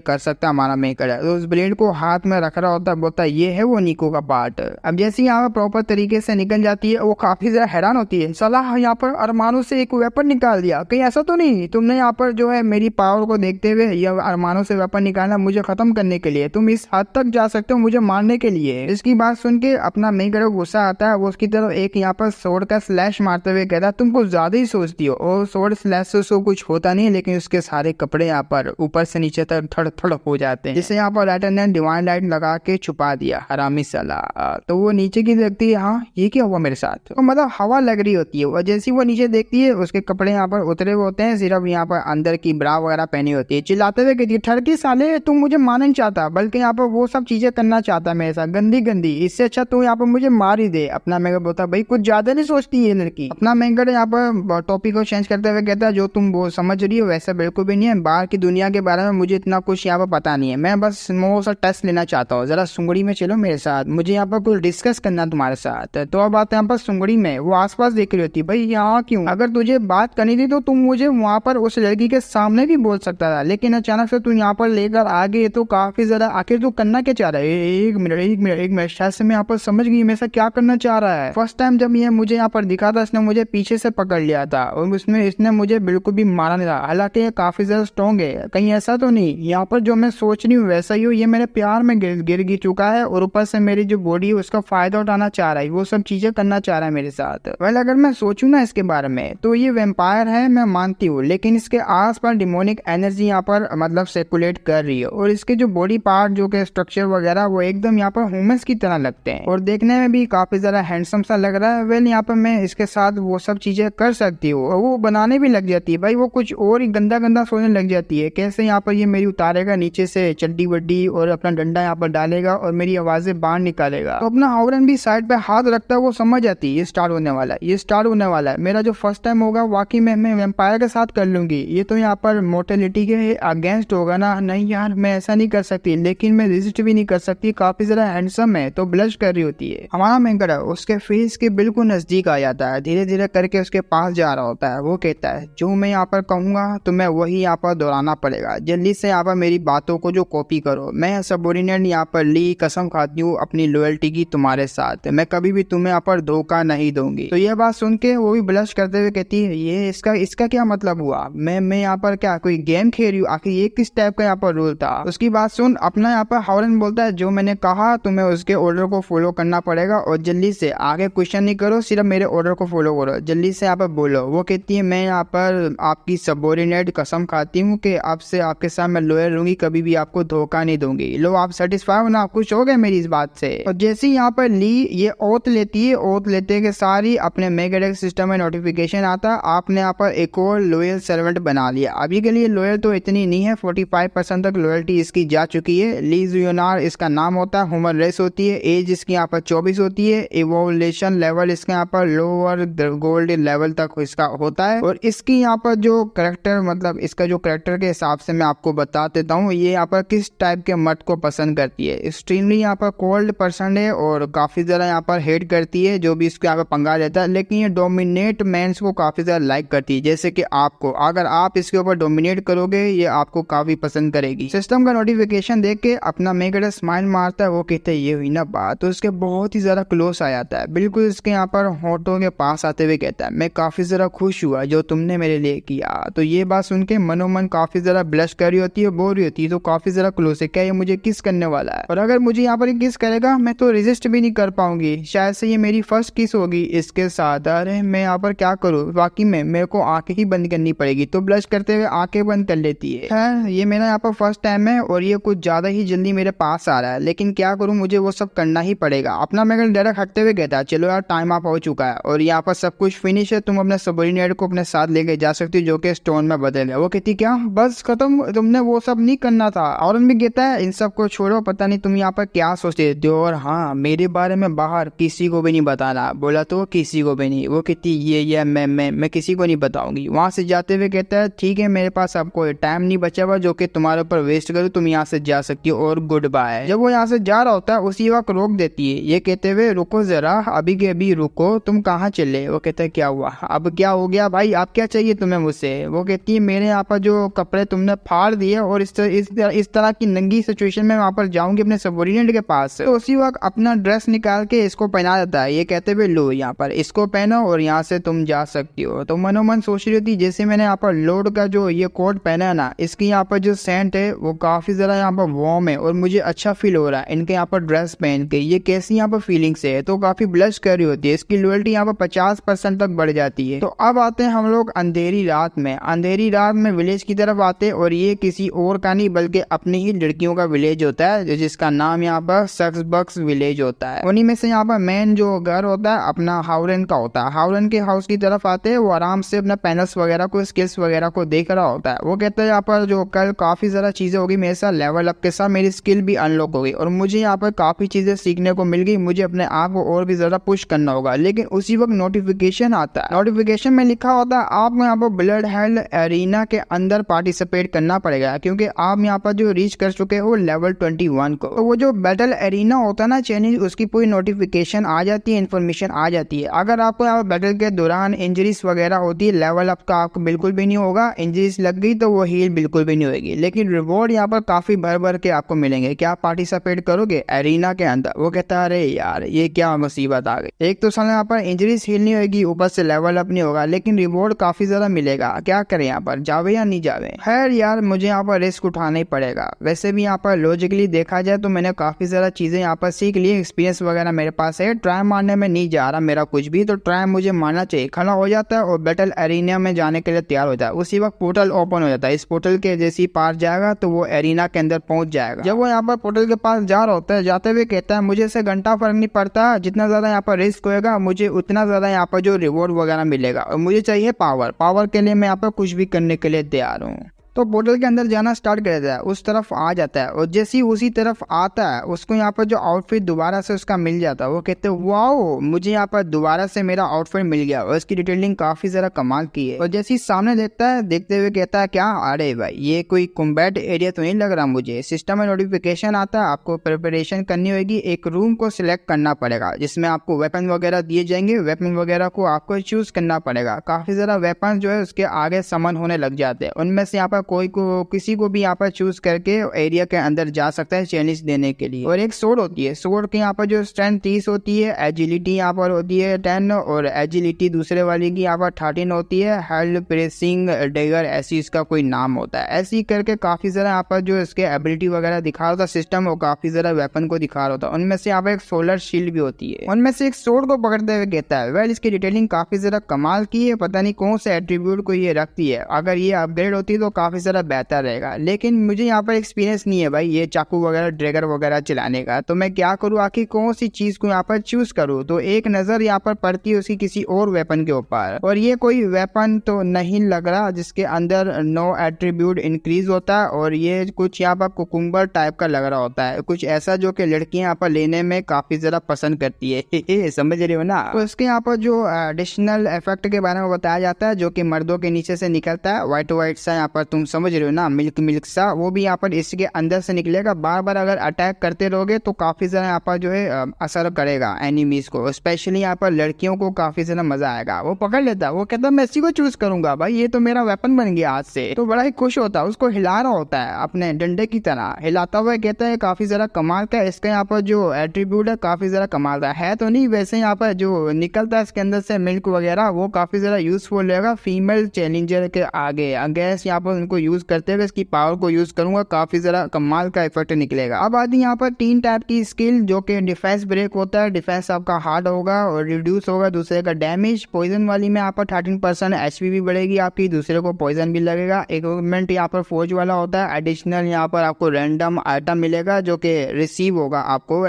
[SPEAKER 1] कर सकता है हमारा हमारा मेकर है, तो उस ब्लेड को हाथ में रख रहा होता है, बोलता है ये है वो निको का पार्ट। अब जैसे यहाँ पर प्रॉपर तरीके से निकल जाती है, वो काफी ज्यादा हैरान होती है, सलाह यहाँ पर अरमानों से एक वेपन निकाल दिया, कहीं ऐसा तो नहीं तुमने यहाँ पर जो है मेरी पावर को देखते हुए या अरमानों से वेपन निकालना मुझे खत्म करने के लिए, तुम इस हद तक जा सकते हो मुझे मारने के लिए। इसकी बात सुन के अपना मेकर को गुस्सा आता है, वो उसकी तरफ एक यहाँ पर सोर्ड का स्लैश मारते हुए कहता है तुम कुछ ज्यादा ही सोचती हो, और सोर्ड स्लैश से उसको कुछ होता नहीं, लेकिन उसके सारे कपड़े यहाँ पर ऊपर से नीचे तक थड़ थड़ हो जाते हैं, जिससे यहाँ पर राइटर ने डिवाइन लाइट लगा के छुपा दिया हरामी साला। तो वो नीचे की देखती है, हाँ ये क्या हुआ मेरे साथ, तो मतलब हवा लग रही होती है, और जैसी वो नीचे देखती है उसके कपड़े यहाँ पर उतरे हुए होते हैं, सिर्फ यहाँ पर अंदर की ब्रा वगैरह पहनी होती है। चिल्लाते हुए कहती है ठरकी साले तुम मुझे मारना नहीं चाहता, बल्कि यहाँ पर वो सब चीजें करना चाहता है मेरे साथ गंदी गंदी, इससे अच्छा तू यहाँ पर मुझे मार ही दे। अपना मेकर बोलता भाई कुछ ज्यादा नहीं सोचती है लड़की। अपना मेकर यहाँ पर टॉपिक को चेंज करते हुए कहता है जो तुम वो समझ रही हो वैसा बिल्कुल भी नहीं है, बाहर की दुनिया के बारे में मुझे इतना कुछ यहाँ पर पता नहीं है, मैं बस वो सा टेस्ट लेना चाहता हूँ, जरा सुंगड़ी में चलो मेरे साथ, मुझे यहाँ पर कुछ डिस्कस करना तुम्हारे साथ। तो अब बात यहाँ पर सुंगड़ी में, वो आसपास देख रही होती, भाई यहाँ क्यों, अगर तुझे बात करनी थी तो तुम मुझे वहाँ पर उस लड़की के सामने भी बोल सकता था, लेकिन अचानक से तू यहाँ पर लेकर आ गई, तो काफी ज्यादा आखिर तू करना क्या चाह रहा है। एक मिनट शायद से मैं यहाँ पर समझ गई मैं क्या करना चाह रहा है। फर्स्ट टाइम जब ये मुझे यहाँ पर दिखा था इसने मुझे पीछे से पकड़ लिया था, और उसमें इसने मुझे बिल्कुल भी मारा नहीं था, हालांकि ये काफी ज्यादा स्ट्रॉन्ग है, कहीं ऐसा तो नहीं यहाँ पर जो मैं सोच रही हूँ वैसा ही हो, ये मेरे प्यार में गिर चुका है, और ऊपर से मेरी जो बॉडी है उसका फायदा उठाना चाह रहा है, वो सब चीजें करना चाह रहा है मेरे साथ। वेल अगर मैं सोचूं ना इसके बारे में तो ये वेम्पायर है मैं मानती हूँ, लेकिन इसके आस पास डिमोनिक एनर्जी यहाँ पर मतलब सर्कुलेट कर रही है, और इसके जो बॉडी पार्ट जो के स्ट्रक्चर वगैरह वो एकदम यहाँ पर ह्यूमंस की तरह लगते हैं, और देखने में भी काफी ज्यादा हैंडसम सा लग रहा है। वेल यहाँ पर मैं इसके साथ वो सब चीजें कर सकती हूँ, और वो बनाने भी लग जाती है भाई, वो कुछ और ही गंदा गंदा सोचने लग जाती है, कैसे यहाँ पर ये मेरी उतारेगा नीचे से चड्डी वड्डी और अपना डंडा यहाँ पर डालेगा और मेरी आवाजें बाहर निकालेगा। तो अपना हॉरन भी साइड पे हाथ रखता है, वो समझ जाती है ये स्टार्ट होने वाला है, ये स्टार्ट होने वाला है, मेरा जो फर्स्ट टाइम होगा वाकई में मैं वेम्पायर के साथ कर लूंगी, ये तो यहाँ पर मोर्टेलिटी के अगेंस्ट होगा ना, नहीं यार मैं ऐसा नहीं कर सकती, लेकिन मैं रेजिस्ट भी नहीं कर सकती, काफी ज्यादा हैंडसम है, तो ब्लश कर रही होती है। हमारा मेकर उसके फेस के बिल्कुल नजदीक आ जाता है, धीरे धीरे करके उसके पास जा रहा होता है, वो कहता है जो मैं यहाँ पर कहूंगा तुम्हें वही यहाँ पर दोहराना पड़ेगा, जल्दी से यहाँ पर मेरी बातों को जो कॉपी करो, मैं सबोर्डिनेट यहाँ पर ली कसम खाती हूँ अपनी लॉयल्टी की तुम्हारे साथ, मैं कभी भी तुम्हें यहाँ पर धोखा नहीं दूंगी। तो ये बात सुन के वो भी ब्लश करते हुए कहती है ये इसका क्या मतलब हुआ, मैं यहाँ पर क्या कोई गेम खेल रही हूँ, आखिर ये किस टाइप का यहाँ पर रूल था। उसकी बात सुन अपना यहाँ पर हॉरन बोलता है जो मैंने कहा तुम्हें उसके ऑर्डर को फॉलो करना पड़ेगा, और जल्दी से आगे क्वेश्चन नहीं करो, सिर्फ मेरे ऑर्डर को फॉलो करो, जल्दी से यहाँ पर बोलो। वो कहती है मैं यहाँ पर आपकी सबोर्डिनेट कसम खाती हूँ कि आपसे आपके साथ मैं लॉयल रहूंगी, कभी भी आपको धोखा नहीं दूंगी। लो आप सेटिस्फाई हो ना, खुश हो गए मेरी इस बात से। और जैसे यहाँ पर ली ये ओथ लेती है, ओथ लेते के सारी अपने मेगाडेक सिस्टम में नोटिफिकेशन आता आपने यहाँ पर एक और लॉयल सर्वेंट बना लिया। अभी के लिए लॉयल तो इतनी नहीं है, 45% तक लॉयल्टी इसकी जा चुकी है। ली जुयोनार इसका नाम होता है, ह्यूमन रेस होती है, एज इसकी यहाँ पर 24 होती है, इवोल्यूशन लेवल इसका यहाँ पर लोअर गोल्ड लेवल तक इसका होता है। और इसकी यहाँ पर जो करेक्टर मतलब इसका जो करेक्टर के हिसाब से मैं आपको बता देता हूँ ये यहाँ पर किस टाइप के मर्द को पसंद करती है। एक्सट्रीमली यहाँ पर कोल्ड पर्सन है और काफी ज्यादा यहाँ पर हेट करती है जो भी इसको यहाँ पर पंगा लेता है, लेकिन ये डोमिनेट मेंस को काफी ज्यादा लाइक करती है, जैसे कि आपको अगर आप इसके ऊपर डोमिनेट करोगे ये आपको काफी पसंद करेगी। सिस्टम का नोटिफिकेशन देख के अपना मेकर स्माइल मारता है, वो कहते हैं ये हुई ना बात, तो उसके बहुत ही ज्यादा क्लोज आ जाता है, बिल्कुल इसके यहाँ पर होठों के पास आते हुए कहता है मैं काफी ज्यादा खुश हुआ जो तुमने मेरे लिए किया। तो ये बात सुन के मनोमन काफी ज्यादा ब्लश कर रही होती है, बोल रही होती है, तो काफी ज्यादा क्लोज है, क्या ये मुझे किस करने वाला है, और अगर मुझे यहाँ पर किस करेगा मैं तो रेजिस्ट भी नहीं कर पाऊंगी, शायद से ये मेरी फर्स्ट किस होगी इसके साथ। अरे मैं यहाँ पर क्या करूँ, वाकई में मेरे को आंखें ही बंद करनी पड़ेगी। तो ब्लश करते हुए आंखें बंद कर लेती है। ये मेरा यहाँ पर फर्स्ट टाइम है और ये कुछ ज्यादा ही जल्दी मेरे पास आ रहा है, लेकिन क्या करूँ मुझे वो सब करना ही पड़ेगा। अपना मेकर डायरेक्ट हटते हुए कहता है चलो यार टाइम आप हो चुका है और यहाँ पर सब कुछ फिनिश है, तुम अपने सबोर्डिनेट को अपने साथ लेके जा सकती हो जो कि स्टोन में बदल गया। वो कहती क्या बस खत्म, तुमने वो सब नहीं करना था। और भी कहता है इन सब को छोड़ो, पता नहीं तुम यहाँ पर क्या सोचते थे, और हाँ मेरे बारे में बाहर किसी को भी नहीं बताना। बोला तो किसी को भी नहीं। वो कहती ये मैं किसी को नहीं बताऊंगी। वहां से जाते हुए कहता है ठीक है मेरे पास अब कोई टाइम नहीं बचा हुआ जो कि तुम्हारे ऊपर वेस्ट करूँ, तुम यहाँ से जा सकती हो और गुड बाय। जब वो यहाँ से जा रहा होता है उसी वक्त रोक देती है ये कहते हुए रुको जरा, अभी के अभी रुको, तुम कहाँ चले। वो कहता है क्या हुआ, अब क्या हो गया भाई, आप क्या चाहिए तुम्हें मुझसे। वो कहती है मेरे यहाँ पर जो कपड़े तुमने फाड़ दिए और इस इस तरह की नंगी सिचुएशन में वहाँ पर जाऊंगी अपने सबॉर्डिनेट के पास, तो उसी वक्त अपना ड्रेस निकाल के इसको पहना देता है, ये कहते हुए लो यहाँ पर इसको पहनो और यहाँ से तुम जा सकती हो। तो मनोमन सोच रही थी जैसे मैंने यहाँ पर लॉर्ड का जो ये कोट पहना है ना, इसकी यहाँ पर जो सेंट है वो काफी ज्यादा यहाँ पर वार्म है और मुझे अच्छा फील हो रहा है इनके यहाँ पर ड्रेस पहन के, ये कैसी यहाँ पर फीलिंग्स है। तो काफी ब्लश कर रही होती है, इसकी लॉयल्टी यहाँ पर 50% तक बढ़ जाती है। तो अब आते हैं हम लोग अंधेरी रात में। अंधेरी रात में विलेज की तरफ आते हैं और ये किसी और का नहीं बल्कि अपनी ही लड़कियों का विलेज होता है, जिसका नाम यहाँ पर सक्सबक्स विलेज होता है। उन्हीं में से यहाँ पर मेन जो घर होता है अपना हाउरन का होता है। हाउरन के हाउस की तरफ आते हैं, वो आराम से अपना पैनल्स वगैरह को, स्किल्स वगैरह को देख रहा होता है। वो कहता है यहाँ पर जो कल काफी ज्यादा चीजें होगी मेरे साथ, लेवल अप के साथ मेरी स्किल भी अनलॉक हो गई और मुझे यहाँ पर काफी चीजें सीखने को मिल गई, मुझे अपने आप को और भी ज्यादा पुश करना होगा। लेकिन उसी वक्त नोटिफिकेशन आता है, नोटिफिकेशन में लिखा होता है आपको यहाँ पर ब्लड हेल एरिना के अंदर पार्टिसिपेट करना पड़ेगा, क्योंकि आप यहाँ पर जो रीच कर चुके हो लेवल 21 को। तो वो जो बैटल एरिना होता है ना चैलेंज, उसकी पूरी नोटिफिकेशन आ जाती है, इन्फॉर्मेशन आ जाती है। अगर आपको यहाँ पर बैटल के दौरान इंजरीज वगैरह होती है, लेवल अप का आपको बिल्कुल भी नहीं होगा, इंजरीज लग गई तो वो हील बिल्कुल भी नहीं होगी, लेकिन रिवॉर्ड यहाँ पर काफी भर भर के आपको मिलेंगे। क्या आप पार्टिसिपेट करोगे एरिना के अंदर? वो कहता है अरे यार ये क्या मुसीबत आ गई, एक तो साल यहाँ पर इंजरीज हील नहीं होगी, ऊपर से लेवल अप नहीं होगा, लेकिन रिवॉर्ड काफी ज्यादा मिलेगा। क्या करें यहाँ पर, जावे या नहीं जावे? खैर यार मुझे यहाँ पर रिस्क उठाना ही पड़ेगा। वैसे भी यहाँ पर लॉजिकली देखा जाए तो मैंने काफी ज्यादा चीजें यहाँ पर सीख ली, एक्सपीरियंस वगैरह मेरे पास है। ट्राई मारने में नहीं जा रहा मेरा कुछ भी, तो ट्राई मुझे मारना चाहिए। खड़ा हो जाता है और बैटल एरिना में जाने के लिए तैयार हो जाता है। उसी वक्त पोर्टल ओपन हो जाता है, इस पोर्टल के जैसी पार जाएगा तो वो एरिना के अंदर पहुंच जाएगा। जब वो यहाँ पर पोर्टल के पास जा रहा होता है, जाते हुए कहता है मुझे इससे घंटा फर्क नहीं पड़ता, जितना ज्यादा यहाँ पर रिस्क होएगा मुझे उतना ज्यादा यहाँ पर जो रिवॉर्ड वगैरह मिलेगा, और मुझे चाहिए पावर। पावर के लिए मैं यहाँ पर कुछ भी करने के लिए तैयार हूँ। तो पोर्टल के अंदर जाना स्टार्ट कर देता है, उस तरफ आ जाता है और जैसे ही उसी तरफ आता है उसको यहाँ पर जो आउटफिट दोबारा से उसका मिल जाता है। वो कहते हैं वाओ मुझे यहाँ पर दोबारा से मेरा आउटफिट मिल गया और इसकी डिटेलिंग काफी ज्यादा कमाल की है। और जैसे ही सामने देखता है, देखते हुए कहता है क्या, अरे भाई ये कोई कॉम्बैट एरिया तो नहीं लग रहा मुझे। सिस्टम में नोटिफिकेशन आता है, आपको प्रिपरेशन करनी होगी, एक रूम को सिलेक्ट करना पड़ेगा जिसमें आपको वेपन वगैरह दिए जाएंगे, वेपन वगैरह को आपको चूज करना पड़ेगा। काफी ज्यादा वेपन जो है उसके आगे समन होने लग जाते हैं, उनमें से यहाँ पर कोई को किसी को भी यहाँ पर चूज करके एरिया के अंदर जा सकता है चैलेंज देने के लिए। और एक सोर्ड होती है, सोर्ड के यहाँ पर जो स्ट्रेंथ 30 होती है, एजिलिटी यहाँ पर होती है 10 और एजिलिटी दूसरे वाली की यहाँ पर 13 होती है, हेल्ड प्रेसिंग डेगर ऐसी इसका कोई नाम होता है। ऐसी करके काफी ज्यादा यहाँ पर जो इसके एबिलिटी वगैरह दिखा रहा होता सिस्टम, वो काफी ज्यादा वेपन को दिखा रहा होता है। उनमें से यहाँ पर एक सोलर शील्ड भी होती है, उनमें से एक सोर्ड को पकड़ते हुए कहता है वेल इसकी डिटेलिंग काफी ज्यादा कमाल की है, पता नहीं कौन से एट्रीब्यूट को ये रखती है, अगर ये अपग्रेड होती तो काफी ज्यादा बेहतर रहेगा। लेकिन मुझे यहाँ पर एक्सपीरियंस नहीं है भाई ये चाकू वगैरह ड्रैगर वगैरह चलाने का, तो मैं क्या करूँ, आखिर कौन सी चीज को यहाँ पर चूज करूँ। तो एक नजर यहाँ पर पड़ती है उसकी किसी और वेपन के ऊपर, और ये कोई वेपन तो नहीं लग रहा जिसके अंदर नो एट्रीब्यूट इंक्रीज होता है, और ये कुछ यहाँ पर कुकुम्बर टाइप का लग रहा होता है, कुछ ऐसा जो कि लड़कियां यहाँ पर लेने में काफी ज्यादा पसंद करती है समझ रहे हो ना। तो इसके यहाँ पर जो एडिशनल इफेक्ट के बारे में बताया जाता है जो कि मर्दों के नीचे से निकलता है, व्हाइट व्हाइट सा यहाँ पर तुम समझ रहे हो ना, मिल्क मिल्क सा, वो भी यहाँ पर इसके अंदर से निकलेगा। बार बार अगर अटैक करते रहोगे तो काफी ज्यादा यहाँ पर जो है असर करेगा एनिमीज को, स्पेशली यहाँ पर लड़कियों को काफी ज्यादा मजा आएगा। वो पकड़ लेता है, वो कहता है मैं इसी को चूज करूंगा भाई, ये तो मेरा वेपन बन गया आज से। तो बड़ा ही खुश होता है, उसको हिला रहा होता है अपने डंडे की तरह हिलाता हुआ, कहता है काफी ज्यादा कमाल का इसका यहाँ पर जो एट्रीब्यूट है काफी ज्यादा कमाल का है। तो नहीं वैसे यहाँ पर जो निकलता है इसके अंदर से मिल्क वगैरह वो काफी ज्यादा यूजफुल रहेगा फीमेल चैलेंजर के आगे। गैस यहाँ पर उनको यूज करते हुए इसकी पावर को यूज करूंगा, काफी ज्यादा कमाल का इफेक्ट निकलेगा। अब आती है यहाँ पर 3 टाइप की स्किल, जो कि डिफेंस ब्रेक होता है, डिफेंस आपका हार्ड होगा और रिड्यूस होगा दूसरे का डैमेज। पॉइजन वाली में यहाँ पर 13% एचपी भी बढ़ेगी आपकी, दूसरे को पॉइजन भी लगेगा। इक्विपमेंट यहाँ पर फौज वाला होता है, एडिशनल यहाँ पर आपको रैंडम आइटम मिलेगा जो कि रिसीव होगा, आपको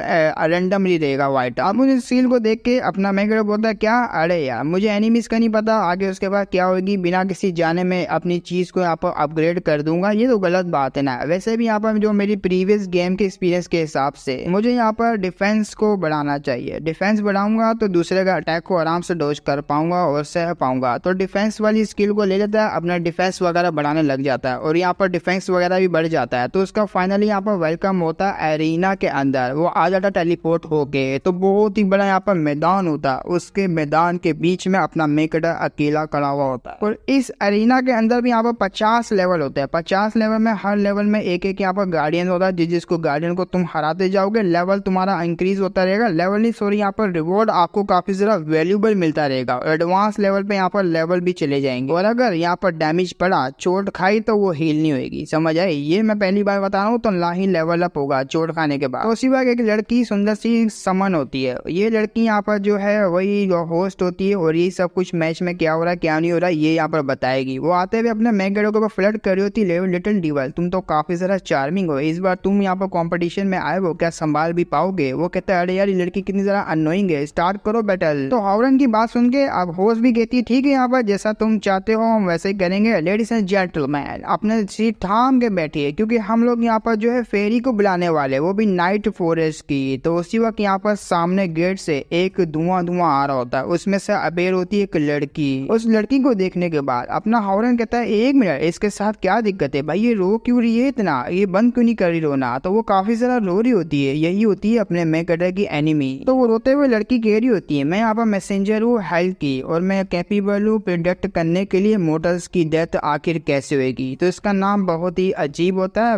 [SPEAKER 1] रैंडमली रहेगा वो आइटम। आप मुझे स्किल को देख के अपना मेकअप बोलता है क्या, अरे यार मुझे एनिमीज का नहीं पता आगे उसके बाद क्या होगी, बिना किसी जाने में अपनी चीज को यहाँ पर अपग्रेड कर दूंगा, ये तो गलत बात है ना। वैसे भी यहाँ पर जो मेरी प्रीवियस गेम के एक्सपीरियंस के हिसाब से मुझे यहाँ पर डिफेंस को बढ़ाना चाहिए, डिफेंस बढ़ाऊंगा तो दूसरे का अटैक को आराम से डॉज कर पाऊंगा और सह पाऊंगा। तो डिफेंस वाली स्किल को ले लेता है, अपना डिफेंस वगैरह बढ़ाने लग जाता है और यहाँ पर डिफेंस वगैरह भी बढ़ जाता है। तो उसका फाइनली यहाँ पर वेलकम होता है एरिना के अंदर, वो आ जाता टेलीपोर्ट होके। तो बहुत ही बड़ा यहाँ पर मैदान होता है, उसके मैदान के बीच में अपना मेकड़ा अकेला खड़ा हुआ होता है। और इस एरिना के अंदर भी यहाँ पर 50 लेवल होते हैं। 50 लेवल में हर लेवल में एक एक यहाँ पर गार्डियन होता है, जिसको गार्डियन को तुम हराते जाओगे लेवल तुम्हारा इंक्रीज होता रहेगा। लेवल नहीं सॉरी, यहाँ पर रिवॉर्ड आपको काफी ज्यादा वैल्यूबल मिलता रहेगा। एडवांस लेवल पे यहाँ पर लेवल भी चले जाएंगे, और अगर यहाँ पर डैमेज पड़ा, चोट खाई, तो वो हील नहीं होगी। समझ आए? ये मैं पहली बार बता रहा हूँ, तो ना ही लेवल अप होगा चोट खाने के बाद। तो उसी वक्त एक लड़की सुंदर सी समन होती है। ये लड़की यहाँ पर जो है वही होस्ट होती है, और ये सब कुछ मैच में क्या हो रहा है क्या नहीं हो रहा है ये यहाँ पर बताएगी। वो आते हुए अपने मैगेडो के ऊपर फ्लर्ट कर रही होती है। लिटिल डिवल, तुम तो काफी ज्यादा चार्मिंग हो, इस बार तुम यहाँ पर कंपटीशन में आए हो, क्या संभाल भी पाओगे? वो कहता है अरे यार ये लड़की कितनी ज्यादा अनोइंग है, स्टार्ट करो बैटल। तो हॉरन की बात सुन के अब होस्ट भी कहती है ठीक है, यहाँ पर जैसा तुम चाहते हो हम वैसे ही करेंगे। लेडीज एंड जेंटलमैन, अपने सीट थाम के बैठिए, क्योंकि हम लोग यहाँ पर जो है फेरी को बुलाने वाले, वो भी नाइट फॉरेस्ट की। तो उसी वक्त यहाँ पर सामने गेट से एक धुआं आ रहा होता है, उसमें से अबेर होती है एक लड़की। उस लड़की को देखने के बाद अपना हॉरन कहता है एक मिनट, इसके साथ क्या दिक्कत है भाई, ये रो क्यों रही है इतना, ये बंद क्यों नहीं कर रही रोना? तो वो काफी ज्यादा रो रही होती है, यही होती है अपने मैगेडो की एनिमी। तो वो रोते हुए लड़की कह रही होती है मैं यहाँ पर मैसेंजर हूँ हेल्थ की, और मैं कैपेबल हूँ प्रिडिक्ट करने के लिए मोटर्स की डेथ आखिर कैसे होगी। तो इसका नाम बहुत ही अजीब होता है,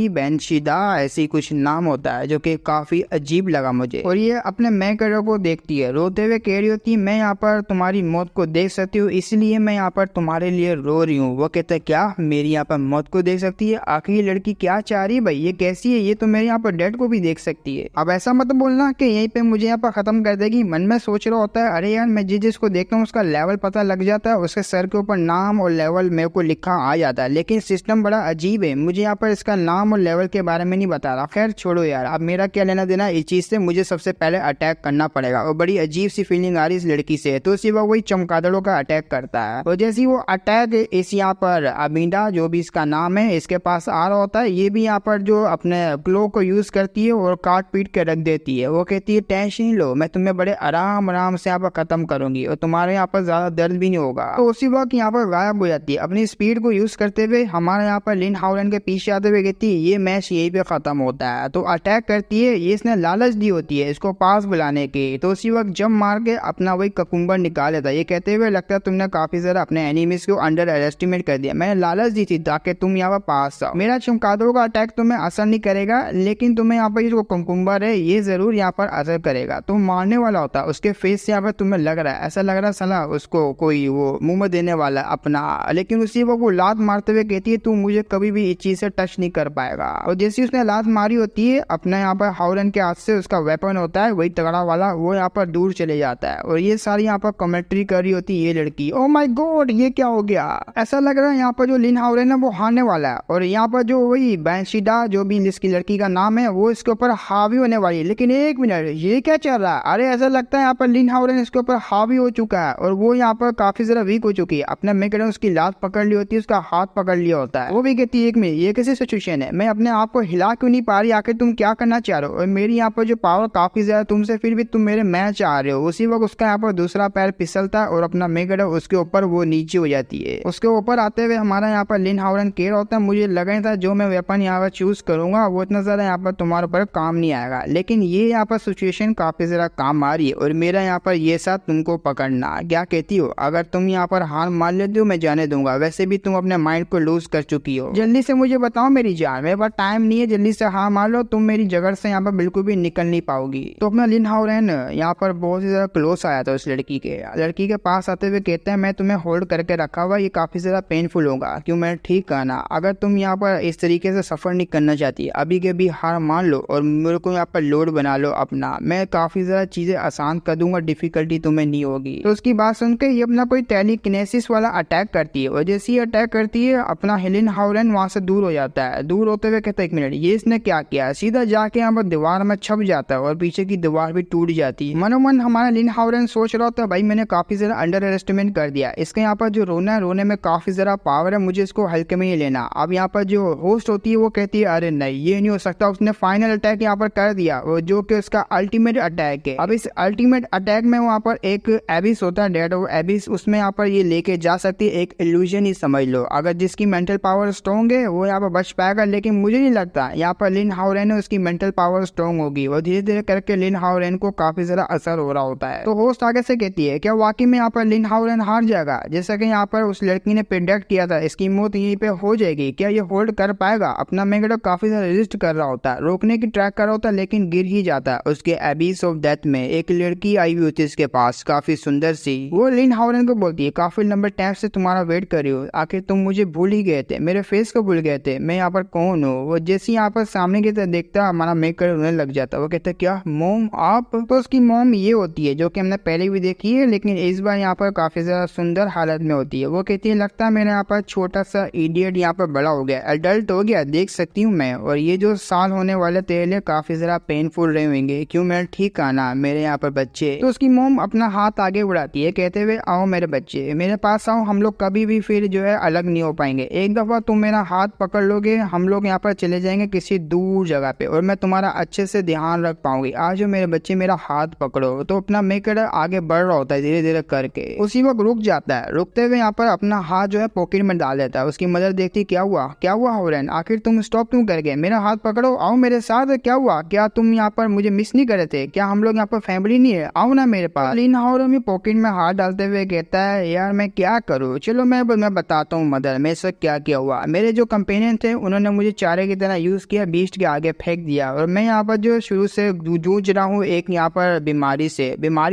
[SPEAKER 1] बेंशिदा ऐसी कुछ नाम होता है, जो कि काफी अजीब लगा मुझे। और ये अपने मैगेडो को देखती है, रोते हुए कह रही होती है मैं यहाँ पर तुम्हारी मौत को देख सकती हूँ, इसलिए मैं यहाँ पर तुम्हारे लिए रो रही हूँ। वो कहता है क्या मेरी यहाँ पर मौत को देख सकती है? आखिर ये लड़की क्या चाह रही है भाई, ये कैसी है, ये तो मेरे यहाँ पर डेड को भी देख सकती है। अब ऐसा मत बोलना कि यहीं पे मुझे यहाँ पर खत्म कर देगी। मन में सोच रहा होता है अरे यार मैं जिसको देखता हूँ उसका लेवल पता लग जाता है, उसके सर के ऊपर नाम और लेवल मेरे को लिखा आ जाता है, लेकिन सिस्टम बड़ा अजीब है, मुझे यहाँ पर इसका नाम और लेवल के बारे में नहीं बता रहा। खैर छोड़ो यार, अब मेरा क्या लेना देना इस चीज से, मुझे सबसे पहले अटैक करना पड़ेगा। और बड़ी अजीब सी फीलिंग आ रही इस लड़की से, तो उसी वक्त वही चमगादड़ों का अटैक करता है। और जैसे वो अटैक इस यहाँ पर अमीडा जो भी इसका नाम है इसके पास आ रहा होता है, ये भी यहाँ पर जो अपने क्लो को यूज करती है और काट पीट के रख देती है। वो कहती है टेंशन लो, मैं तुम्हें बड़े आराम से यहाँ पर खत्म करूंगी और तुम्हारे यहाँ पर ज्यादा दर्द भी नहीं होगा। तो उसी वक्त यहाँ पर गायब हो जाती है। अपनी स्पीड को यूज करते हुए हमारे यहाँ पर लिन हाउलन के पीछे आते हुए कहती है ये मैच यहीं पे खत्म होता है। तो अटैक करती है, ये इसने लालच दी होती है इसको पास बुलाने की। तो उसी वक्त जंप मार के अपना वही ककुम्बर निकाल लेता है, ये कहते हुए लगता है तुमने काफी ज्यादा अपने एनिमीज को अंडर एस्टिमेट कर दिया, मैंने लालच दी थी ताकि तुम यहाँ पर पास आओ। मेरा चमगादड़ों का अटैक तुम्हें असर नहीं करेगा, लेकिन तुम्हें यहाँ पर जो ककुम्बर है ये जरूर यहाँ पर असर करेगा। तो मारने वाला होता है, उसके फेस से यहाँ पर तुम्हें लग रहा है, ऐसा लग रहा है साला उसको कोई वो मुंह में देने वाला अपना, लेकिन उसी वक्त वो लात मारते हुए कहती है तू मुझे कभी भी इस चीज से टच नहीं कर पाएगा। और जैसे उसने लात मारी होती है अपने यहाँ पर हाउलन के हाथ से, उसका वेपन होता है वही तगड़ा वाला, वो यहाँ पर दूर चले जाता है। और ये सारी यहाँ पर कमेंट्री कर रही होती है ये लड़की, ओ माय गॉड ये क्या हो गया, ऐसा लग रहा है यहाँ पर जो लिन हाउलन है वो हारने वाला है। और यहाँ पर जो वही बैंशिदा जो भी इसकी लड़की का नाम है वो इसके ऊपर हावी होने वाली है। लेकिन एक मिनट, ये क्या चल रहा है? अरे ऐसा लगता है यहाँ पर लिन हाउलन इसके ऊपर हावी हो चुका है और वो यहाँ पर काफी ज्यादा वीक हो चुकी है। अपने मैगेडो उसकी लात पकड़ ली होती है, उसका हाथ पकड़ लिया होता है। वो भी कहती है एक मिनट ये कैसी सिचुएशन है, मैं अपने आप को हिला क्यों नहीं पा रही, आखिर तुम क्या करना चाह रहे हो? और मेरी यहाँ पर जो पावर काफी ज्यादा तुमसे, फिर भी तुम मेरे मैच आ रहे हो। उसी वक्त उसका यहाँ पर दूसरा पैर फिसलता है और अपना मैगेडो उसके ऊपर वो नीचे हो जाती है। उसके ऊपर आते हुए हमारा यहाँ पर लिन हाउलन कह रहा होता है मुझे लगा था जो मैं वेपन यहाँ पर चूज करूंगा वो इतना ज्यादा यहाँ पर तुम्हारे ऊपर काम नहीं आएगा, लेकिन ये यहाँ पर सिचुएशन काफी ज्यादा काम आ रही है और मेरा यहाँ पर ये साथ तुमको पकड़ना। क्या कहती हो? अगर तुम यहाँ पर हार मान लेती हो मैं जाने दूंगा, वैसे भी तुम अपने माइंड को लूज कर चुकी हो। जल्दी से मुझे बताओ मेरी जान, मेरे पास टाइम नहीं है, जल्दी से हार मान लो, तुम मेरी जगह से यहाँ पर बिल्कुल भी निकल नहीं पाओगी। तो अपना लिन हाउलन यहाँ पर बहुत ही ज्यादा क्लोज आया था उस लड़की के पास आते हुए कहते हैं मैं तुम्हें होल्ड करके रखा हुआ, ये काफी ज्यादा पेनफुल होगा, क्यों मैंने ठीक कहा ना? अगर तुम यहाँ पर इस तरीके से सफर नहीं करना चाहती अभी के भी हार मान लो और मेरे को यहाँ पर लोड बना लो अपना, मैं काफी ज्यादा चीजें आसान कर दूंगा, डिफिकल्टी तुम्हें नहीं होगी। तो उसकी बात सुनकर ये अपना कोई टेलीकिनेसिस वाला अटैक करती है और जैसे ही अटैक करती है अपना लिन हाउलन वहां से दूर हो जाता है। दूर होते हुए कहता है एक मिनट ये इसने क्या किया, सीधा जाके यहाँ पर दीवार में छप जाता है और पीछे की दीवार भी टूट जाती है। मनोमन हमारा लिन हाउलन सोच रहा होता है भाई मैंने काफी ज्यादा अंडर एस्टिमेट कर दिया, इसके यहाँ पर जो रोना है रोने में काफी ज्यादा पावर है, मुझे इसको हल्के में ही लेना। अब यहाँ पर जो होस्ट होती है वो कहती है अरे नहीं ये नहीं हो सकता, उसने फाइनल अटैक यहाँ पर कर दिया वो जो कि उसका अल्टीमेट अटैक है। अब इस अल्टीमेट अटैक में वहाँ पर एक एबिस होता है, डेड ऑफ एबिस, उसमें यहाँ पर ये लेके जा सकती है, एक इल्यूजन ही समझ लो। अगर जिसकी मेंटल पावर स्ट्रॉन्ग है वो यहाँ पर बच पाएगा, लेकिन मुझे नहीं लगता यहाँ पर लिन हाउलन है उसकी मेंटल पावर स्ट्रॉन्ग होगी और धीरे धीरे करके लिन हाउलन को काफी ज्यादा असर हो रहा होता है। तो होस्ट आगे से कहती है क्या वाकई में यहाँ पर लिन हाउलन हार जाएगा जैसा कि यहाँ पर उस लड़की ने प्रेडिक्ट किया था इसकी मौत यहीं पे हो जाएगी, क्या ये होल्ड कर पाएगा? अपना मेगाडो काफी ज्यादा रेजिस्ट कर रहा होता है, रोकने की ट्राई कर रहा होता है, लेकिन गिर ही जाता है। उसके एबिस ऑफ डेथ में एक लड़की आई हुई होती है इसके पास, काफी सुंदर सी। वो लिन हाउरेन को बोलती है, काफी लंबे टाइम से तुम्हारा वेट कर रही हूँ, आखिर तुम मुझे भूल ही गए थे, मेरे फेस को भूल गए थे, मैं यहाँ पर कौन हूँ? वो जैसे यहाँ पर सामने की तरफ देखता हमारा मेकर रोने लग जाता। वो कहता क्या मोम आप? तो उसकी मोम ये होती है जो कि हमने पहले भी देखी है, लेकिन इस बार यहाँ पर काफी ज्यादा सुंदर हालत में होती है। वो कहती है लगता है मेरे यहाँ पर छोटा सा इडियट यहाँ पर बड़ा हो गया, अडल्ट हो गया, देख सकती हूँ मैं, और ये जो साल होने वाले तेरे लिए काफी ज्यादा पेनफुल रहे होंगे, क्यों मेरा ठीक आना मेरे यहाँ पर बच्चे। तो उसकी मोम अपना हाथ आगे बढ़ाती है कहते हुए आओ मेरे बच्चे, मेरे पास आओ, हम लोग कभी भी फिर जो है अलग नहीं हो पाएंगे, एक दफा तुम मेरा हाथ पकड़ लोगे हम लोग यहाँ पर चले जाएंगे किसी दूर जगह पे, और मैं तुम्हारा अच्छे से ध्यान रख पाऊंगी, आज मेरे बच्चे मेरा हाथ पकड़ो। तो अपना मेकर आगे बढ़ रहा होता है धीरे धीरे करके, उसी वक्त रुक जाता है, रुकते हुए यहाँ पर अपना हाथ जो है पॉकेट में डाल देता है। उसकी मदर देखती क्या हुआ हाउरेन, आखिर तुम स्टॉप क्यों कर गए, मेरा हाथ पकड़ो, आओ मेरे साथ, क्या हुआ, क्या तुम यहाँ पर मुझे मिस नहीं कर रहे थे, क्या हम लोग यहाँ पर फैमिली नहीं है, आओ ना मेरे पास। लिन हाउरेन भी पॉकेट में हाथ डालते हुए कहता है यार मैं क्या करूँ, चलो मैं बताता हूँ मदर मेरे साथ क्या क्या हुआ। मेरे जो कंपेनियन थे उन्होंने मुझे चारे की तरह यूज किया, बीस्ट के आगे फेंक दिया, और मैं यहाँ पर जो शुरू से जूझ रहा हूँ एक यहाँ पर बीमारी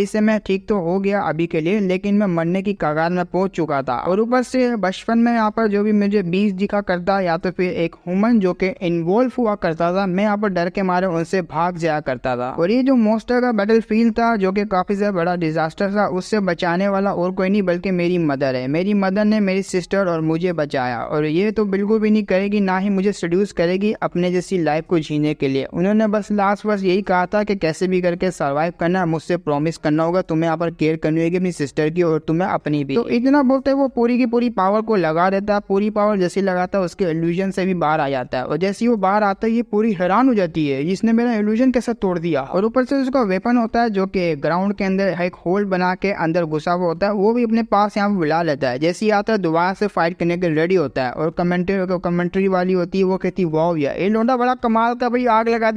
[SPEAKER 1] से मैं ठीक तो हो गया अभी के लिए, लेकिन मैं मरने की कगार में पहुंच चुका था, और ऊपर से बचपन में यहाँ पर जो भी मुझे बीस्ट दिखा करता या तो फिर एक ह्यूमन जो कि इन्वॉल्व हुआ करता था, मैं यहाँ पर डर के मारे उनसे भाग जाया करता था। और ये जो मॉन्स्टर का बैटल फील्ड था जो कि काफी ज्यादा बड़ा डिजास्टर था, उससे बचाने वाला और कोई नहीं बल्कि मेरी मदर है। मेरी मदर ने मेरी सिस्टर और मुझे बचाया, और ये तो बिल्कुल भी नहीं करेगी, ना ही मुझे सेड्यूस करेगी अपने जैसी लाइफ को जीने के लिए। उन्होंने बस लास्ट वर्ष यही कहा था कि कैसे भी करके सर्वाइव करना, मुझसे प्रॉमिस करना होगा, तुम्हें यहाँ पर केयर करनी होगी अपनी सिस्टर की और तुम्हें अपनी भी। तो इतना बोलते वो पूरी की पूरी पावर को लगा देता है, पूरी पावर जैसे लगाता है उसके इल्यूजन से भी बाहर आ जाता है, और जैसे ही वो बाहर आता है ये पूरी हैरान हो जाती है जिसने मेरा इल्यूजन कैसे तोड़ दिया। और ऊपर से उसका वेपन होता है जो कि ग्राउंड के अंदर एक होल बना के अंदर घुसा हुआ होता है, वो भी अपने पास यहाँ बुला लेता है। जैसे ही आता है दोबारा से फाइट करने के रेडी होता है, और कमेंट्री वाली होती है, वो कहती वाओ यार ये लोंडा बड़ा कमाल का, भाई आग लगा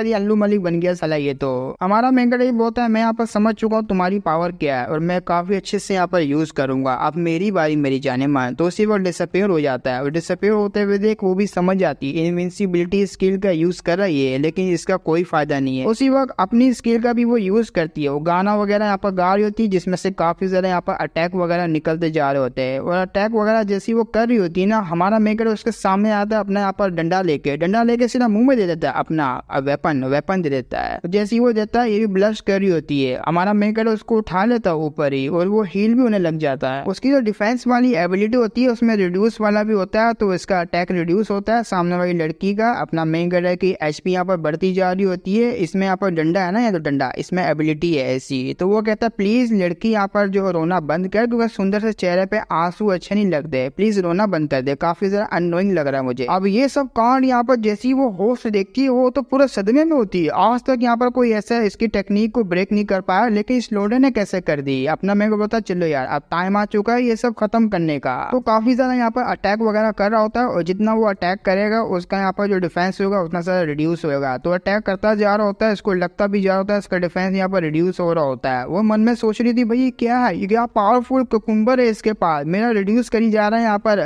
[SPEAKER 1] दी अल्लू मलिक बन गया साला ये तो। हमारा मेंगड़ ये बोलता है मैं यहाँ पर समझ चुका हूँ तुम्हारी पावर क्या है, और मैं काफी अच्छे से यहाँ पर यूज करूंगा, अब मेरी बारी मेरी जाने मान। तो उसी वक्त डिसअपियर हो जाता है, और डिसअपियर होते हुए देख वो भी समझ जाती है इनविंसिबिलिटी स्किल का यूज कर रही है, लेकिन इसका कोई फायदा नहीं है। उसी वक्त अपनी स्किल का भी वो यूज करती है, वो गाना वगैरह यहाँ पर गा रही होती है जिसमें से काफी ज्यादा यहाँ पर अटैक वगैरह निकलते जा रहे होते हैं, और अटैक वगैरह जैसी वो कर रही होती है ना, हमारा मेकर उसके सामने आता है अपना यहाँ पर डंडा लेके सीधा मुंह में दे देता है, अपना वेपन दे देता है। तो जैसे ही वो देता है ये भी ब्लश कर रही होती है, हमारा मेकर उसको उठा लेता है ऊपर ही, और वो हील भी होने लग जाता है। उसकी जो डिफेंस वाली एबिलिटी होती है उसमें रिड्यूस वाला भी होता है, तो इसका अटैक रिड्यूस होता है सामने वाली लड़की का। अपना मेकर की एचपी यहाँ पर बढ़ती जा रही होती है, इसमें यहाँ पर डंडा है ना, या तो डंडा इसमें एबिलिटी है ऐसी। तो वो कहता है प्लीज लड़की यहाँ पर जो रोना बंद कर, क्योंकि सुंदर से चेहरे पे आंसू अच्छे नहीं लगते, प्लीज रोना बंद कर दे, काफी ज्यादा अननोइंग लग रहा है मुझे। अब ये सब कांड यहाँ पर जैसी वो होस्ट देखती है वो तो पूरा सदमे में होती है, आज तक यहाँ पर कोई ऐसा इसकी टेक्निक को ब्रेक नहीं कर पाया, लेकिन इस लोडे ने कैसे कर दी। अपना मेरे को पता चलो यार अब टाइम आ चुका है ये सब खत्म करने का। तो काफी ज्यादा यहाँ पर अटैक वगैरह कर रहा होता है, और जितना वो अटैक करेगा उसका यहाँ पर जो डिफेंस होगा उतना ज्यादा रिड्यूस होगा। तो अटैक करता जा रहा होता है, इसको लगता भी जा रहा होता है इसका डिफेंस यहाँ पर रिड्यूस हो रहा होता है। वो मन में सोच रही थी भाई क्या है ये, क्या पावरफुल कुकुम्बर है इसके पास, मेरा रिड्यूस करी जा रहा है यहाँ पर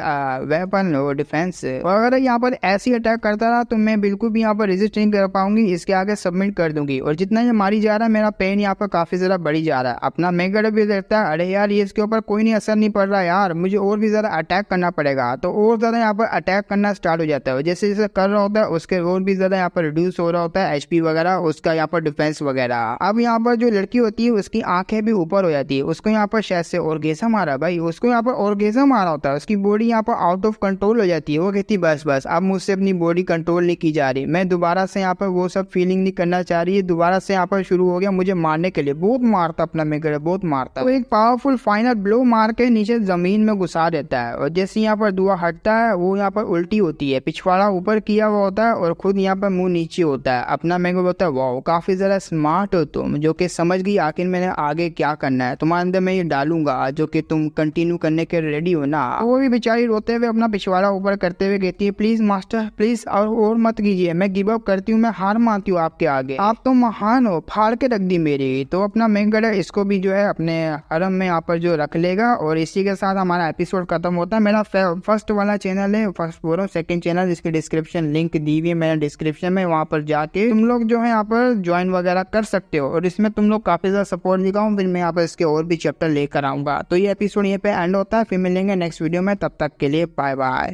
[SPEAKER 1] वेपन और डिफेंस, और अगर यहाँ पर ऐसी अटैक करता रहा तो मैं बिल्कुल भी यहाँ पर रेजिस्ट नहीं कर पाऊंगी, इसके आगे सबमिट कर दूंगी। और जितना ये मारी जा रहा है मेरा पेन यहाँ पर काफी ज्यादा बढ़ी जा रहा है। अपना मेगड़ भी देखता है अरे यार ये इसके ऊपर कोई नहीं असर नहीं पड़ रहा यार, मुझे और भी ज्यादा अटैक करना पड़ेगा। तो और ज्यादा यहाँ पर अटैक करना स्टार्ट हो जाता है, जैसे जैसे कर रहा होता है उसके और भी ज्यादा यहाँ पर रिड्यूस हो रहा होता है एचपी वगैरह, उसका यहाँ पर डिफेंस वगैरह। अब यहाँ पर जो लड़की होती है उसकी आंखें भी ऊपर हो जाती है, उसको यहाँ पर शायद से ऑर्गेज़म मारा भाई, उसको यहाँ पर ऑर्गेज़म मारा होता है, उसकी बॉडी यहाँ पर आउट ऑफ कंट्रोल हो जाती है। वो कहती बस अब मुझसे अपनी बॉडी कंट्रोल नहीं की जा रही, मैं दोबारा से यहाँ पर वो सब फीलिंग नहीं करना चाह रही है, दोबारा से यहाँ पर शुरू हो गया मुझे मारने के लिए, बहुत मारता अपना मेकर बहुत मारता। तो एक पावरफुल फाइनल ब्लो मार के नीचे जमीन में घुसा देता है, और जैसे यहाँ पर दुआ हटता है वो यहाँ पर उल्टी होती है, पिछवाड़ा ऊपर किया हुआ होता है और खुद यहाँ पर मुंह नीचे होता है। अपना मेरे को बोलता है वाओ काफी ज्यादा स्मार्ट हो तुम, जो कि समझ गई आखिर मैंने आगे क्या करना है, तुम्हारे अंदर मैं ये डालूंगा जो कि तुम कंटिन्यू करने के रेडी हो ना। वो भी बेचारी रोते हुए अपना पिछवाड़ा ऊपर करते हुए कहती है प्लीज मास्टर प्लीज और मत कीजिए, मैं गिव अप करती हूँ, मैं हार मानती हूँ आपके आगे, आप तो महान हो, फाड़ के रख दी मेरी। तो अपना मेंगड़ इसको भी जो है अपने हरम में यहाँ पर जो रख लेगा, और इसी के साथ हमारा एपिसोड खत्म होता है। मेरा फर्स्ट वाला चैनल है, फर्स्ट बोल रहा हूँ, सेकंड चैनल, जिसकी डिस्क्रिप्शन लिंक दी हुई है मैंने डिस्क्रिप्शन में, वहाँ पर जाके तुम लोग जो है यहाँ पर ज्वाइन वगैरह कर सकते हो और इसमें तुम लोग काफी ज्यादा सपोर्ट दिखाऊं, फिर मैं यहाँ पर इसके और भी चैप्टर लेकर आऊंगा। तो ये एपिसोड यहाँ पे एंड होता है, फिर मिलेंगे नेक्स्ट वीडियो में, तब तक के लिए बाय बाय।